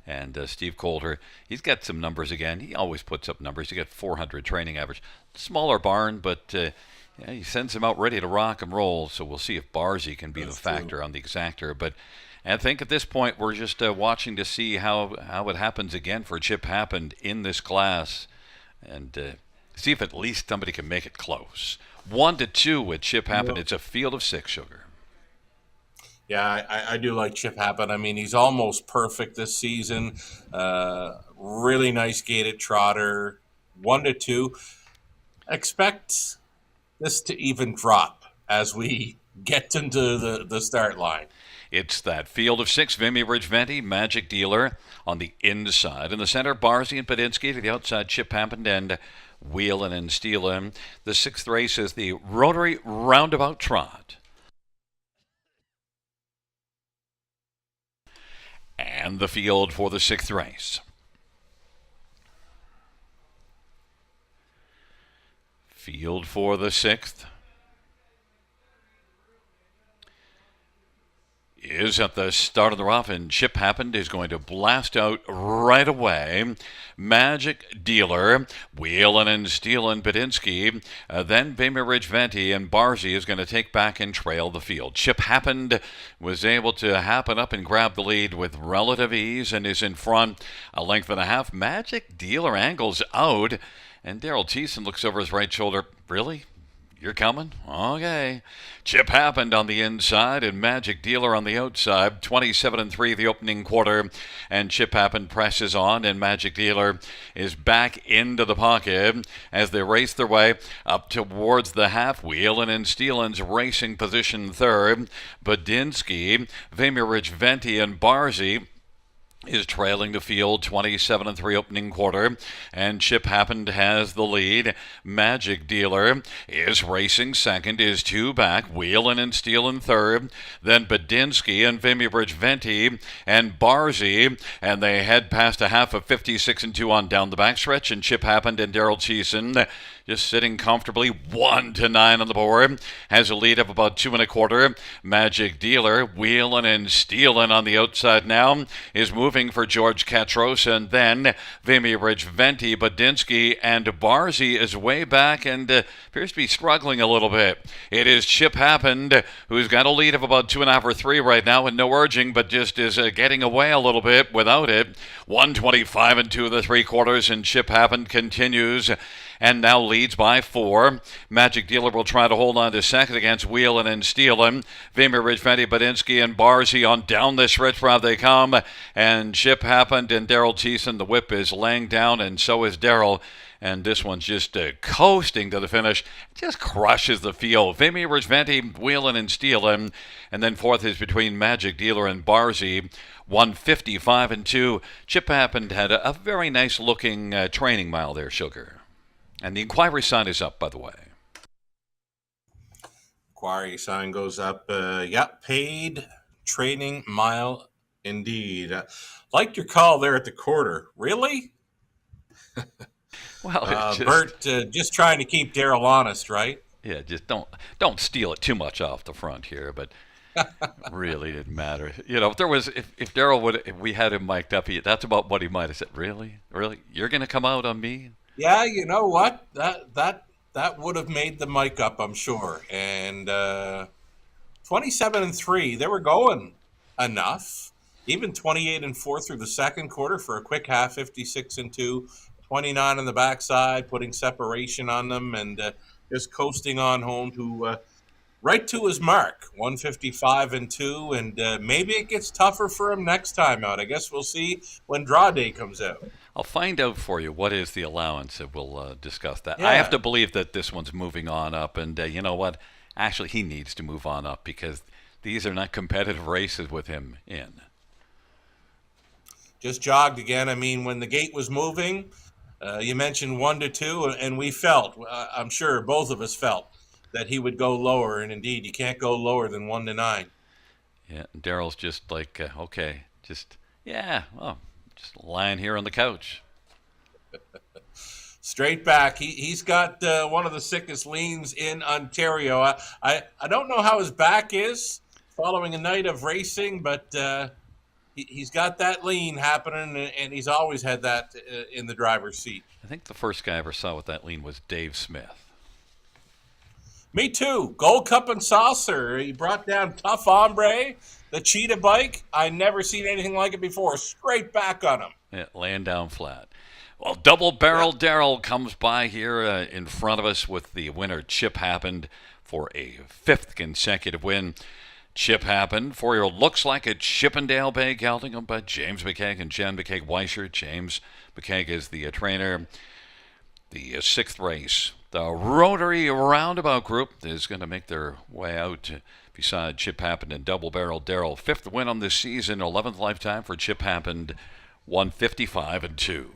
S1: And Steve Coulter, he's got some numbers again. He always puts up numbers. He got 400 training average. Smaller barn, but yeah, he sends him out ready to rock and roll. So we'll see if Barzy can be
S2: That's
S1: the factor
S2: true.
S1: on the exactor. But I think at this point we're just watching to see how it happens again for Chip Happened in this class. And see if at least somebody can make it close. 1-2 with Chip Happen. It's a field of 6, Sugar.
S2: Yeah, I do like Chip Happen. I mean, he's almost perfect this season. Really nice gated trotter. 1-2. Expect this to even drop as we get into the start line.
S1: It's that field of 6. Vimy Ridge Venti, Magic Dealer on the inside. In the center, Barzy and Padinsky. To the outside, Chip Happen and Wheelin' and Steelin'. The 6th race is the Rotary Roundabout Trot. And the field for the 6th race. Field for the 6th is at the start of the rough, and Chip Happened is going to blast out right away. Magic Dealer, Wheelin' and Steelin' Padinsky, then Vimy Ridge Venti, and Barzy is going to take back and trail the field. Chip Happened was able to happen up and grab the lead with relative ease and is in front 1.5 lengths. Magic Dealer angles out, and Daryl Thiessen looks over his right shoulder. Really? You're coming? Okay. Chip Happened on the inside and Magic Dealer on the outside. 27-3 the opening quarter. And Chip Happened presses on and Magic Dealer is back into the pocket as they race their way up towards the half. Wheelin' and Steelin's racing position 3rd. Badinsky, Vimy Ridge Venti, and Barzy is trailing the field 27-3 opening quarter, and Chip Happened has the lead. Magic Dealer is racing 2nd, is 2 back. Wheelin' and Steelin' 3rd, then Badinsky and Vimy Ridge Venti and Barzy, and they head past a half of 56-2 on down the backstretch, and Chip Happened and Daryl Thiessen just sitting comfortably 1-9 on the board, has a lead of about 2.25. Magic Dealer, Wheelin' and Steelin' on the outside now, is moving for George Katros, and then Vimy Ridge Venti, Badinsky, and Barzy is way back and appears to be struggling a little bit. It is Chip Happened, who's got a lead of about 2.5 or 3 right now, and no urging, but just is getting away a little bit without it. 125 2 3/4, and Chip Happened continues and now leads by 4. Magic Dealer will try to hold on to 2nd against Wheelin' and Steelin'. Vimy Ridge Venti, Badinsky, and Barzy on down the stretch route they come. And Chip Happened and Daryl Thiessen, the whip is laying down, and so is Daryl. And this one's just coasting to the finish. Just crushes the field. Vimy Ridge Venti, Wheelin' and Steelin'. And then 4th is between Magic Dealer and Barzy. 155-2. Chip Happened had a very nice looking training mile there, Sugar. And the inquiry sign is up, by the way.
S2: Inquiry sign goes up. Paid training mile indeed. Liked your call there at the quarter. Really?
S1: Well,
S2: Bert, just trying to keep Daryl honest, right?
S1: Yeah, just don't steal it too much off the front here, but really didn't matter. You know, if Daryl if we had him mic'd up, that's about what he might have said. Really, you're going to come out on me?
S2: Yeah, you know what? That would have made the mic up, I'm sure. And 27-3, they were going enough. Even 28-4 through the second quarter for a quick half, 56-2, 29 on the backside, putting separation on them, and just coasting on home to right to his mark, 155-2, and maybe it gets tougher for him next time out. I guess we'll see when draw day comes out.
S1: I'll find out for you what is the allowance, and we'll discuss that.
S2: Yeah.
S1: I have to believe that this one's moving on up, and you know what? Actually, he needs to move on up because these are not competitive races with him in.
S2: Just jogged again. I mean, when the gate was moving, you mentioned 1-2, and we felt, I'm sure both of us felt, that he would go lower, and indeed, you can't go lower than 1-9.
S1: Yeah, Daryl's just like, okay, just lying here on the couch.
S2: Straight back. He's got one of the sickest leans in Ontario. I don't know how his back is following a night of racing, but he's got that lean happening, and he's always had that in the driver's seat.
S1: I think the first guy I ever saw with that lean was Dave Smith.
S2: Me too. Gold Cup and Saucer. He brought down Tough Hombre, the cheetah bike. I never seen anything like it before. Straight back on him.
S1: Yeah, laying down flat. Well, Double Barrel Daryl comes by here in front of us with the winner, Chip Happened, for a fifth consecutive win. Chip Happened, 4-year-old, looks like a Chippendale Bay gelding by James McKeag and Jen McKeag-Weischer. James McKeag is the trainer. The sixth race, the Rotary Roundabout Group is going to make their way out beside Chip Happened and Double Barrel Daryl. Fifth win on this season, 11th lifetime for Chip Happened, 155-2.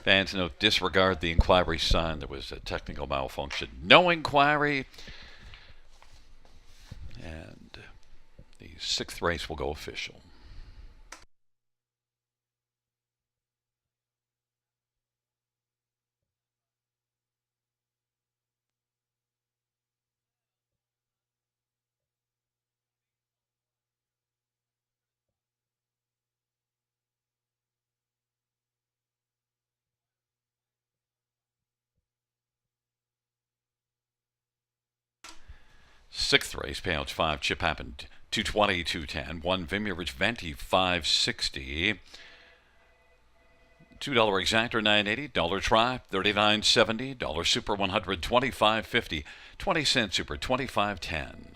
S1: Fans note, disregard the inquiry sign. There was a technical malfunction. No inquiry. And the sixth race will go official. Sixth race, payouts 5, Chip Happened 220, 210. 1 Vimy Rich Venti 560. $2 exactor 980, dollar try 39.70, dollar super 125.50, 20-cent super 25.10.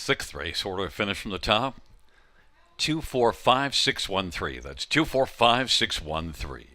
S1: sixth race, order finish from the top. 245613. That's 245613.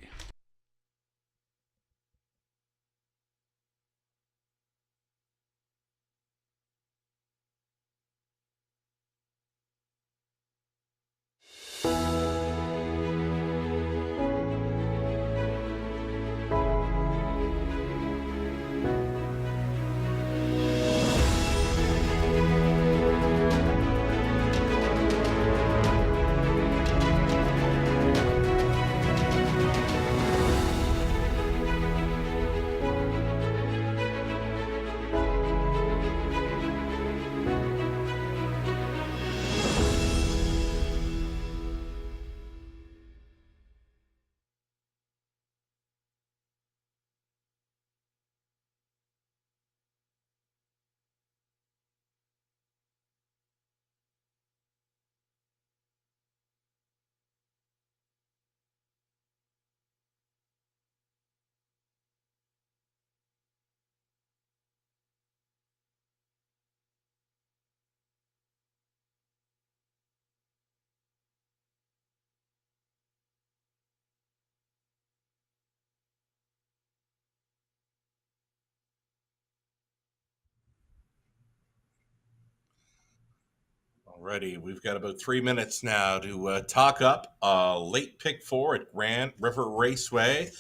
S2: Alrighty, we've got about 3 minutes now to talk up late pick four at Grand River Raceway.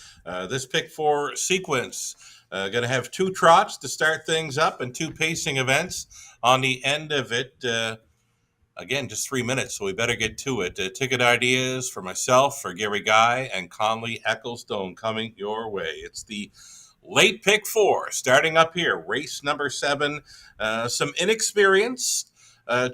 S2: This pick four sequence going to have two trots to start things up and two pacing events on the end of it. Again, just 3 minutes, so we better get to it. Ticket ideas for myself, for Gary Guy, and Conley Ecclestone coming your way. It's the late pick four starting up here. Race number 7. Some inexperienced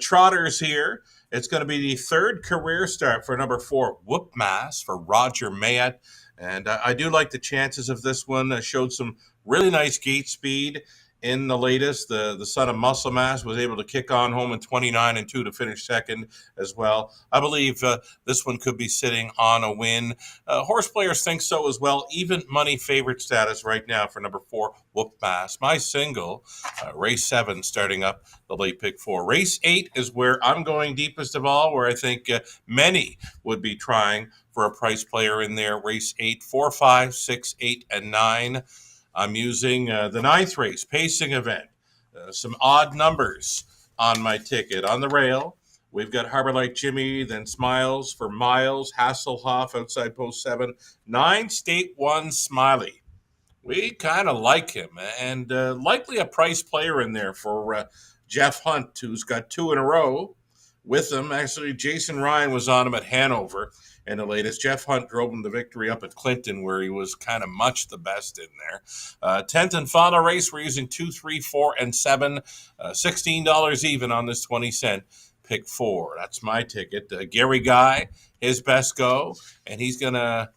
S2: trotters here. It's going to be the third career start for number 4, Whoop Mass, for Roger Mayett. And I do like the chances of this one. Showed some really nice gate speed in the latest. The son of Muscle Mass was able to kick on home in 29 and 2 to finish second as well. I believe this one could be sitting on a win. Horse players think so as well. Even money favorite status right now for number 4, Whoop Mass. My single, race 7 starting up the late pick 4. Race 8 is where I'm going deepest of all, where I think many would be trying for a price player in there. Race 8, 4, 5, 6, 8, and 9. I'm using the 9th race, pacing event. Some odd numbers on my ticket. On the rail, we've got Harbor Light Jimmy, then Smiles for Miles, Hasselhoff outside post 7, 9 State 1 Smiley. We kind of like him, and likely a price player in there for Jeff Hunt, who's got 2 in a row with him. Actually, Jason Ryan was on him at Hanover in the latest. Jeff Hunt drove him the victory up at Clinton, where he was kind of much the best in there. 10th and final race, we're using 2, 3, 4, and 7. $16 even on this 20-cent pick 4. That's my ticket. Gary Guy, his best go, and he's going to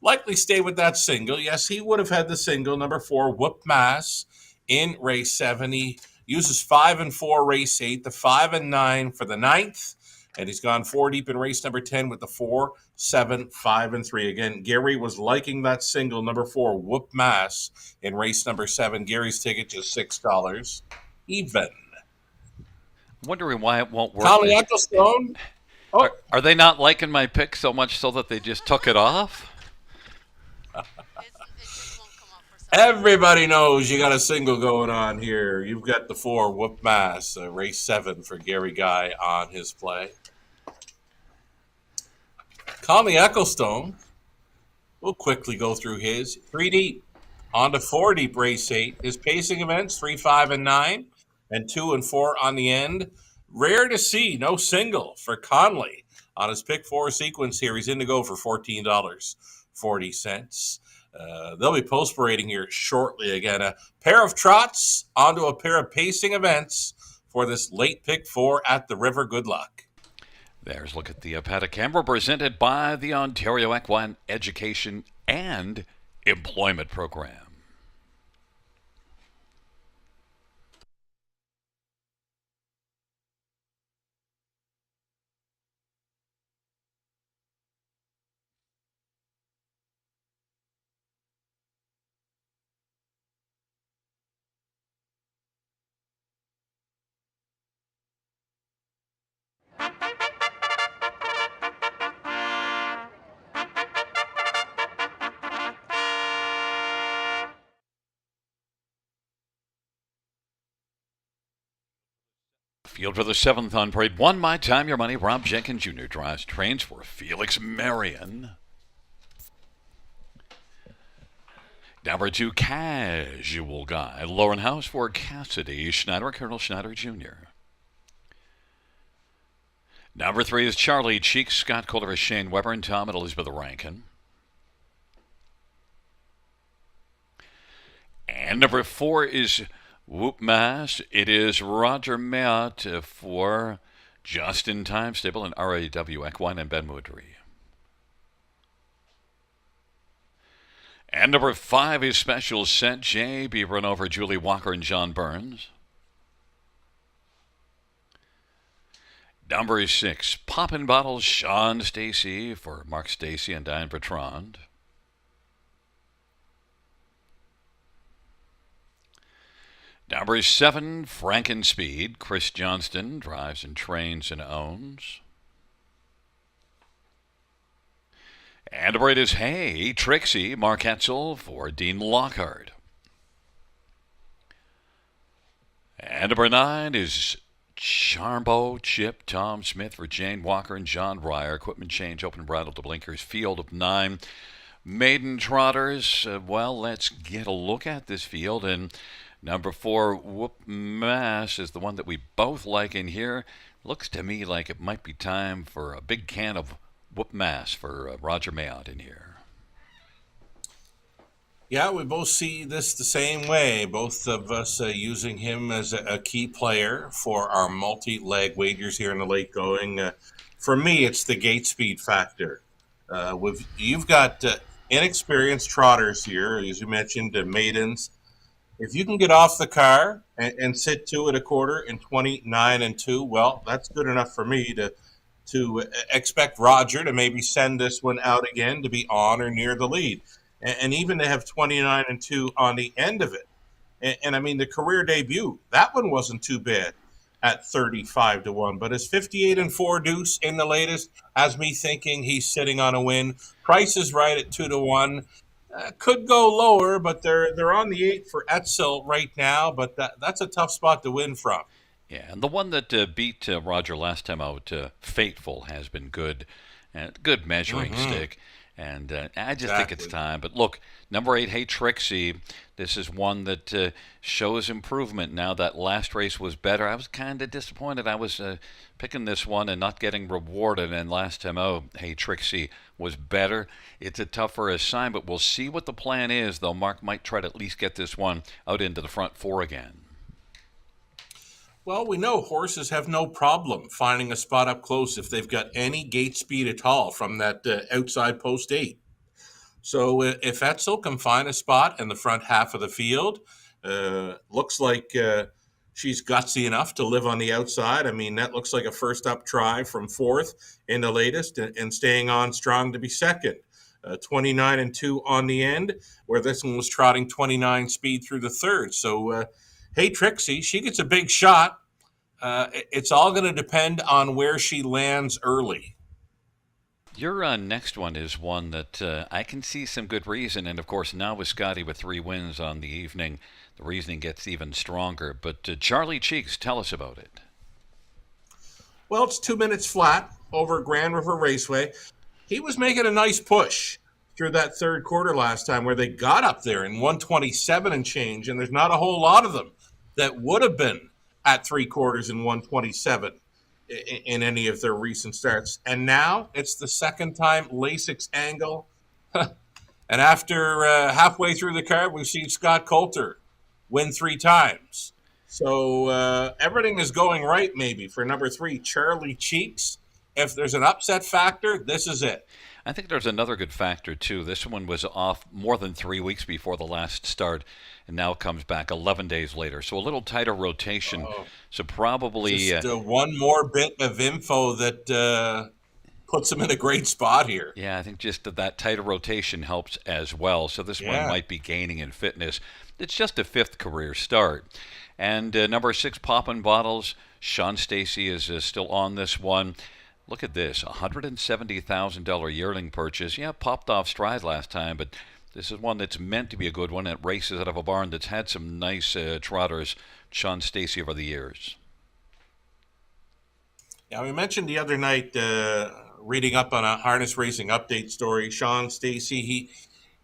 S2: likely stay with that single. Yes, he would have had the single, number 4, Whoop Mass, in race 7. He uses 5 and 4 race 8, the 5 and 9 for the 9th, and he's gone 4 deep in race number 10 with the 4, 7, 5, and 3. Again, Gary was liking that single, number 4, Whoop Mass, in race number 7. Gary's ticket just $6 even.
S1: I'm wondering why it won't work.
S2: Conley Ecclestone. Oh,
S1: Are they not liking my pick so much so that they just took it off?
S2: everybody knows you got a single going on here. You've got the 4, Whoop Mass, race 7 for Gary Guy on his play. Conley Ecclestone, we'll quickly go through his. 3 deep, on to 4 deep, race 8. His pacing events, 3, 5, and 9, and 2 and 4 on the end. Rare to see, no single for Conley on his pick 4 sequence here. He's in to go for $14.40. They'll be post-parading here shortly. Again, a pair of trots onto a pair of pacing events for this late pick 4 at the River. Good luck.
S1: There's a look at the Paddock camera presented by the Ontario Equine Education and Employment Program. Field for the 7th on parade 1. My Time, Your Money. Rob Jenkins Jr. drives trains for Felix Marion. Number 2, Casual Guy. Lauren House for Cassidy Schneider, Colonel Schneider Jr. Number 3 is Charlie Cheeks, Scott Kohler, Shane Weber, and Tom and Elizabeth Rankin. And number 4 is Whoop Mass. It is Roger Mayotte for Justin Time Stable and RAW Equine and Ben Woodry. And number 5 is Special Set J. Be run over Julie Walker and John Burns. Number 6, Poppin' Bottles, Sean Stacy for Mark Stacy and Diane Bertrand. Number 7, Frankenspeed. Chris Johnston drives and trains and owns. And number 8 is Hey Trixie, Mark Hetzel for Dean Lockhart. And number 9 is Charbo Chip, Tom Smith for Jane Walker and John Ryer. Equipment change, open bridle to blinkers. Field of 9 maiden trotters. Well, let's get a look at this field. And number 4, Whoop Mass, is the one that we both like in here. Looks to me like it might be time for a big can of Whoop Mass for Roger Mayotte in here.
S2: Yeah, we both see this the same way. Both of us using him as a key player for our multi-leg wagers here in the late going. For me, it's the gate speed factor. You've got inexperienced trotters here, as you mentioned, maidens. If you can get off the car and sit 2 1/4 in 29-2, well, that's good enough for me to expect Roger to maybe send this one out again to be on or near the lead. And even to have 29-2 on the end of it. And I mean, the career debut, that one wasn't too bad at 35-1. But his 58-4 deuce in the latest has me thinking he's sitting on a win. Price is right at 2-1. Could go lower, but they're on the 8 for Etzel right now. But that's a tough spot to win from.
S1: Yeah, and the one that beat Roger last time out, Fateful, has been good. Good measuring stick. And I just think it's time. But look, number 8, Hey Trixie, this is one that shows improvement now. That last race was better. I was kind of disappointed. I was picking this one and not getting rewarded. And last time, Hey Trixie was better. It's a tougher assign, but we'll see what the plan is, though. Mark might try to at least get this one out into the front 4 again.
S2: Well, we know horses have no problem finding a spot up close if they've got any gate speed at all from that outside post 8. So if Etzel can find a spot in the front half of the field, looks like she's gutsy enough to live on the outside. I mean, that looks like a first up try from 4th in the latest and staying on strong to be 2nd. 29-2 on the end, where this one was trotting 29 speed through the 3rd. So, Hey Trixie, she gets a big shot. It's all going to depend on where she lands early.
S1: Your next one is one that I can see some good reason. And, of course, now with Scotty with 3 wins on the evening, the reasoning gets even stronger. But Charlie Cheeks, tell us about it.
S2: Well, it's 2 minutes flat over Grand River Raceway. He was making a nice push through that 3rd quarter last time where they got up there in 127 and change, and there's not a whole lot of them that would have been at 3 quarters in 127 in any of their recent starts. And now it's the 2nd time Lasix angle. And after halfway through the card, we've seen Scott Coulter win 3 times. So everything is going right maybe for number 3, Charlie Cheeks. If there's an upset factor, this is it.
S1: I think there's another good factor, too. This one was off more than 3 weeks before the last start, and now comes back 11 days later. So a little tighter rotation. So probably...
S2: Just one more bit of info that puts him in a great spot here.
S1: Yeah, I think just that tighter rotation helps as well. So this one might be gaining in fitness. It's just a 5th career start. And number 6, Poppin' Bottles. Sean Stacy is still on this one. Look at this, $170,000 yearling purchase. Yeah, popped off stride last time, but this is one that's meant to be a good one. It races out of a barn that's had some nice trotters, Sean Stacy, over the years.
S2: Now, we mentioned the other night, reading up on a harness racing update story. Sean Stacy,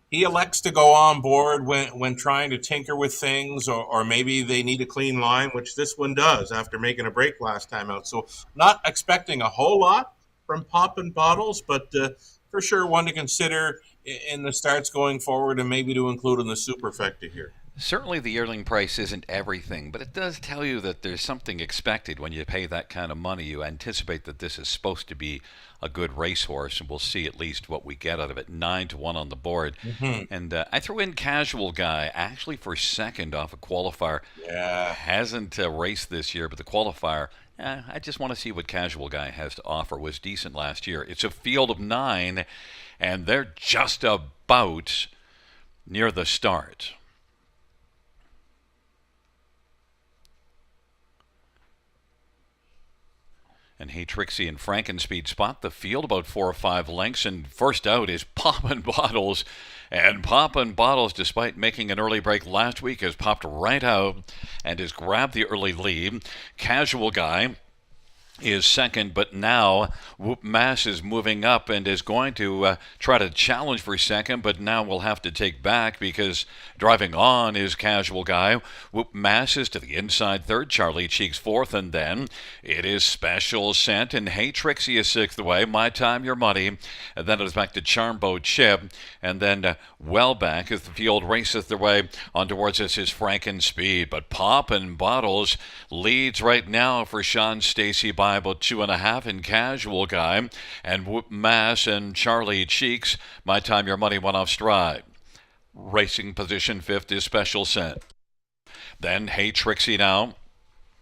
S2: he elects to go on board when trying to tinker with things, or maybe they need a clean line, which this one does after making a break last time out. So, not expecting a whole lot from Pop and Bottles, but for sure one to consider in the starts going forward, and maybe to include in the superfecta here.
S1: Certainly, the yearling price isn't everything, but it does tell you that there's something expected when you pay that kind of money. You anticipate that this is supposed to be a good racehorse, and we'll see at least what we get out of it. 9-1 on the board. And I threw in Casual Guy, actually for second off a qualifier.
S2: Yeah.
S1: Hasn't raced this year, but the qualifier, I just want to see what Casual Guy has to offer. Was decent last year. It's a field of 9, and they're just about near the start. And Hey Trixie and Frankenspeed spot the field about 4 or 5 lengths, and first out is Poppin' Bottles. And Poppin' Bottles, despite making an early break last week, has popped right out and has grabbed the early lead. Casual Guy is second, but now Whoop Mass is moving up and is going to try to challenge for second, but now will have to take back because driving on is Casual Guy. Whoop Mass is to the inside third, Charlie Cheeks fourth, and then it is Special Scent, and Hey Trixie is sixth away, My Time, Your Money, and then it is back to Charmbo Chip, and then well back as the field races their way on towards us is Frankenspeed, but Poppin' Bottles leads right now for Sean Stacy by about 2.5 in Casual Guy, and Whoop Mass and Charlie Cheeks, My Time, Your Money went off stride. Racing position fifth is Special Scent. Then Hey Trixie now.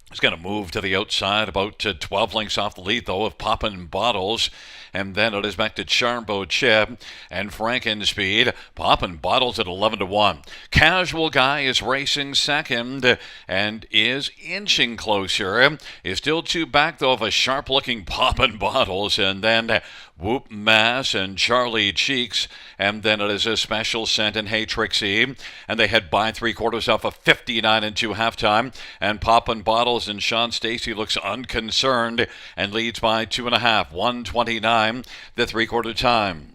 S1: He's going to move to the outside, about 12 lengths off the lead, though, of Poppin' Bottles. And then it is back to Charmbo Chip and Frankenspeed. Poppin' Bottles at 11-1. Casual Guy is racing second and is inching closer. Is still 2 back, though, of a sharp-looking Poppin' Bottles. And then Whoop Mass and Charlie Cheeks. And then it is a Special Scent and Hey Trixie. And they head by 3/4 off a 59-2 halftime. And Poppin' Bottles and Sean Stacy looks unconcerned and leads by 2.5, 129 the 3/4 time.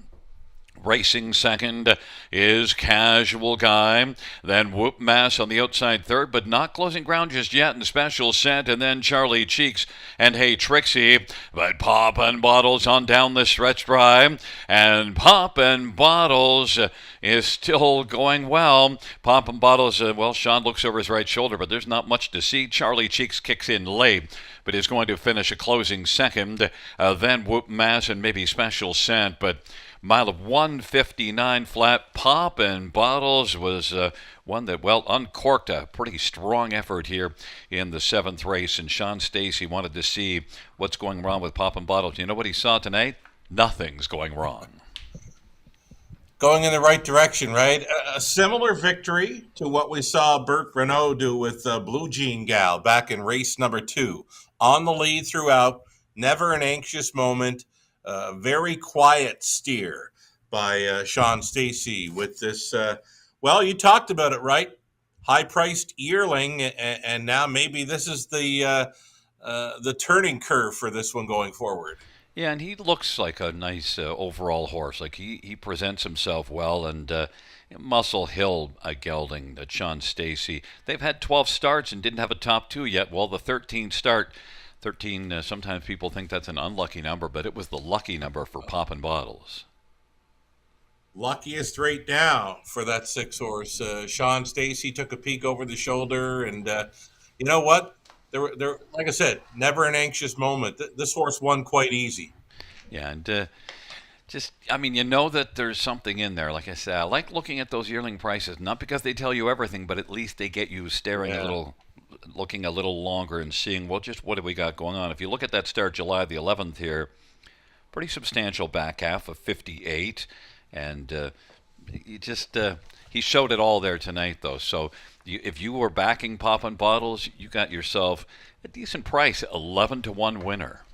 S1: Racing second is Casual Guy, then Whoop Mass on the outside third, but not closing ground just yet in Special Scent, and then Charlie Cheeks and Hey Trixie, but Poppin' Bottles on down the stretch drive, and Poppin' Bottles is still going well. Poppin' Bottles, well, Sean looks over his right shoulder, but there's not much to see. Charlie Cheeks kicks in late, but is going to finish a closing second, then Whoop Mass and maybe Special Scent, but mile of 159 flat. Poppin' Bottles was one that, well, uncorked a pretty strong effort here in the 7th race, and Sean Stacy wanted to see what's going wrong with Poppin' Bottles. You know what he saw tonight? Nothing's going wrong.
S2: Going in the right direction, right? A similar victory to what we saw Burt Renault do with Blue Jean Gal back in race number 2. On the lead throughout, never an anxious moment. Very quiet steer by Sean Stacy with this. Well, you talked about it, right? High-priced yearling, and now maybe this is the turning curve for this one going forward.
S1: Yeah, and he looks like a nice overall horse. Like he presents himself well, and Muscle Hill gelding Sean Stacy. They've had 12 starts and didn't have a top 2 yet. Well, the 13th start. 13, sometimes people think that's an unlucky number, but it was the lucky number for Poppin' Bottles.
S2: Luckiest right now for that 6-horse. Sean Stacy took a peek over the shoulder, and you know what? There, like I said, never an anxious moment. This horse won quite easy.
S1: Yeah, and just, I mean, you know that there's something in there. Like I said, I like looking at those yearling prices, not because they tell you everything, but at least they get you staring a little, looking a little longer and seeing, well, just what have we got going on. If you look at that start July the 11th here, pretty substantial back half of 58, and he showed it all there tonight, though. So if you were backing Poppin' Bottles, you got yourself a decent price, 11-1 winner.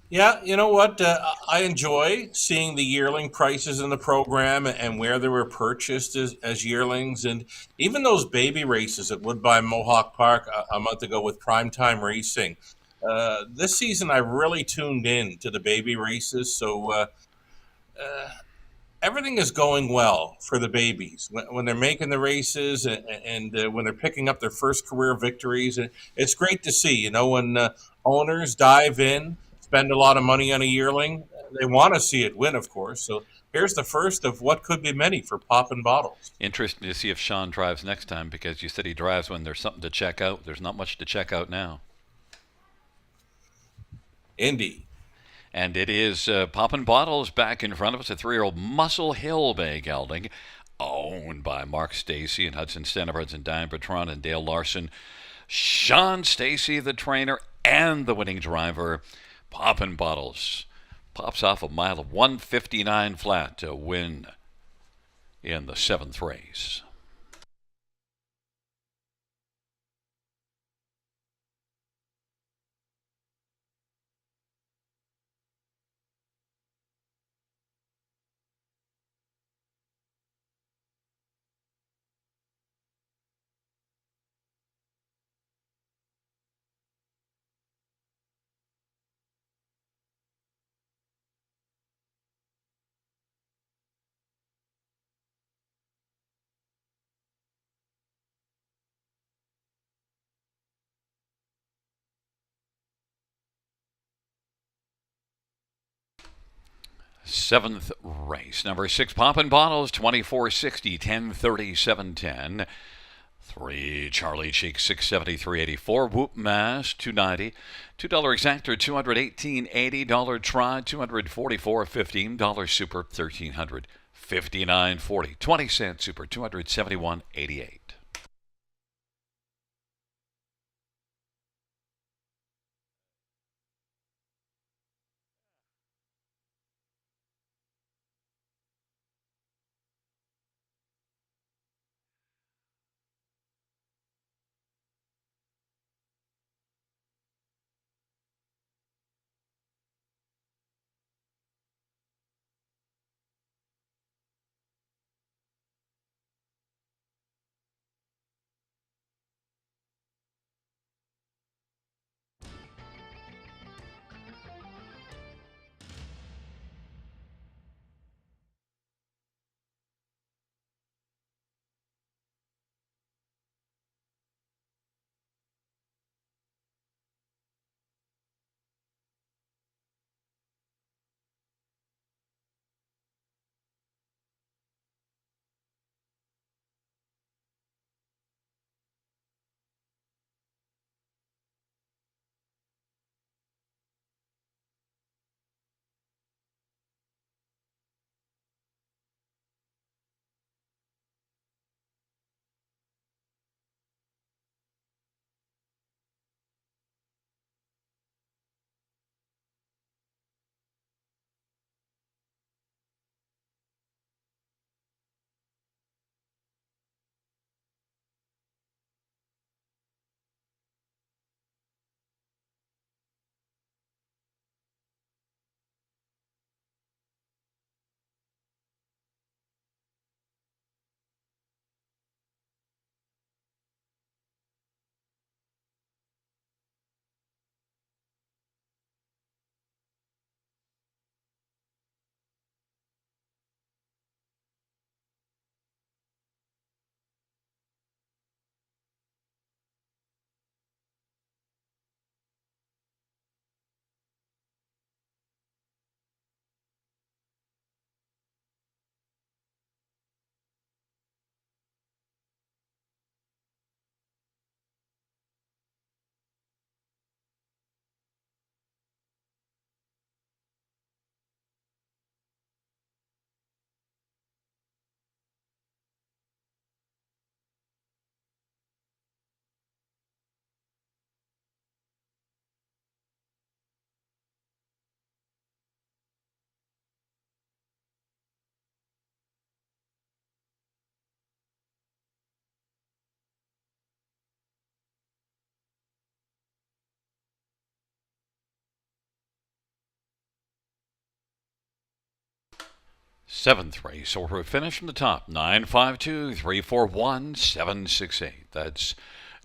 S2: Yeah, you know what? I enjoy seeing the yearling prices in the program and where they were purchased as yearlings, and even those baby races at Woodbine Mohawk Park a month ago with Primetime Racing. This season, I really tuned in to the baby races, so everything is going well for the babies when they're making the races and when they're picking up their first career victories. And it's great to see, when owners dive in, spend a lot of money on a yearling. They want to see it win, of course. So here's the first of what could be many for Poppin' Bottles.
S1: Interesting to see if Sean drives next time, because you said he drives when there's something to check out. There's not much to check out now.
S2: Indy.
S1: And it is Poppin' Bottles back in front of us, a 3-year-old Muscle Hill Bay gelding, owned by Mark Stacy and Hudson Stennevards and Diane Bertrand and Dale Larson. Sean Stacy, the trainer and the winning driver. Poppin' Bottles pops off a mile of 1:59 flat to win in the 7th race. Seventh race, number 6, Poppin' Bottles, 2460, 1037.10. 3, Charlie Cheek, 673.84. Whoop Mass, 290. $2 exactor, 218.80. Dollar Try, 244.15. Dollar Super, 1359.40. 20-cent Super, 271.88. Seventh race, order of finish from the top, 952-341-768. That's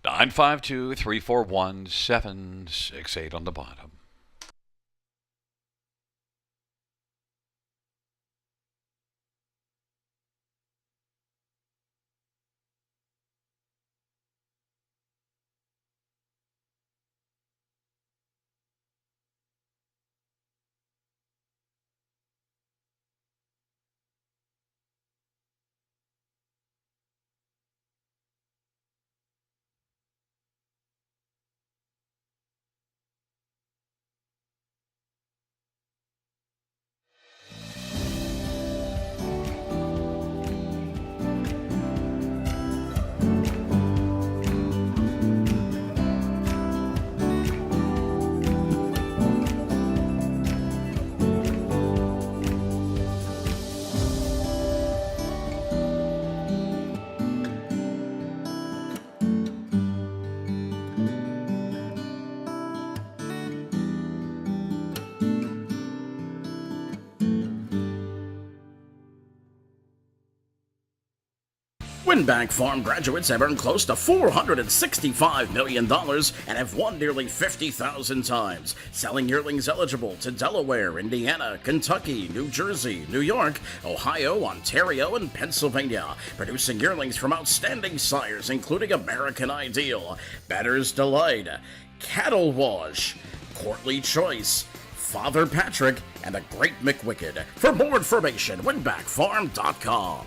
S1: 952-341-768 on the bottom.
S5: Winbank Farm graduates have earned close to $465 million and have won nearly 50,000 times, selling yearlings eligible to Delaware, Indiana, Kentucky, New Jersey, New York, Ohio, Ontario, and Pennsylvania, producing yearlings from outstanding sires including American Ideal, Bettor's Delight, Cattle Wash, Courtly Choice, Father Patrick, and the Great McWicked. For more information, winbackfarm.com.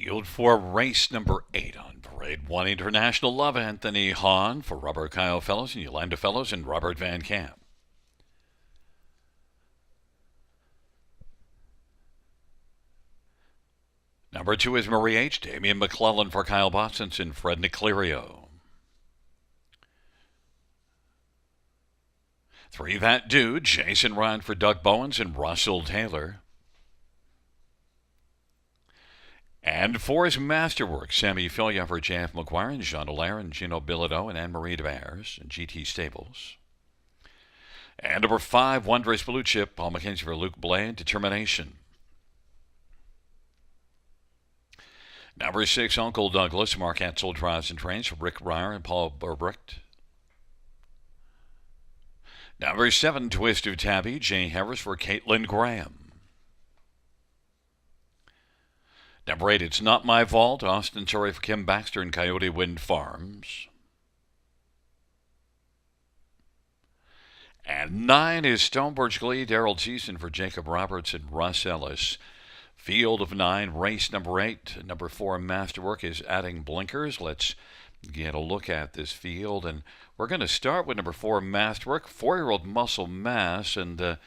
S1: Field for race number 8 on Parade 1 International Love, Anthony Hahn for Robert Kyle Fellows and Yolanda Fellows and Robert Van Camp. Number 2 is Marie H. Damian McClellan for Kyle Botsons and Fred Niclerio. 3, That Dude, Jason Ryan for Doug Bowens and Russell Taylor. And 4 is Masterwork, Sammy Filia for J.F. McGuire and Jean Allaire and Gino Bilodeau and Anne-Marie DeVers and GT Stables. And number 5, Wondrous Blue Chip, Paul McKenzie for Luke Blade, Determination. Number 6, Uncle Douglas, Mark Etzel Drives and Trains for Rick Ryer and Paul Burbrecht. Number 7, Twist of Tabby, Jay Harris for Caitlin Graham. Number 8, It's Not My Vault, Austin Torrey for Kim Baxter and Coyote Wind Farms. And 9 is Stonebridge Glee, Daryl Thiessen for Jacob Roberts and Russ Ellis. Field of 9, race number 8. Number 4, Masterwork is adding blinkers. Let's get a look at this field. And we're going to start with number 4, Masterwork, 4-year-old Muscle Mass. And I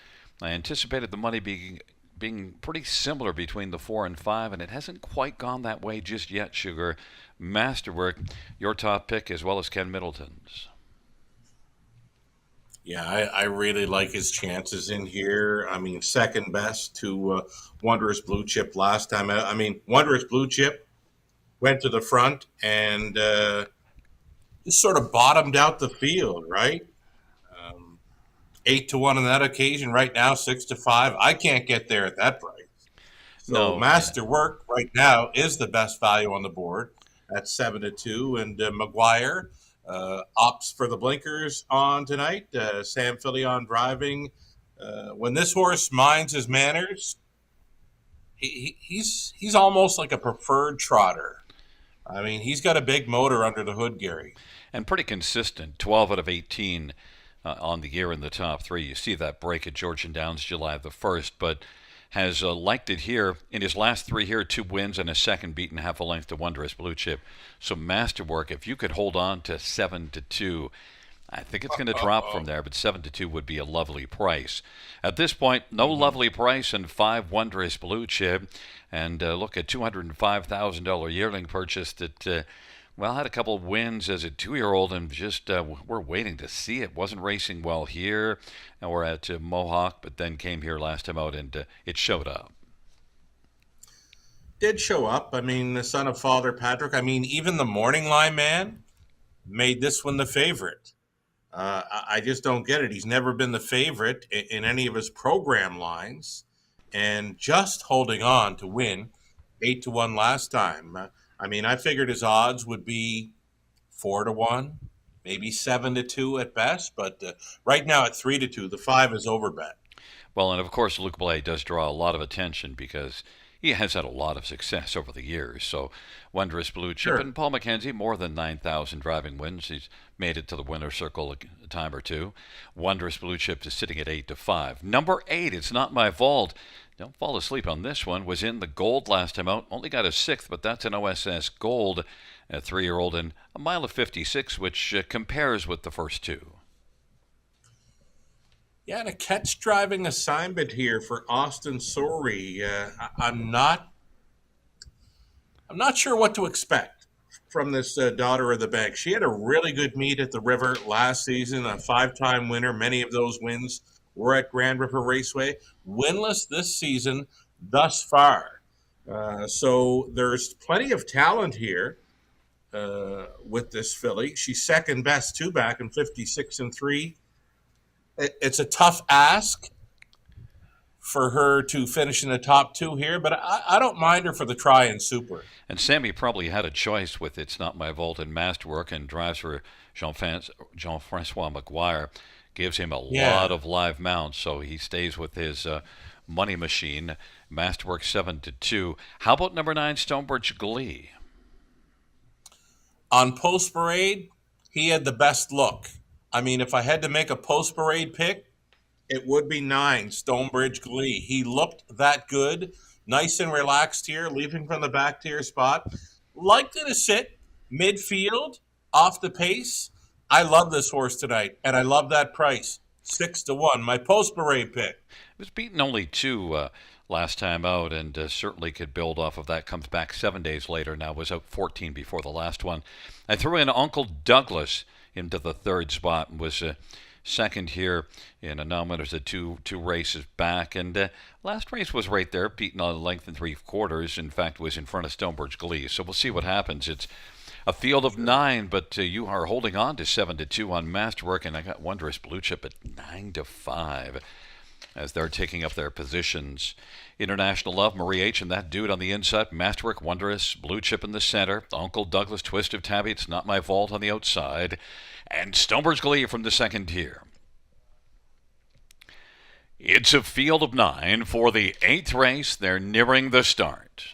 S1: anticipated the money being pretty similar between the 4 and 5, and it hasn't quite gone that way just yet, Sugar. Masterwork, your top pick as well as Ken Middleton's.
S2: Yeah, I really like his chances in here. I mean, second best to Wondrous Blue Chip last time. I mean, Wondrous Blue Chip went to the front and just sort of bottomed out the field, right? 8-1 on that occasion. Right now, 6-5. I can't get there at that price. So
S1: No,
S2: Masterwork right now is the best value on the board at 7-2, and McGuire opts for the blinkers on tonight. Sam Filion driving. When this horse minds his manners, he's almost like a preferred trotter. I mean, he's got a big motor under the hood, Gary.
S1: And pretty consistent, 12 out of 18 on the year in the top 3. You see that break at Georgian Downs July the 1st, but has liked it here. In his last 3 here, 2 wins and a second beaten half a length to Wondrous Blue Chip. So Masterwork, if you could hold on to 7-2, I think it's going to drop from there, but 7-2 would be a lovely price. At this point, no lovely price and 5 Wondrous Blue Chip. And look at $205,000 yearling purchase that, had a couple of wins as a 2-year-old, and just we're waiting to see it. Wasn't racing well here or at Mohawk, but then came here last time out, and it showed up.
S2: Did show up. I mean, the son of Father Paddock. I mean, even the morning line man made this one the favorite. I just don't get it. He's never been the favorite in any of his program lines, and just holding on to win 8-1 last time. I mean, I figured his odds would be 4-1, maybe 7-2 at best, but right now at 3-2, the 5 is overbet.
S1: Well, and of course, Luke Blade does draw a lot of attention because he has had a lot of success over the years. So, Wondrous Blue Chip
S2: Sure.
S1: and Paul McKenzie, more than 9,000 driving wins. He's made it to the winner's circle a time or two. Wondrous Blue Chip is sitting at 8-5. Number 8, It's Not My Vault. Don't fall asleep on this one. Was in the gold last time out. Only got a 6th, but that's an OSS gold. A 3-year-old and a mile of 56, which compares with the first 2.
S2: Yeah, and a catch driving assignment here for Austin Sorey. I'm not sure what to expect from this daughter of the bank. She had a really good meet at the River last season, a 5-time winner. Many of those wins were at Grand River Raceway. Winless this season thus far. So there's plenty of talent here with this filly. She's second best too, back in 56-3. It's a tough ask for her to finish in the top 2 here, but I don't mind her for the try in Super.
S1: And Sammy probably had a choice with It's Not My Vault and Masterwork, and drives for Jean-Francois McGuire. Gives him a lot of live mounts, so he stays with his money machine. Masterwork 7-2. How about number 9, Stonebridge Glee?
S2: On Post Parade, he had the best look. I mean, if I had to make a Post Parade pick, it would be 9, Stonebridge Glee. He looked that good. nice and relaxed here, leaving from the back tier spot. Likely to sit midfield off the pace. I love this horse tonight, and I love that price. 6-1. My post beret pick.
S1: It was beaten only two last time out, and certainly could build off of that. Comes back 7 days later. Now was out 14 before the last one. I threw in Uncle Douglas into the third spot and was second here in a nominators of two races back. And last race was right there, beaten on length and 3/4. In fact, was in front of Stonebridge Glee. So we'll see what happens. It's a field of 9, but you are holding on to 7-2 on Masterwork, and I got Wondrous Blue Chip at 9-5 as they're taking up their positions. International Love, Marie H. and that dude on the inside. Masterwork, Wondrous Blue Chip in the center. Uncle Douglas, Twist of Tabby, It's Not My Vault on the outside. And Stonebridge Glee from the second tier. It's a field of 9 for the 8th race. They're nearing the start.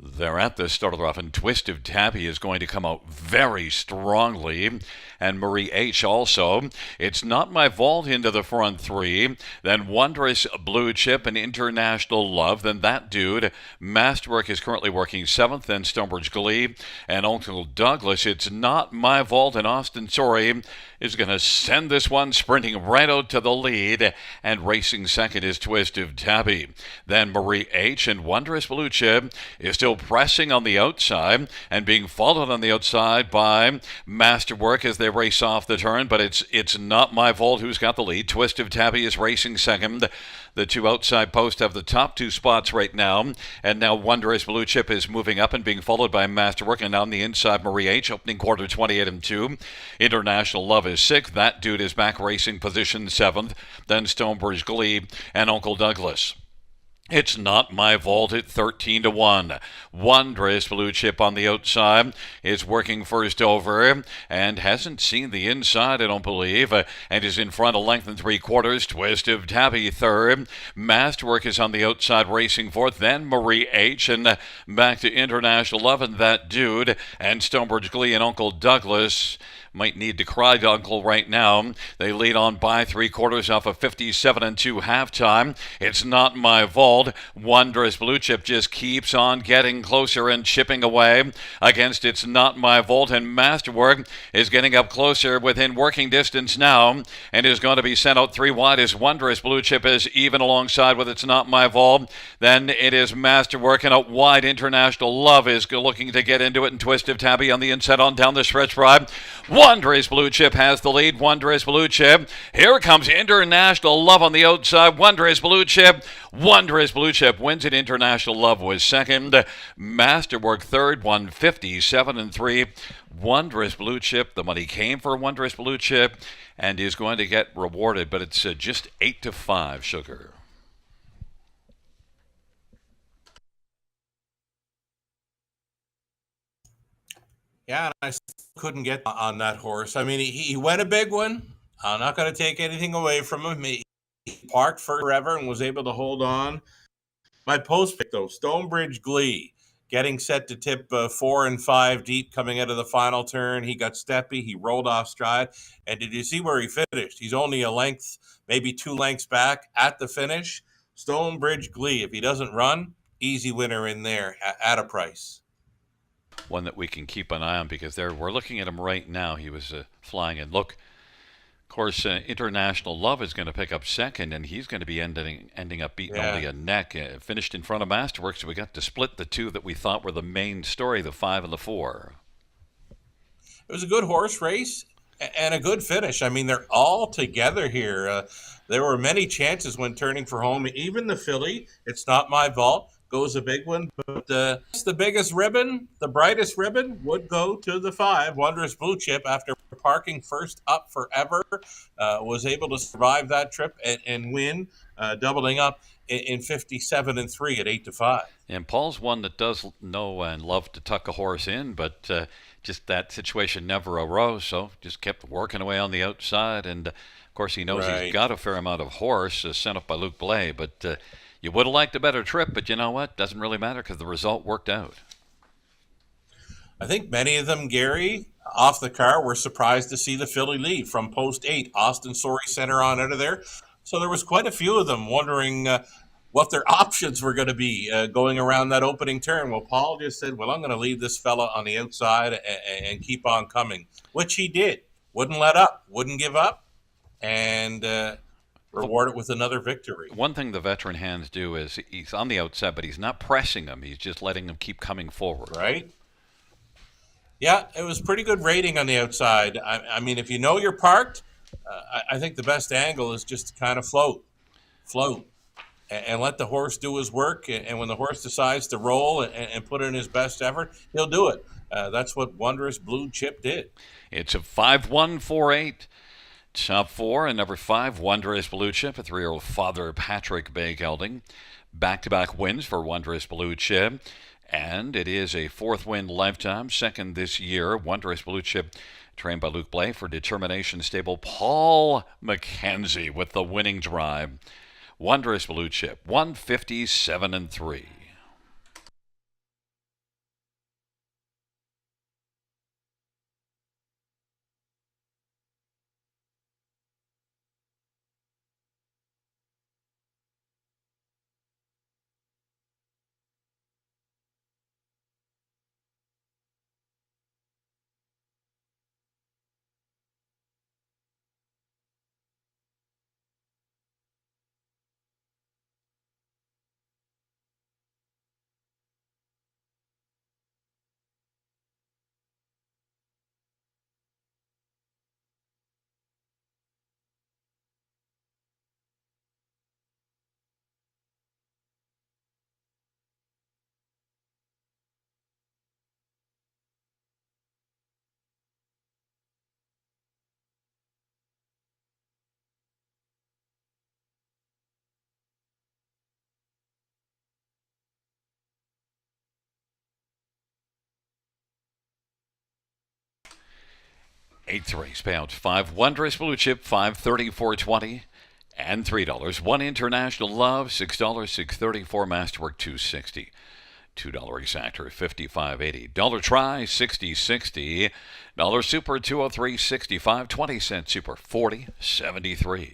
S1: They're at the start of the rough, and Twist of Tabby is going to come out very strongly, and Marie H. also. It's Not My Vault into the front 3, then Wondrous Blue Chip and International Love, then that dude. Masterwork is currently working 7th, then Stonebridge Glee, and Uncle Douglas. It's Not My Vault, and Austin Sorry is going to send this one sprinting right out to the lead, and racing second is Twist of Tabby. Then Marie H. and Wondrous Blue Chip is still pressing on the outside and being followed on the outside by Masterwork as they race off the turn, but it's Not My Vault who's got the lead. Twist of Tabby is racing second. The two outside posts have the top 2 spots right now, and now Wondrous Blue Chip is moving up and being followed by Masterwork, and on the inside Marie H. opening quarter 28-2. International Love is 6th. That dude is back racing position 7th. Then Stonebridge Glee and Uncle Douglas. It's Not My Vault at 13-1. Wondrous Blue Chip on the outside is working first over and hasn't seen the inside, I don't believe, and is in front of length and 3/4. Twist of Tabby third. Masterwork is on the outside racing fourth. Then Marie H. and back to International Love and that dude, and Stonebridge Glee and Uncle Douglas. Might need to cry to Uncle right now. They lead on by 3/4 off a 57-2 halftime. It's Not My Vault. Wondrous Blue Chip just keeps on getting closer and chipping away against It's Not My Vault, and Masterwork is getting up closer within working distance now and is going to be sent out 3 wide as Wondrous Blue Chip is even alongside with It's Not My Vault. Then it is Masterwork, and out wide International Love is looking to get into it, and Twist of Tabby on the inside on down the stretch ride. Wondrous Blue Chip has the lead. Wondrous Blue Chip. Here comes International Love on the outside. Wondrous Blue Chip. Wondrous Blue Chip wins it. International Love was second. Masterwork third. 157-3. Wondrous Blue Chip. The money came for Wondrous Blue Chip and is going to get rewarded, but it's just 8-5, Sugar.
S2: Yeah, and I still couldn't get on that horse. I mean, he went a big one. I'm not going to take anything away from him. He parked forever and was able to hold on. My post pick, though, Stonebridge Glee, getting set to tip 4 and 5 deep coming out of the final turn. He got steppy. He rolled off stride. And did you see where he finished? He's only a length, maybe 2 lengths back at the finish. Stonebridge Glee, if he doesn't run, easy winner in there at a price.
S1: One that we can keep an eye on because we're looking at him right now. He was flying, and look, of course, International Love is going to pick up second, and he's going to be ending up beating only a neck. Finished in front of Masterwork, so we got to split the two that we thought were the main story, the 5 and the 4.
S2: It was a good horse race and a good finish. I mean, they're all together here. There were many chances when turning for home. Even the filly, It's Not My Vault, goes a big one, but the biggest ribbon, the brightest ribbon, would go to the 5, Wondrous Blue Chip, after parking first up forever, was able to survive that trip and win, doubling up in 57-3 at 8-5.
S1: And Paul's one that does know and love to tuck a horse in, but just that situation never arose, so just kept working away on the outside, and of course he knows he's got a fair amount of horse sent up by Luke Blais, but you would have liked a better trip, but you know what? Doesn't really matter because the result worked out.
S2: I think many of them, Gary, off the car, were surprised to see the filly leave from post 8. Austin Sorry center on out of there. So there was quite a few of them wondering what their options were going to be going around that opening turn. Well, Paul just said, "Well, I'm going to leave this fella on the outside and keep on coming," which he did. Wouldn't let up, wouldn't give up, and reward it with another victory.
S1: One thing the veteran hands do is he's on the outside, but he's not pressing him. He's just letting him keep coming forward.
S2: Right? Yeah, it was pretty good rating on the outside. I mean, if you know you're parked, I think the best angle is just to kind of float, and let the horse do his work. And when the horse decides to roll and put in his best effort, he'll do it. That's what Wondrous Blue Chip did.
S1: It's a 5-1-4-8. Top four and number 5, Wondrous Blue Chip, a 3-year-old Father Patrick Bay gelding. Back-to-back wins for Wondrous Blue Chip. And it is a 4th win lifetime, 2nd this year. Wondrous Blue Chip, trained by Luke Blais for Determination Stable. Paul McKenzie with the winning drive. Wondrous Blue Chip, 157-3. Eighth race payouts 5 Wondrous Blue Chip, $5.34.20 and $3. 1 International Love, $6, $6.34. Masterwork, $2.60. $2 exactor, $55.80. Dollar Try, $60.60. Dollar Super, $203.65. 20-cent Super, $40.73.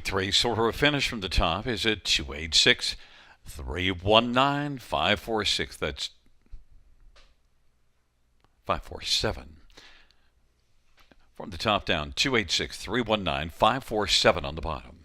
S1: 8-3, sort of a finish from the top is at 286 319 546. That's 547. From the top down, 286 319 547 on the bottom.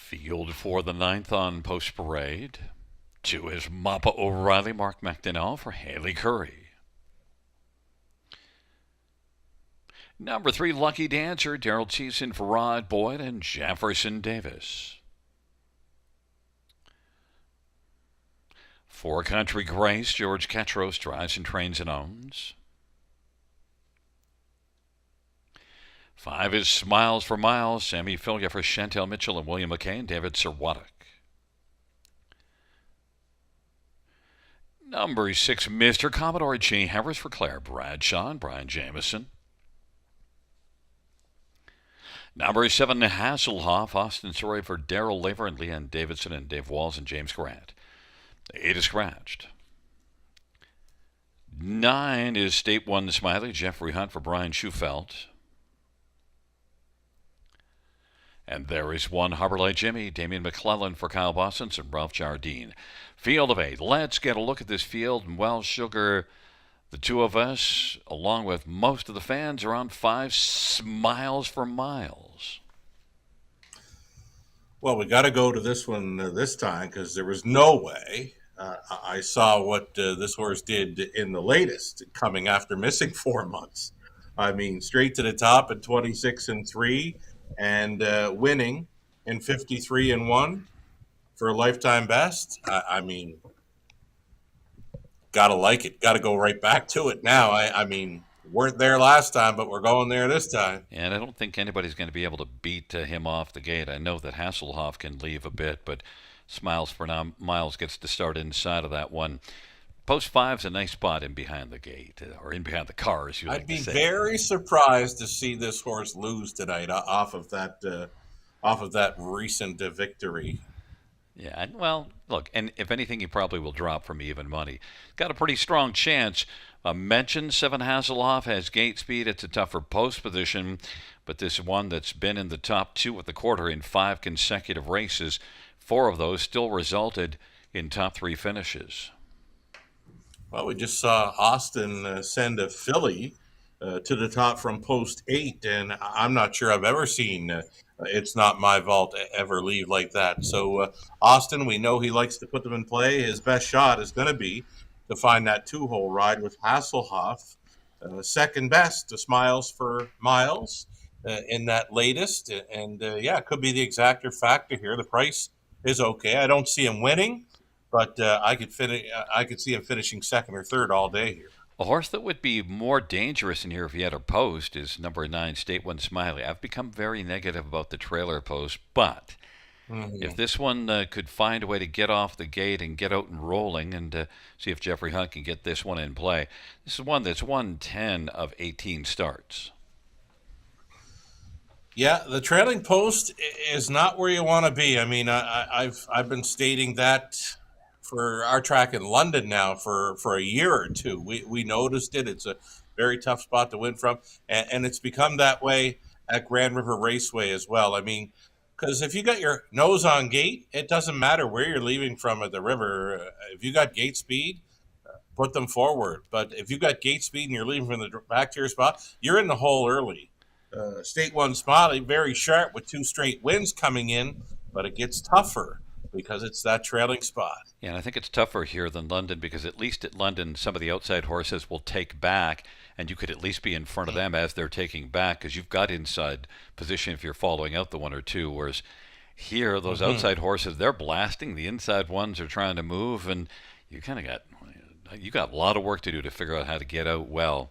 S1: Field for the ninth on Post Parade. 2 is Mappa O'Reilly, Mark McDonnell for Haley Curry. Number 3, Lucky Dancer, Daryl Thiessen for Rod Boyd and Jefferson Davis. 4, Country Grace, George Ketros drives and trains and owns. 5 is Smiles for Miles, Sammy Filia for Chantel Mitchell and William McKay and David Serwatic. Number 6, Mr. Commodore G. Harris for Claire Bradshaw and Brian Jamison. Number 7, Hasselhoff, Austin Story for Daryl Laver and Leanne Davidson and Dave Walls and James Grant. 8 is scratched. 9 is State 1 Smiley, Jeffrey Hunt for Brian Schufelt. And there is 1 Harbor Light Jimmy, Damian McClellan for Kyle Bossens and Ralph Jardine. Field of 8. Let's get a look at this field. And well, Sugar, the two of us, along with most of the fans, are on 5 Smiles for Miles.
S2: Well, we got to go to this one this time because there was no way. I saw what this horse did in the latest, coming after missing 4 months. I mean, straight to the top at 26-3 and winning in 53-1 for a lifetime best. I mean, gotta like it. Got to go right back to it now. I mean, weren't there last time, but we're going there this time.
S1: And I don't think anybody's going to be able to beat him off the gate. I know that Hasselhoff can leave a bit, but Smiles for Miles gets to start inside of that one. Post 5's a nice spot in behind the gate, or in behind the car, as you like to say.
S2: I'd be very surprised to see this horse lose tonight off of that recent victory.
S1: Yeah, well, look, and if anything, he probably will drop from even money. Got a pretty strong chance. Mentioned 7 Hasselhoff has gate speed. It's a tougher post position, but this one that's been in the top 2 at the quarter in 5 consecutive races, 4 of those still resulted in top 3 finishes.
S2: Well, we just saw Austin send a filly to the top from post 8, and I'm not sure I've ever seen It's Not My Vault ever leave like that. So Austin, we know he likes to put them in play. His best shot is going to be to find that 2-hole ride with Hasselhoff, second best to Smiles for Miles in that latest. And yeah, it could be the exactor factor here. The price is okay. I don't see him winning, but I could see him finishing second or third all day here.
S1: A horse that would be more dangerous in here if he had a post is number 9, State One Smiley. I've become very negative about the trailer post, but if this one could find a way to get off the gate and get out and rolling, and see if Jeffrey Hunt can get this one in play. This is one that's won 10 of 18 starts.
S2: Yeah, the trailing post is not where you want to be. I mean, I've been stating that for our track in London now for a year or two. We noticed it. It's a very tough spot to win from, and it's become that way at Grand River Raceway as well. I mean, because if you got your nose on gate, it doesn't matter where you're leaving from at the river. If you got gate speed, put them forward. But if you got gate speed and you're leaving from the back to your spot, you're in the hole early. State One Smiley, very sharp with 2 straight wins coming in, but it gets tougher because it's that trailing spot.
S1: Yeah, and I think it's tougher here than London because at least at London, some of the outside horses will take back, and you could at least be in front of them as they're taking back because you've got inside position if you're following out the 1 or 2, whereas here, those outside horses, they're blasting. The inside ones are trying to move, and you got a lot of work to do to figure out how to get out well.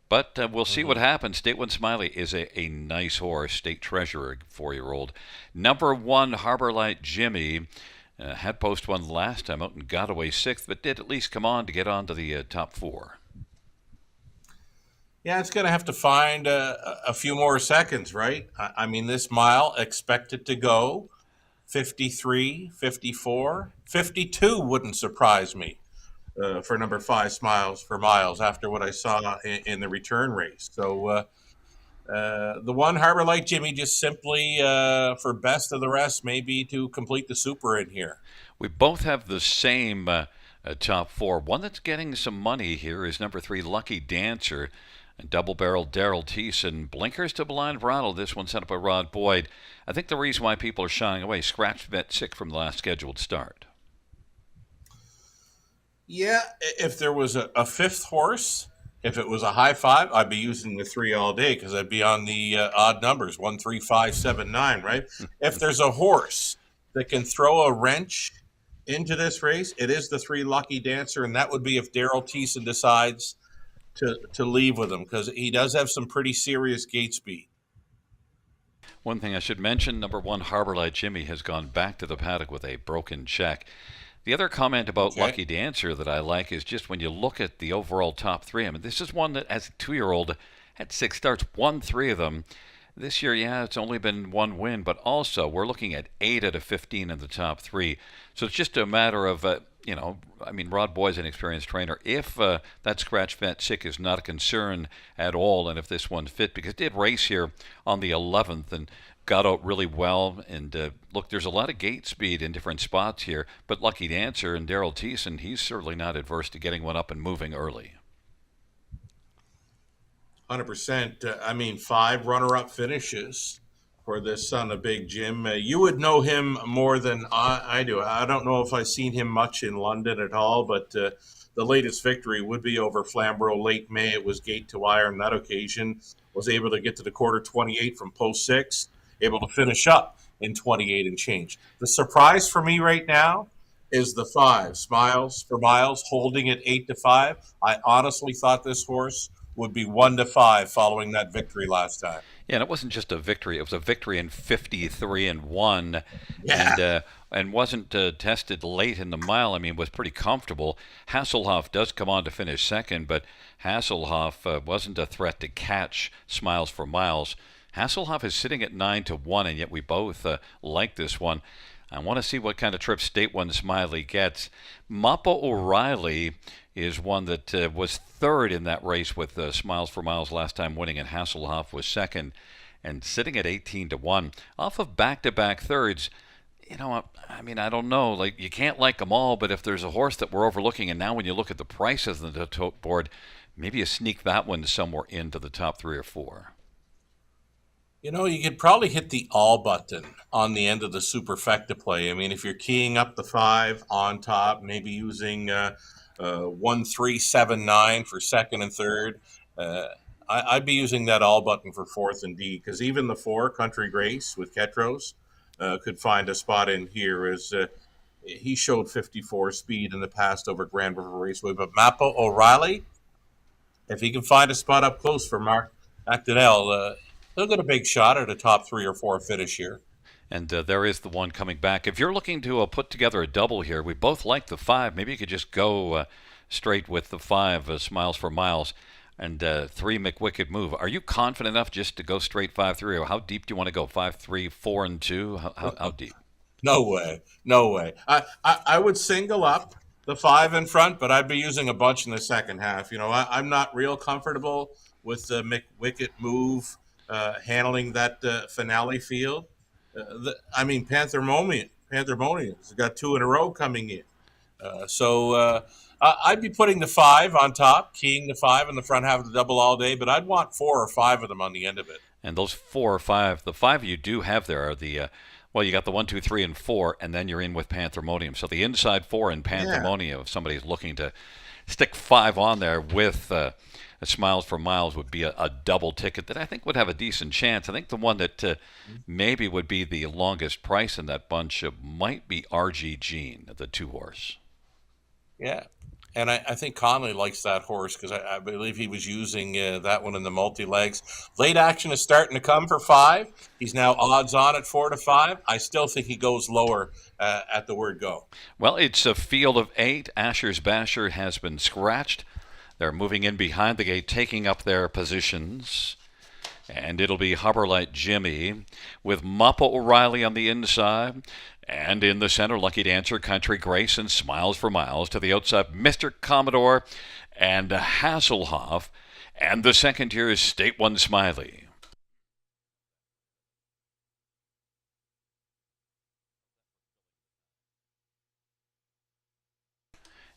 S1: But we'll see what happens. State One Smiley is a nice horse, state treasurer, 4-year-old. Number 1, Harbor Light Jimmy, had post 1 last time out and got away 6th, but did at least come on to get onto the top 4.
S2: Yeah, it's going to have to find a few more seconds, right? I mean, this mile expected to go 53, 54, 52 wouldn't surprise me. For number 5, Smiles for Miles, after what I saw in the return race. So the 1, Harbor Light Jimmy, just simply for best of the rest, maybe to complete the super in here.
S1: We both have the same top 4. One that's getting some money here is number 3, Lucky Dancer. And double-barreled Daryl Thiessen. Blinkers to Blind Rattle. This one set up by Rod Boyd. I think the reason why people are shying away, scratched vet sick from the last scheduled start.
S2: Yeah, if there was a 5th horse, if it was a high 5, I'd be using the 3 all day because I'd be on the odd numbers, 1, 3, 5, 7, 9, right? If there's a horse that can throw a wrench into this race, it is the 3, Lucky Dancer, and that would be if Daryl Thiessen decides to leave with him because he does have some pretty serious gate speed.
S1: One thing I should mention, number 1, Harbor Light Jimmy has gone back to the paddock with a broken check. The other comment about Lucky Dancer that I like is just when you look at the overall top 3. I mean, this is one that, as a 2-year-old, had 6 starts, won 3 of them. This year, yeah, it's only been 1 win, but also we're looking at 8 out of 15 in the top 3. So it's just a matter of, Rod Boyd's an experienced trainer. If that scratch vet sick is not a concern at all, and if this one's fit, because it did race here on the 11th and got out really well. And look, there's a lot of gate speed in different spots here, but Lucky Dancer and Daryl Thiessen, he's certainly not adverse to getting one up and moving early.
S2: 100%. 5 runner-up finishes for this son of Big Jim. You would know him more than I do. I don't know if I've seen him much in London at all, but the latest victory would be over Flamborough late May. It was gate to wire on that occasion. Was able to get to the quarter 28 from post 6, able to finish up in 28 and change. The surprise for me right now is the 5, Smiles for Miles, holding it 8-5. I honestly thought this horse would be 1-5 following that victory last time.
S1: Yeah, and it wasn't just a victory; it was a victory in 53-1, and wasn't tested late in the mile. I mean, was pretty comfortable. Hasselhoff does come on to finish second, but Hasselhoff wasn't a threat to catch Smiles for Miles. Hasselhoff is sitting at 9-1, and yet we both like this one. I want to see what kind of trip State One Smiley gets. Mappa O'Reilly is one that was third in that race with Smiles for Miles last time winning, and Hasselhoff was second and sitting at 18-1 off of back-to-back thirds. I don't know. You can't like them all, but if there's a horse that we're overlooking, and now when you look at the prices on the tote board, Maybe you sneak that one somewhere into the top 3 or 4.
S2: You could probably hit the all button on the end of the superfecta play. I mean, if you're keying up the five on top, maybe using 1, 3, 7, 9 for second and third. Uh, I'd be using that all button for fourth and D, because even the four, Country Grace with Ketros, could find a spot in here, as he showed 54 speed in the past over Grand River Raceway. But Mappo O'Reilly, if he can find a spot up close for Mark McDonnell, he'll get a big shot at a top 3 or 4 finish here.
S1: And there is the one coming back. If you're looking to put together a double here, we both like the 5. Maybe you could just go straight with the 5, Smiles for Miles, and 3, McWicked Move. Are you confident enough just to go straight 5-3, or how deep do you want to go? 5-3, 4 and 2? How deep?
S2: No way. No way. I would single up the 5 in front, but I'd be using a bunch in the second half. I'm not real comfortable with the McWicked Move handling that finale field. Panthermonium's got 2 in a row coming in. So I'd be putting the 5 on top, keying the 5 in the front half of the double all day, but I'd want 4 or 5 of them on the end of it.
S1: And those 4 or 5, the 5 you do have there are the, you got the 1, 2, 3, and 4, and then you're in with Panthermonium. So the inside 4 in Panthermonium, if somebody's looking to stick 5 on there with Smiles for Miles, would be a double ticket that I think would have a decent chance. I think the one that maybe would be the longest price in that bunch might be RG Gene, the 2-horse.
S2: Yeah. And I think Conley likes that horse, because I believe he was using that one in the multi-legs. Late action is starting to come for 5. He's now odds on at 4-5. I still think he goes lower at the word go.
S1: Well, it's a field of 8. Asher's Basher has been scratched. They're moving in behind the gate, taking up their positions. And it'll be Huberlight Jimmy with Mappo O'Reilly on the inside. And in the center, Lucky Dancer, Country Grace, and Smiles for Miles. To the outside, Mr. Commodore and Hasselhoff. And the second tier is State One Smiley.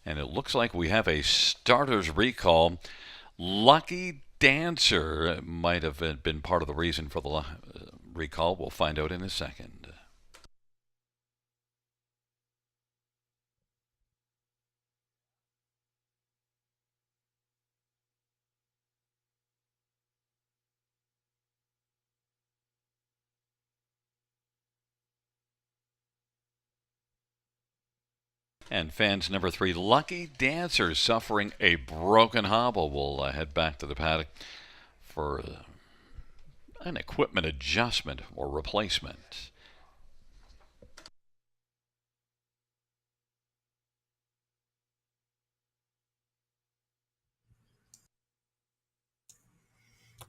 S1: And it looks like we have a starter's recall. Lucky Dancer might have been part of the reason for the recall. We'll find out in a second. And fans number 3, Lucky Dancer, suffering a broken hobble. We'll head back to the paddock for an equipment adjustment or replacement.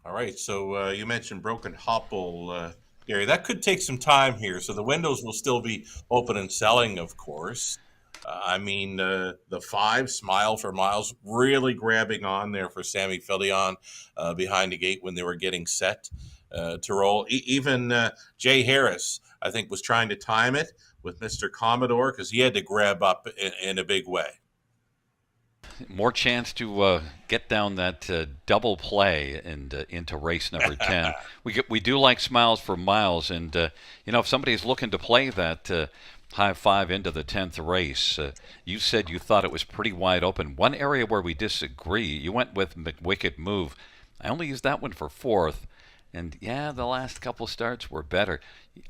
S2: All right, so you mentioned broken hobble, Gary. That could take some time here. So the windows will still be open and selling, of course. The 5, Smile for Miles, really grabbing on there for Sammy Filion behind the gate when they were getting set to roll. Even Jay Harris, I think, was trying to time it with Mr. Commodore, because he had to grab up in a big way.
S1: More chance to get down that double play and into race number 10. We do like Smiles for Miles, and if somebody's looking to play that high 5 into the 10th race, you said you thought it was pretty wide open. One area where we disagree, you went with McWicked Move. I only used that one for 4th, and the last couple starts were better.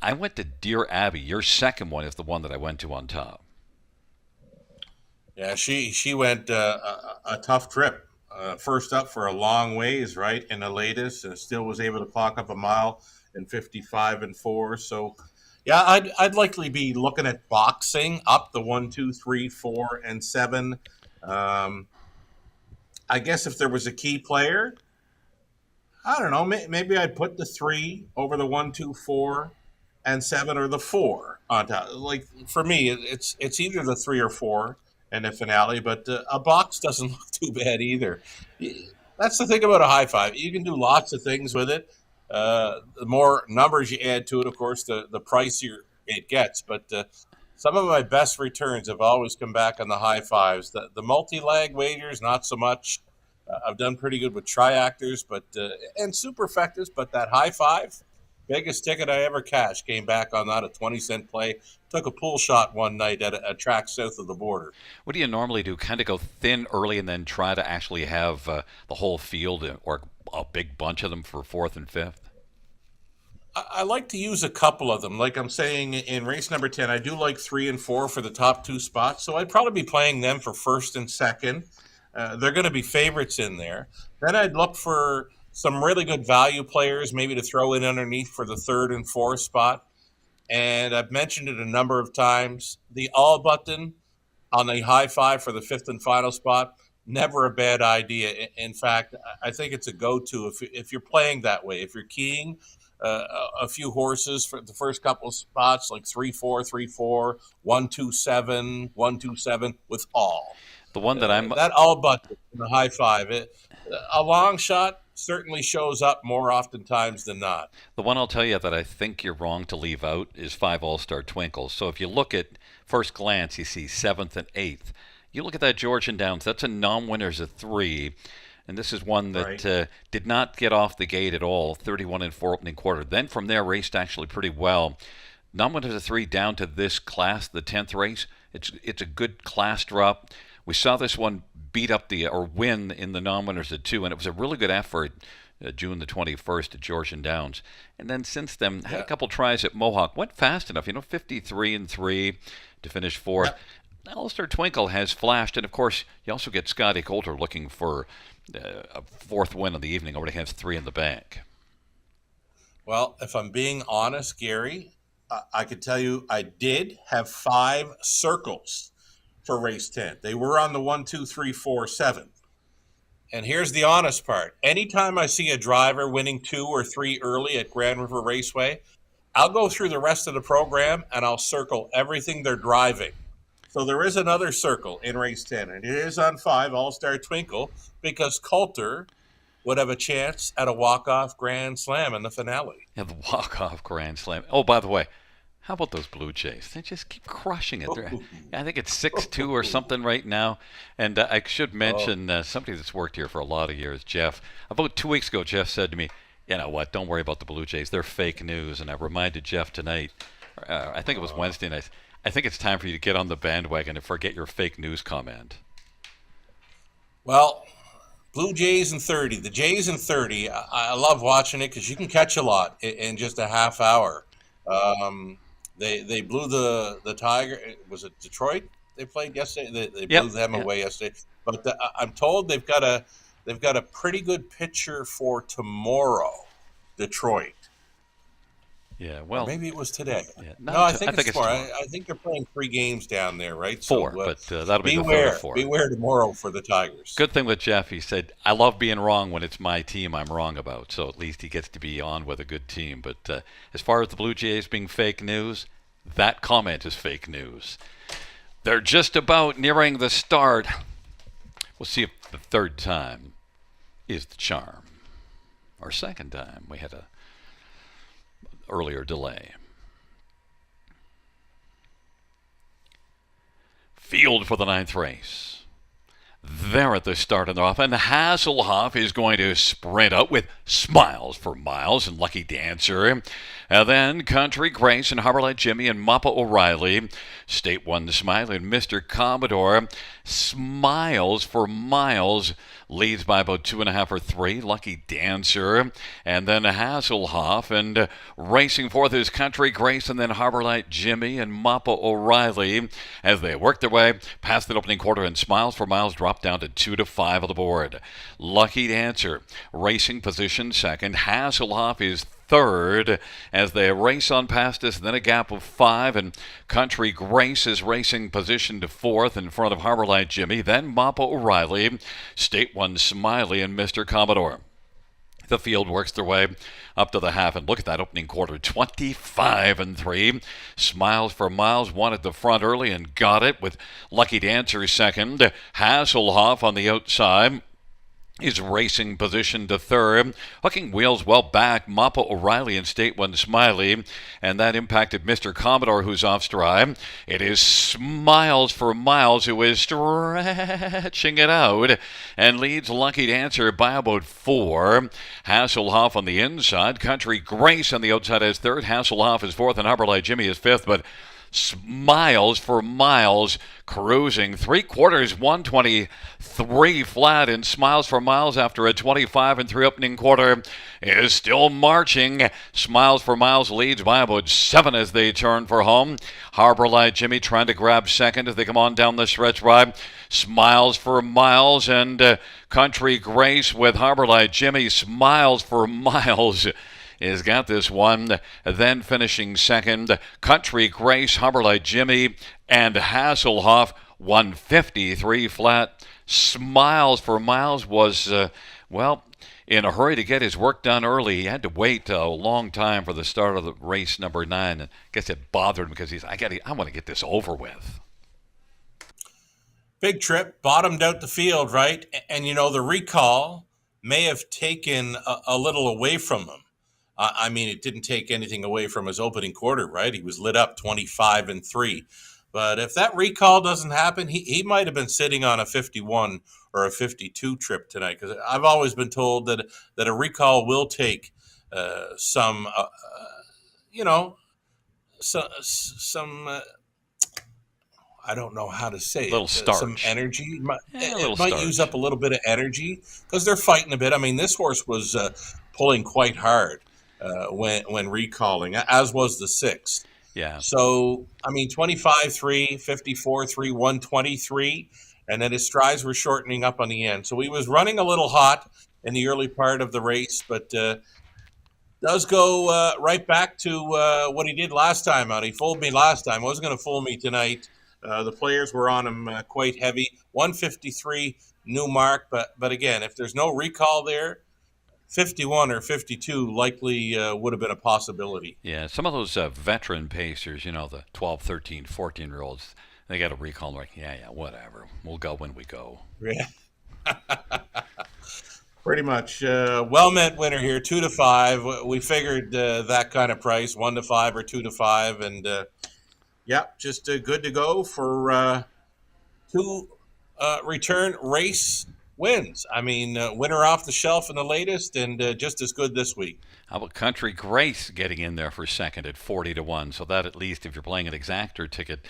S1: I went to Dear Abby. Your second one is the one that I went to on top.
S2: Yeah, she went a tough trip. First up for a long ways, right, in the latest, and still was able to clock up a mile in 55 and 4. So, yeah, I'd likely be looking at boxing up the 1, 2, 3, 4, and 7. I guess if there was a key player, I don't know, maybe I'd put the 3 over the 1, 2, 4, and 7, or the 4 on top. Like, for me, it's either the 3 or 4 in the finale, but a box doesn't look too bad either. That's the thing about a high 5. You can do lots of things with it. The more numbers you add to it, of course, the pricier it gets. But some of my best returns have always come back on the high 5s. The multi-leg wagers, not so much. I've done pretty good with triactors, but and superfectas. But that high five, biggest ticket I ever cashed, came back on that, a 20-cent play. Took a pull shot one night at a track south of the border.
S1: What do you normally do? Kind of go thin early and then try to actually have the whole field or a big bunch of them for fourth and fifth?
S2: I like to use a couple of them. Like I'm saying in race number 10, I do like 3 and 4 for the top 2 spots. So I'd probably be playing them for first and second. They're going to be favorites in there. Then I'd look for some really good value players, maybe to throw in underneath for the third and fourth spot. And I've mentioned it a number of times. The all button on the high five for the fifth and final spot, never a bad idea. In fact, I think it's a go-to if you're playing that way. If you're keying a few horses for the first couple of spots, like 3-4, 3-4, 1-2-7, 1-2-7 with all.
S1: The one that
S2: that all button in the high five, a long shot certainly shows up more oftentimes than not.
S1: The one I'll tell you that I think you're wrong to leave out is 5 All-Star Twinkles. So if you look at first glance, you see 7th and 8th. You look at that Georgian Downs, that's a non-winner's of 3. And this is one that did not get off the gate at all, 31 and 4 opening quarter. Then from there, raced actually pretty well. Non-winners of 3 down to this class, the 10th race. It's a good class drop. We saw this one beat up win in the non-winners at 2, and it was a really good effort. June the 21st at Georgian Downs. And then since then, had a couple tries at Mohawk. Went fast enough, 53 and 3 to finish fourth. Yeah. All-Star Twinkle has flashed, and of course, you also get Scotty Coulter looking for a fourth win of the evening. Already has 3 in the bank.
S2: Well, if I'm being honest, Gary, I could tell you I did have 5 circles for race 10. They were on the 1, 2, 3, 4, 7. And here's the honest part. Anytime I see a driver winning 2 or 3 early at Grand River Raceway, I'll go through the rest of the program and I'll circle everything they're driving. So there is another circle in race 10, and it is on 5 All-Star Twinkle because Coulter would have a chance at a walk-off Grand Slam in the finale.
S1: Yeah, the walk-off Grand Slam. Oh, by the way, how about those Blue Jays? They just keep crushing it. I think it's 6-2 or something right now. And I should mention somebody that's worked here for a lot of years, Jeff. About 2 weeks ago, Jeff said to me, you know what, don't worry about the Blue Jays. They're fake news. And I reminded Jeff tonight, I think it was Wednesday night, I think it's time for you to get on the bandwagon and forget your fake news comment.
S2: Well, Blue Jays in 30. The Jays in 30, I love watching it because you can catch a lot in just a half hour. They blew the Tiger. Was it Detroit they played yesterday? They blew them away yesterday. But I'm told they've got a pretty good pitcher for tomorrow, Detroit.
S1: Yeah, well,
S2: or maybe it was today.
S1: Yeah,
S2: no, I think it's
S1: tomorrow.
S2: I think they're playing 3 games down there, right?
S1: 4, but that'll be the third of 4.
S2: Beware tomorrow for the Tigers.
S1: Good thing with Jeff, he said, I love being wrong when it's my team I'm wrong about. So at least he gets to be on with a good team. But as far as the Blue Jays being fake news, that comment is fake news. They're just about nearing the start. We'll see if the third time is the charm. Or second time. We had a earlier delay. Field for the 9th race. There at the start and off, and Hasselhoff is going to sprint out with Smiles for Miles and Lucky Dancer. And then Country Grace and Harbour Light Jimmy and Mappa O'Reilly. State One Smiley and Mr. Commodore. Smiles for Miles leads by about 2.5 or 3. Lucky Dancer. And then Hasselhoff. And racing forth is Country Grace and then Harbour Light Jimmy and Mappa O'Reilly as they work their way past the opening quarter, and Smiles for Miles drop down to 2 to 5 on the board. Lucky Dancer racing position second. Hasselhoff is third as they race on past us, then a gap of 5, and Country Grace is racing position to 4th in front of Harbour Light Jimmy, then Mappa O'Reilly, State One Smiley, and Mr. Commodore. The field works their way up to the half, and look at that opening quarter, 25 and 3. Smiles for Miles wanted the front early and got it with Lucky Dancer second. Hasselhoff on the outside. is racing position to third. Hooking wheels well back, Mappa O'Reilly and State One Smiley, and that impacted Mr. Commodore, who's off stride. It is Smiles for Miles, who is stretching it out and leads Lucky Dancer by about 4. Hasselhoff on the inside. Country Grace on the outside is third. Hasselhoff is fourth, and Harborlight Jimmy is fifth, but Smiles for Miles cruising 3/4 123 flat, and Smiles for Miles after a 25 and 3 opening quarter is still marching. Smiles for Miles leads by about 7 as they turn for home. Harborlight Jimmy trying to grab second as they come on down the stretch ride. Smiles for Miles and Country Grace with Harborlight Jimmy. Smiles for Miles has got this one. Then finishing second, Country Grace, Harborlight Jimmy, and Hasselhoff 153 flat. Smiles for Miles was, in a hurry to get his work done early. He had to wait a long time for the start of the race number 9. I guess it bothered him because I want to get this over with.
S2: Big Trip bottomed out the field, right? And the recall may have taken a little away from him. I mean, it didn't take anything away from his opening quarter, right? He was lit up 25 and 3. But if that recall doesn't happen, he might have been sitting on a 51 or a 52 trip tonight. Because I've always been told that a recall will take some I don't know how to say
S1: little
S2: it.
S1: starch.
S2: Some energy.
S1: It
S2: might use up a little bit of energy because they're fighting a bit. I mean, this horse was pulling quite hard when recalling, as was the 6.
S1: Yeah.
S2: So, I mean, 25-3, 54-3, 123, and then his strides were shortening up on the end. So he was running a little hot in the early part of the race, but does go right back to what he did last time out. He fooled me last time. Wasn't going to fool me tonight. The players were on him quite heavy. 153 new mark, but again, if there's no recall there, 51 or 52 likely would have been a possibility.
S1: Yeah, some of those veteran pacers, the 12, 13, 14-year-olds, they got a recall. Like, yeah, whatever. We'll go when we go.
S2: Yeah. Pretty much. Well-meant winner here, 2-5. We figured that kind of price, 1-5 or 2-5, and just good to go for 2 return race wins. I mean, winner off the shelf in the latest, and just as good this week.
S1: How about Country Grace getting in there for second at 40-1? So that at least, if you're playing an exactor ticket,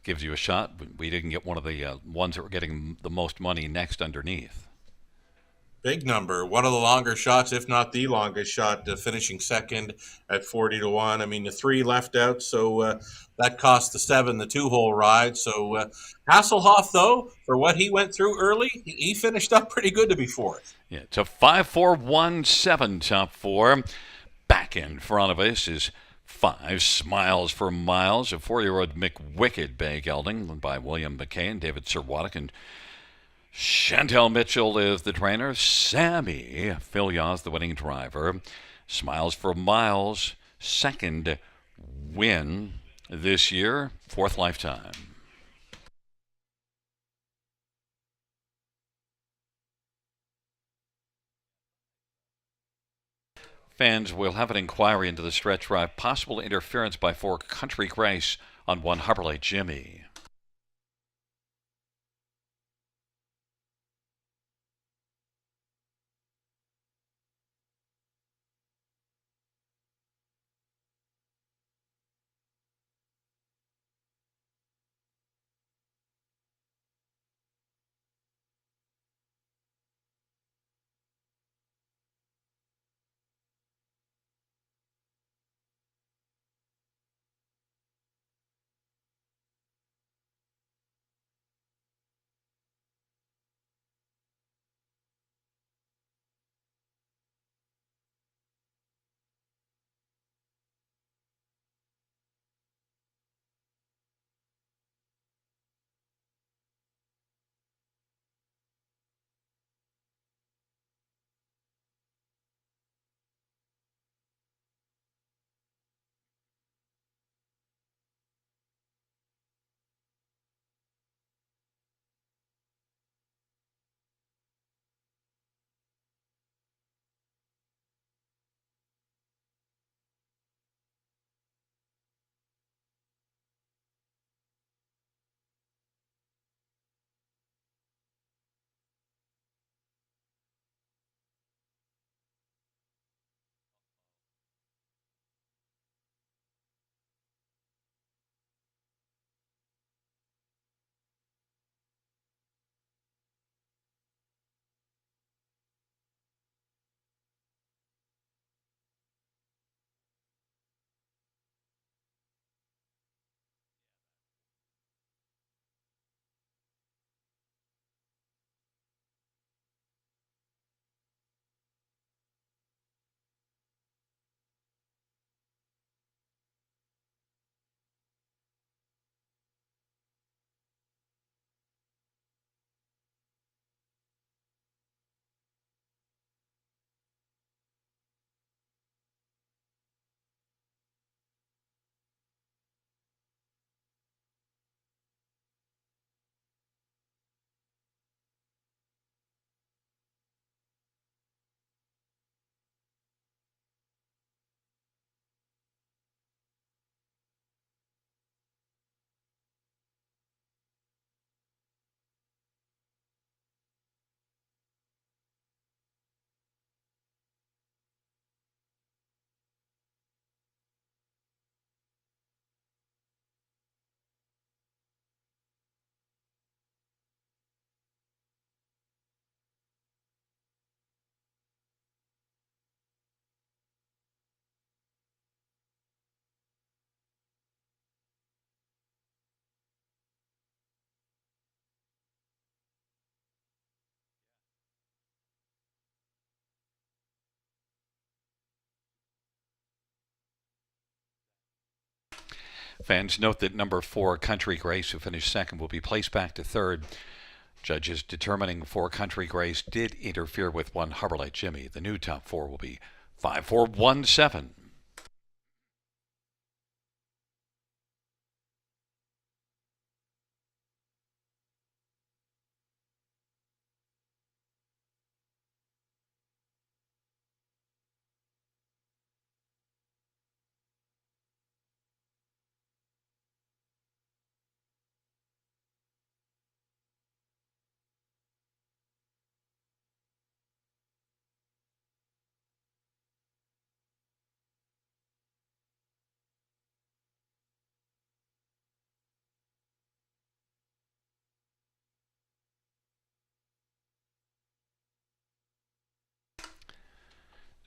S1: gives you a shot. We didn't get one of the ones that were getting the most money next underneath.
S2: Big number. One of the longer shots, if not the longest shot, finishing second at 40-1. I mean, the 3 left out, so that cost the 7 the 2-hole ride. So Hasselhoff, though, for what he went through early, he finished up pretty good to be fourth.
S1: Yeah, it's a 5-4-1-7 top 4. Back in front of us is 5 Smiles for Miles, a 4-year-old McWicked Bay gelding by William McKay and David Serwatic, and Chantel Mitchell is the trainer. Sammy Filias, the winning driver. Smiles for Miles, second win this year, 4th lifetime. Fans will have an inquiry into the stretch drive. Possible interference by 4 Country Grace on 1 Harborlight Jimmy. Fans note that number 4 Country Grace, who finished second, will be placed back to third. Judges determining 4 Country Grace did interfere with 1 Harbor Light Jimmy. The new top 4 will be 5, 4, 1, 7.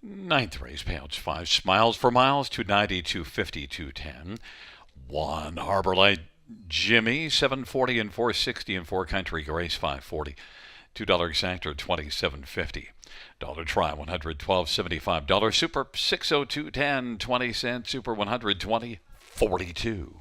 S1: Ninth race, payouts 5. Smiles for Miles, 290, 250, 210. 1 Harbor Light Jimmy, 740 and 460, and 4 Country Grace, 540. $2 exactor, 27.50. Dollar try, 112.75. Dollar super, 602.10. 20-cent super, 120.42.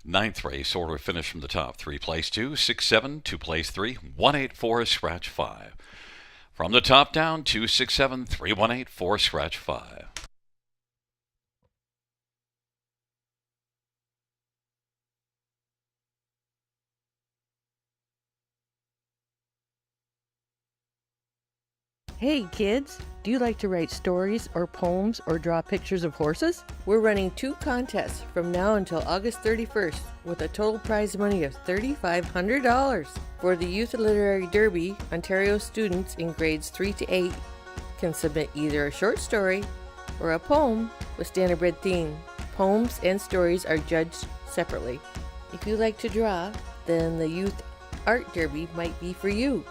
S1: Ninth race order finish from the top. 3 place 2, 6, 7, 2 place 3, 1, 8, 4, scratch 5. From the top down, 2, 6, 7, 3, 1, 8, 4, scratch 5.
S6: Hey kids, do you like to write stories or poems or draw pictures of horses? We're running 2 contests from now until August 31st with a total prize money of $3,500. For the Youth Literary Derby, Ontario students in grades 3 to 8 can submit either a short story or a poem with standardbred theme. Poems and stories are judged separately. If you like to draw, then the Youth Art Derby might be for you.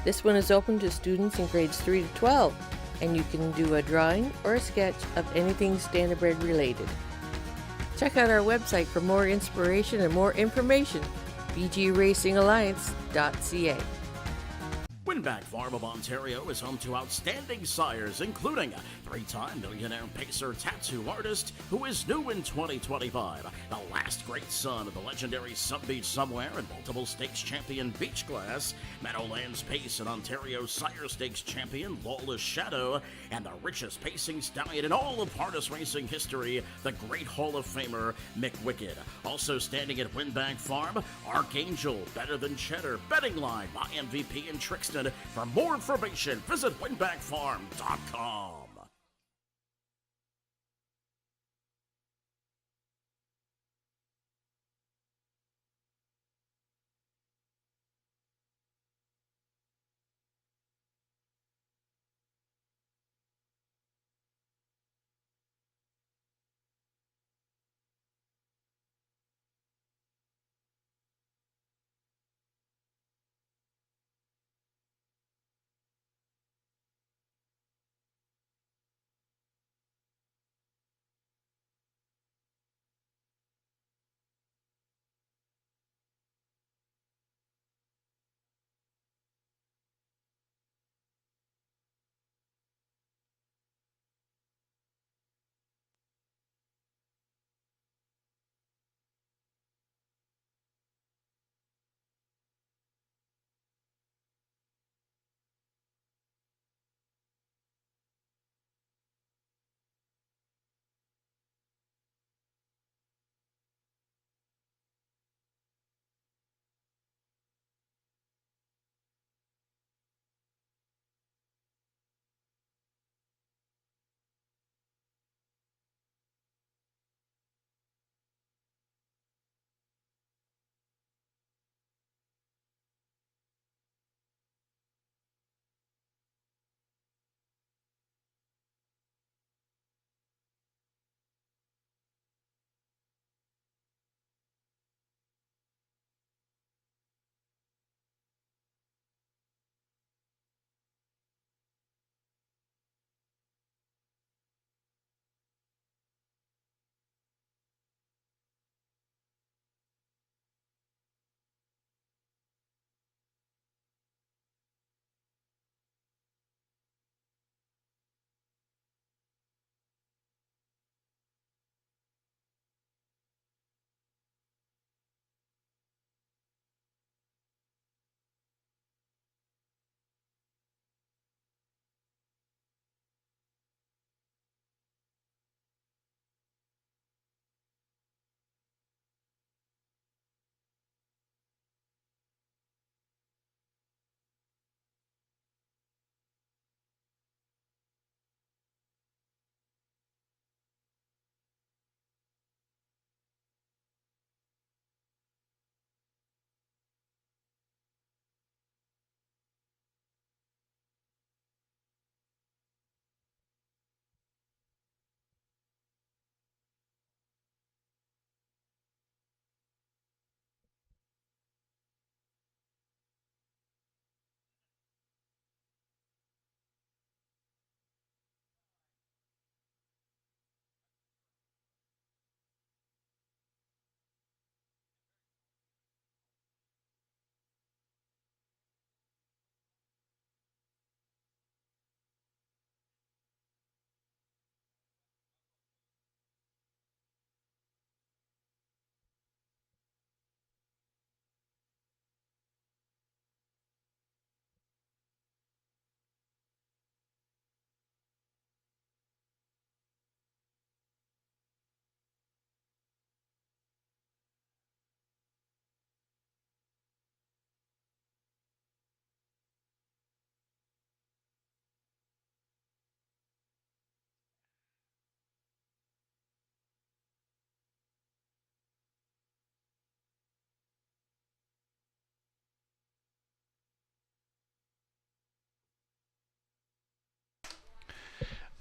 S6: This one is open to students in grades 3 to 12, and you can do a drawing or a sketch of anything standardbred related. Check out our website for more inspiration and more information, bgracingalliance.ca.
S5: Winback Farm of Ontario is home to outstanding sires, including three-time millionaire pacer tattoo artist who is new in 2025, the last great son of the legendary Sub Beach Somewhere and multiple stakes champion Beach Glass, Meadowlands Pace and Ontario Sire Stakes champion Lawless Shadow, and the richest pacing stallion in all of harness racing history, the great Hall of Famer Mick Wicked. Also standing at Winback Farm, Archangel, Better Than Cheddar, Betting Line, My MVP, and Trixton. For more information, visit winbackfarm.com.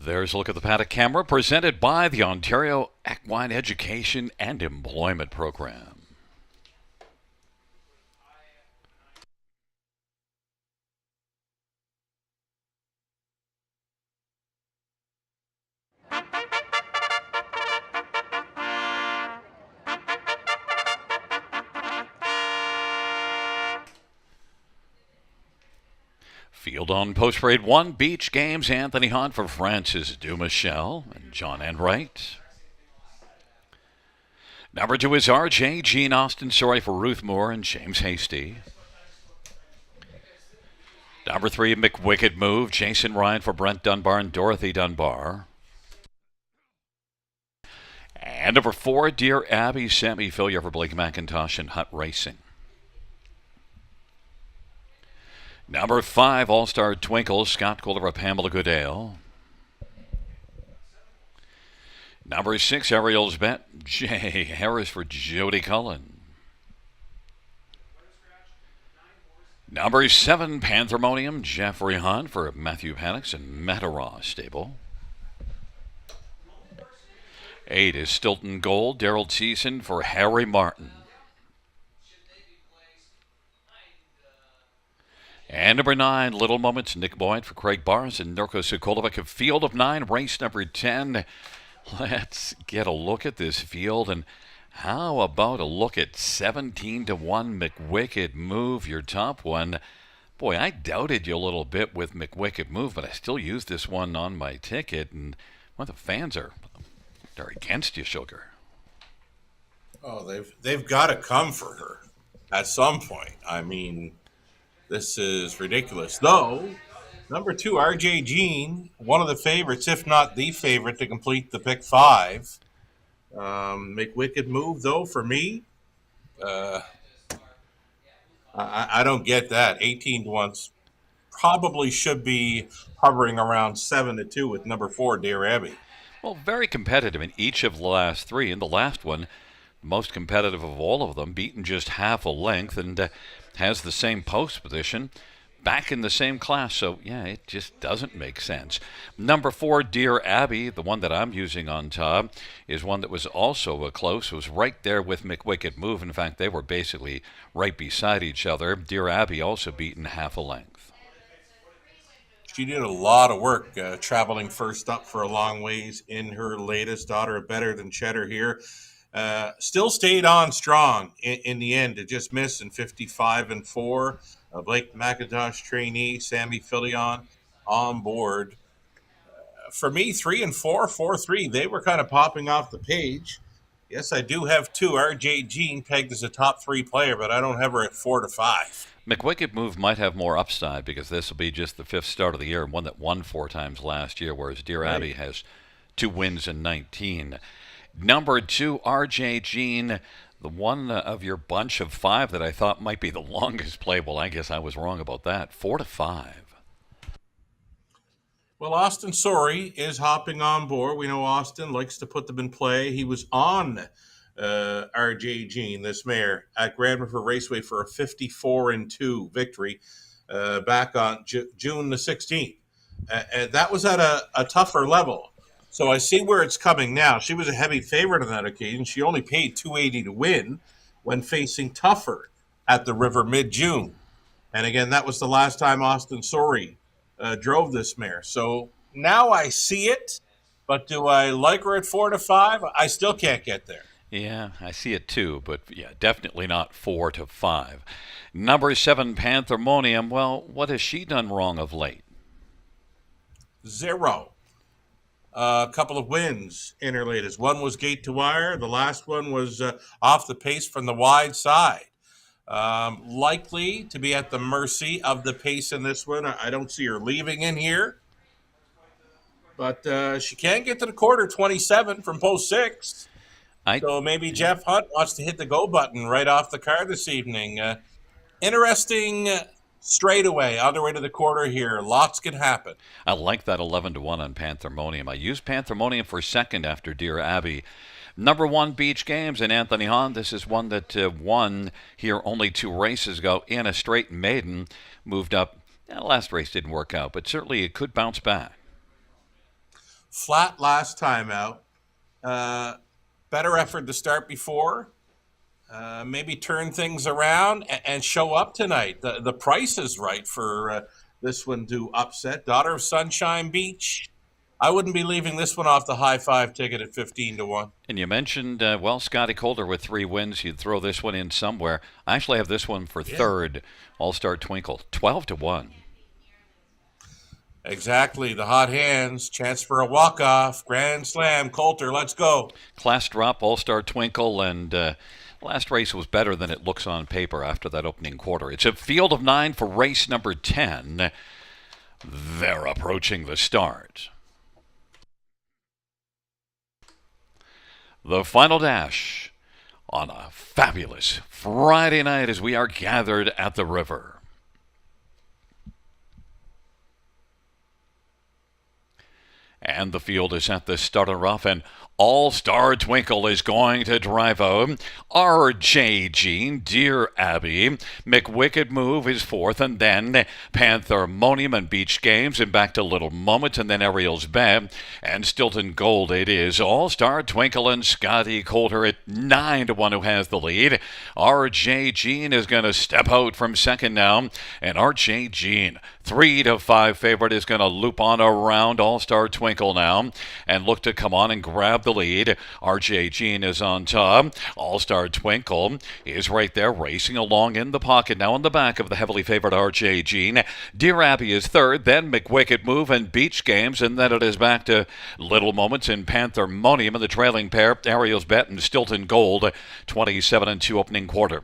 S1: There's a look at the Paddock camera presented by the Ontario Equine Education and Employment Program. Field on post grade 1 beach games. Anthony Hunt for Francis Dumichel and John Enright. Number 2 is RJ Jean Austin Sorry for Ruth Moore and James Hasty. Number 3, McWicked Move, Jason Ryan for Brent Dunbar and Dorothy Dunbar. And number 4, Dear Abby, Sammy Fillier for Blake McIntosh and Hut Racing. Number 5, All-Star Twinkle, Scott Kohler for Pamela Goodale. Number 6, Ariel's Bet, Jay Harris for Jody Cullen. Number 7, Panthermonium, Jeffrey Hunt for Matthew Paddock and Mataraw Stable. 8 is Stilton Gold, Daryl Thiessen for Harry Martin. And number 9, Little Moments, Nick Boyd for Craig Bars and Norko Sokolovic of Field of 9, race number 10. Let's get a look at this field, and how about a look at 17-1 McWicked Move, your top one. Boy, I doubted you a little bit with McWicked Move, but I still used this one on my ticket, and well, the fans are against you, Sugar.
S2: Oh, they've got to come for her at some point. I mean, this is ridiculous. Though, number 2, RJ Jean, one of the favorites, if not the favorite, to complete the pick 5. McWicked Move, though, for me, I don't get that. 18-1 probably should be hovering around 7-2 with number 4, Dear Abby.
S1: Well, very competitive in each of the last 3. In the last one, most competitive of all of them, beaten just half a length and has the same post position, back in the same class. So, yeah, it just doesn't make sense. Number 4, Dear Abby, the one that I'm using on top, is one that was also close. It was right there with McWicked Move. In fact, they were basically right beside each other. Dear Abby also beaten half a length.
S2: She did a lot of work traveling first up for a long ways in her latest Daughter of Better Than Cheddar here. Still stayed on strong in the end. It just missed in 55-4. Blake McIntosh trainee, Sammy Fillion on board. For me, 3 and 4, 4-3, they were kind of popping off the page. Yes, I do have 2. RJ Jean pegged as a top 3 player, but I don't have her at 4-5.
S1: McWicked Move might have more upside because this will be just the 5th start of the year and one that won 4 times last year, whereas Dear Abby has 2 wins in 19. Number 2, RJ Jean, the one of your bunch of 5 that I thought might be the longest play. Well, I guess I was wrong about that. 4-5.
S2: Well, Austin Sorry is hopping on board. We know Austin likes to put them in play. He was on RJ Jean, this mare, at Grand River Raceway for a 54-2 victory back on June the 16th. And that was at a tougher level. So I see where it's coming now. She was a heavy favorite on that occasion. She only paid $280 to win when facing tougher at the River mid-June. And again, that was the last time Austin Sorry drove this mare. So now I see it, but do I like her at 4-5? I still can't get there.
S1: Yeah, I see it too, but yeah, definitely not 4-5. Number 7, Panthermonium. Well, what has she done wrong of late?
S2: 0. A couple of wins in her latest. One was gate to wire. The last one was off the pace from the wide side. Likely to be at the mercy of the pace in this one. I don't see her leaving in here. But she can get to the quarter 27 from post 6. So maybe Jeff Hunt wants to hit the go button right off the card this evening. Interesting straightaway on the way to the quarter here. Lots can happen.
S1: I like that 11-1 on Panthermonium. I used Panthermonium for second after Dear Abby. Number 1, Beach Games, and Anthony Hahn. This is one that won here only 2 races ago in a straight maiden. Moved up. Last race didn't work out, but certainly it could bounce back.
S2: Flat last time out. Uh, Better effort to start before. Maybe turn things around and show up tonight. The price is right for this one to upset. Daughter of Sunshine Beach. I wouldn't be leaving this one off the high five ticket at 15-1.
S1: And you mentioned, Scotty Calder with 3 wins. You'd throw this one in somewhere. I actually have this one for third. All-Star Twinkle, 12-1.
S2: Exactly. The hot hands. Chance for a walk-off. Grand slam. Coulter, let's go.
S1: Class drop, All-Star Twinkle, and last race was better than it looks on paper after that opening quarter. It's a field of 9 for race number 10. They're approaching the start. The final dash on a fabulous Friday night as we are gathered at the river. And the field is at the starter rough, and All-Star Twinkle is going to drive out. R.J. Jean, Dear Abby, McWicked Move is fourth, and then Panthermonium and Beach Games, and back to Little Moments, and then Ariel's Bet, and Stilton Gold. It is All-Star Twinkle and Scotty Coulter at 9-1 who has the lead. R.J. Jean is going to step out from second now, and R.J. Jean, 3-5 favorite, is going to loop on around All-Star Twinkle now and look to come on and grab the lead. R.J. Jean is on top. All-Star Twinkle is right there racing along in the pocket now in the back of the heavily favored R.J. Jean. Dear Abby is third, then McWicked Move and Beach Games, and then it is back to Little Moments in Panthermonium and the trailing pair, Ariel's Bet and Stilton Gold, 27-2 opening quarter.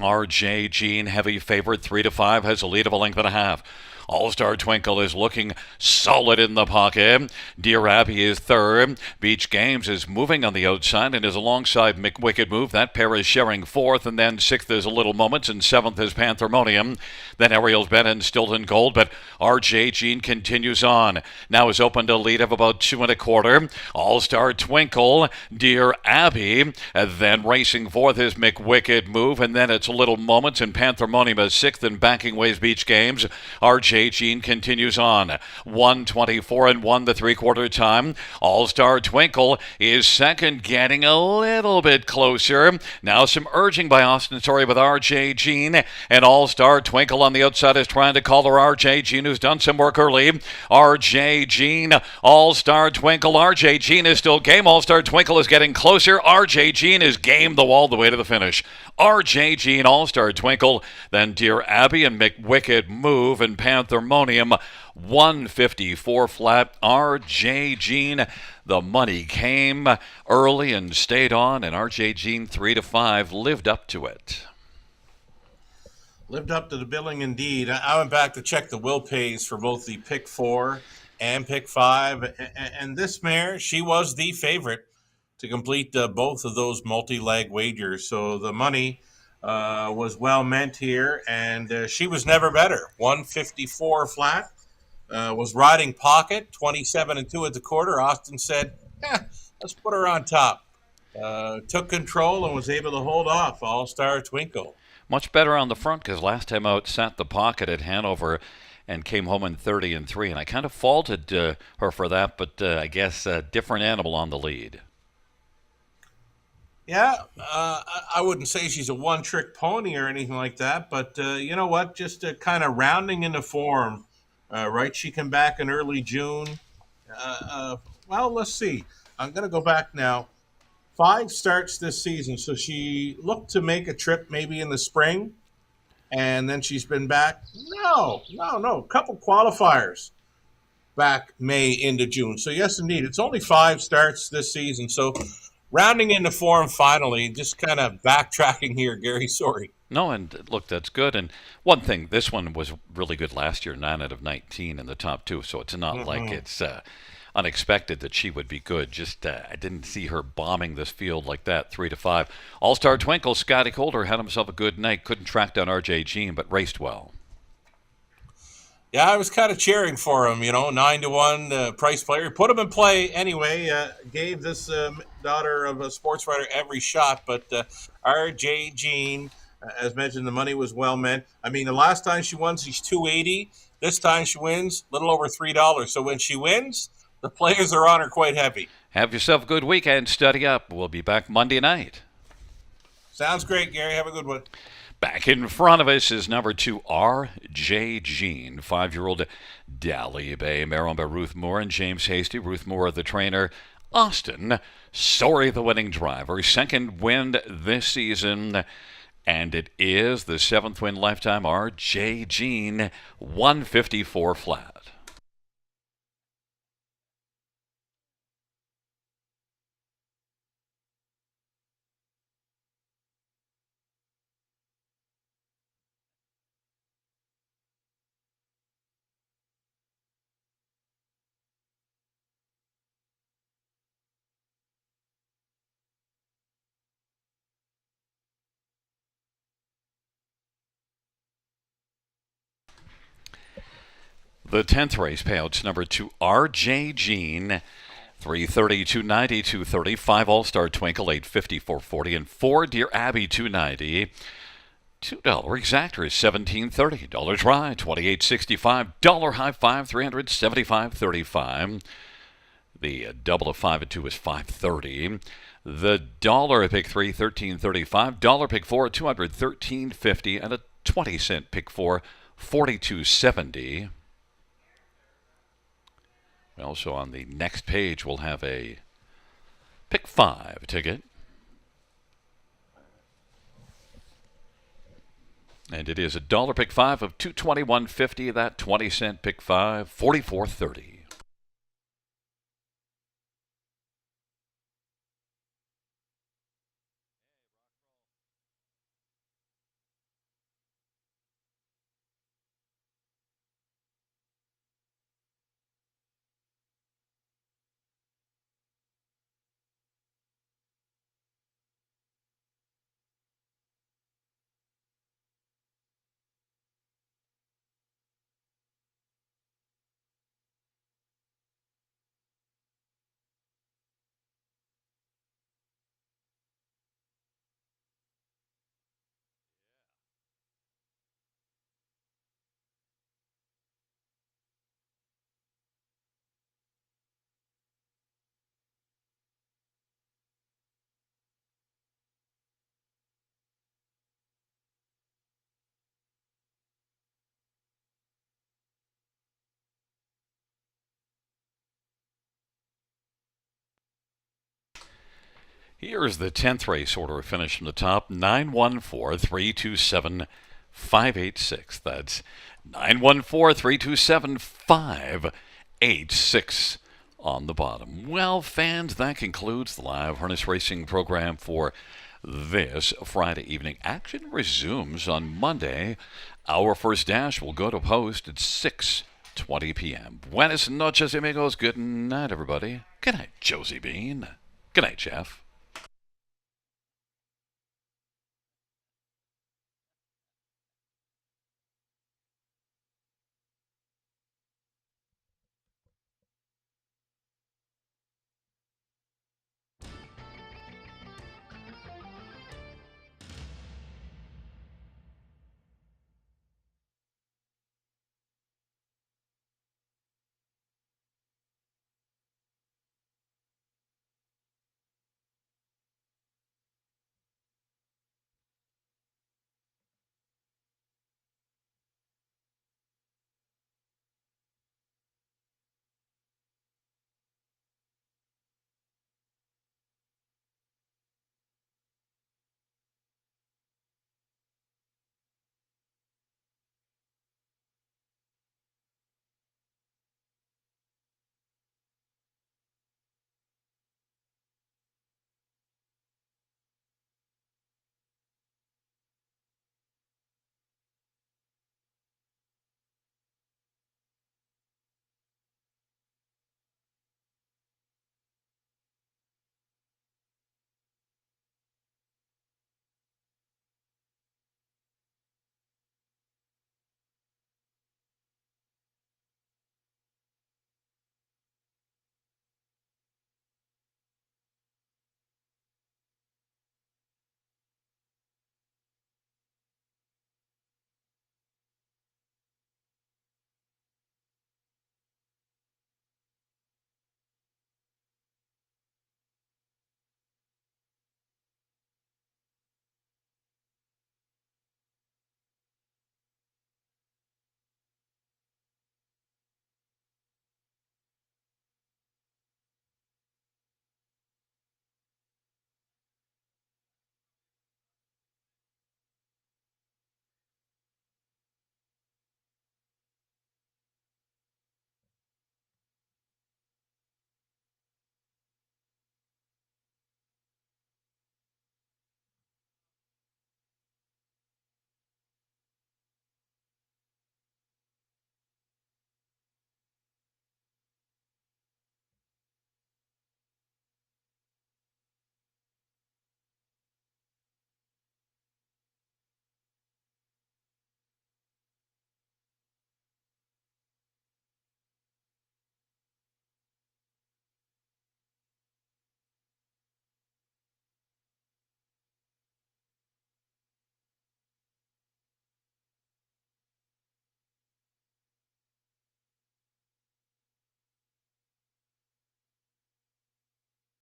S1: R.J. Jean, heavy favorite, 3-5, has a lead of a length and a half. All-Star Twinkle is looking solid in the pocket. Dear Abby is third. Beach Games is moving on the outside and is alongside McWicked Move. That pair is sharing fourth, and then sixth is a Little Moments, and seventh is Panthermonium. Then Ariel's Bet and Stilton Gold, but R.J. Jean continues on. Now is open to a lead of about 2 1/4. All-Star Twinkle, Dear Abby, and then racing fourth is McWicked Move, and then it's Little Moments, and Panthermonium is sixth, and backing ways Beach Games. R.J. Jean continues on. 1:24 1 3/4 time. All-Star Twinkle is second, getting a little bit closer. Now some urging by Austin Story with R.J. Jean, and All-Star Twinkle on the outside is trying to call her R.J. Jean, who's done some work early. R.J. Jean, All-Star Twinkle. R.J. Jean is still game. All-Star Twinkle is getting closer. R.J. Jean is game the wall the way to the finish. R.J. Jean, All-Star Twinkle, then Dear Abby and McWicked Move and Panthermonium, 154 flat. R.J. Jean, the money came early and stayed on, and R.J. Jean, 3-5, lived up to it.
S2: Lived up to the billing indeed. I went back to check the will pays for both the pick 4 and pick 5, and this mare, she was the favorite to complete both of those multi-leg wagers. So the money was well meant here, and she was never better. 154 flat, was riding pocket, 27-2 at the quarter. Austin said, let's put her on top. Took control and was able to hold off All-Star Twinkle.
S1: Much better on the front because last time out sat the pocket at Hanover and came home in 30-3, and I kind of faulted her for that, but I guess a different animal on the lead.
S2: Yeah, I wouldn't say she's a one-trick pony or anything like that, but you know what? Just kind of rounding into form, right? She came back in early June. Well, let's see. I'm going to go back now. 5 starts this season, so she looked to make a trip maybe in the spring, and then she's been back. No. A couple qualifiers back May into June. So, yes, indeed, it's only 5 starts this season, so rounding into form finally, just kind of backtracking here, Gary. Sorry.
S1: No, and look, that's good. And one thing, this one was really good last year, 9 out of 19 in the top 2. So it's not like it's unexpected that she would be good. Just I didn't see her bombing this field like that, 3-5. All-Star Twinkle, Scotty Coulter had himself a good night. Couldn't track down R.J. Jean, but raced well.
S2: Yeah, I was kind of cheering for him, 9-1 price player. Put him in play anyway. Gave this daughter of a sports writer every shot, but R.J. Jean, as mentioned, the money was well meant. I mean, the last time she won, she's $280. This time she wins a little over $3. So when she wins, The players are on her quite heavy.
S1: Have yourself a good weekend. Study up. We'll be back Monday night.
S2: Sounds great, Gary. Have a good one.
S1: Back in front of us is number 2, R.J. Jean, 5-year-old Dally Bay, Maryland by Ruth Moore and James Hasty. Ruth Moore, the trainer. Austin Sorry, the winning driver. Second win this season. And it is the 7th win lifetime, R.J. Jean, 154 flat. The 10th race payouts, number 2, R.J. Jean, 330, 290, 230, 5 All-Star Twinkle, 850, 440, and 4 Dear Abby, 290. $2 exactor is $17.30. Dollar try, $28.65. Dollar high five, $375.35. The double of 5 and 2 is $5.30. The dollar pick 3, $13.35. Dollar pick 4, $213.50, and a 20-cent pick 4, $42.70. Also on the next page, we'll have a pick 5 ticket. And it is a dollar pick 5 of $221.50. That 20-cent pick 5, $44.30. Here is the 10th race order finish from the top. 914 327 586. That's 914 327 586 on the bottom. Well, fans, that concludes the live harness racing program for this Friday evening. Action resumes on Monday. Our first dash will go to post at 6:20 p.m. Buenas noches, amigos. Good night, everybody. Good night, Josie Bean. Good night, Jeff.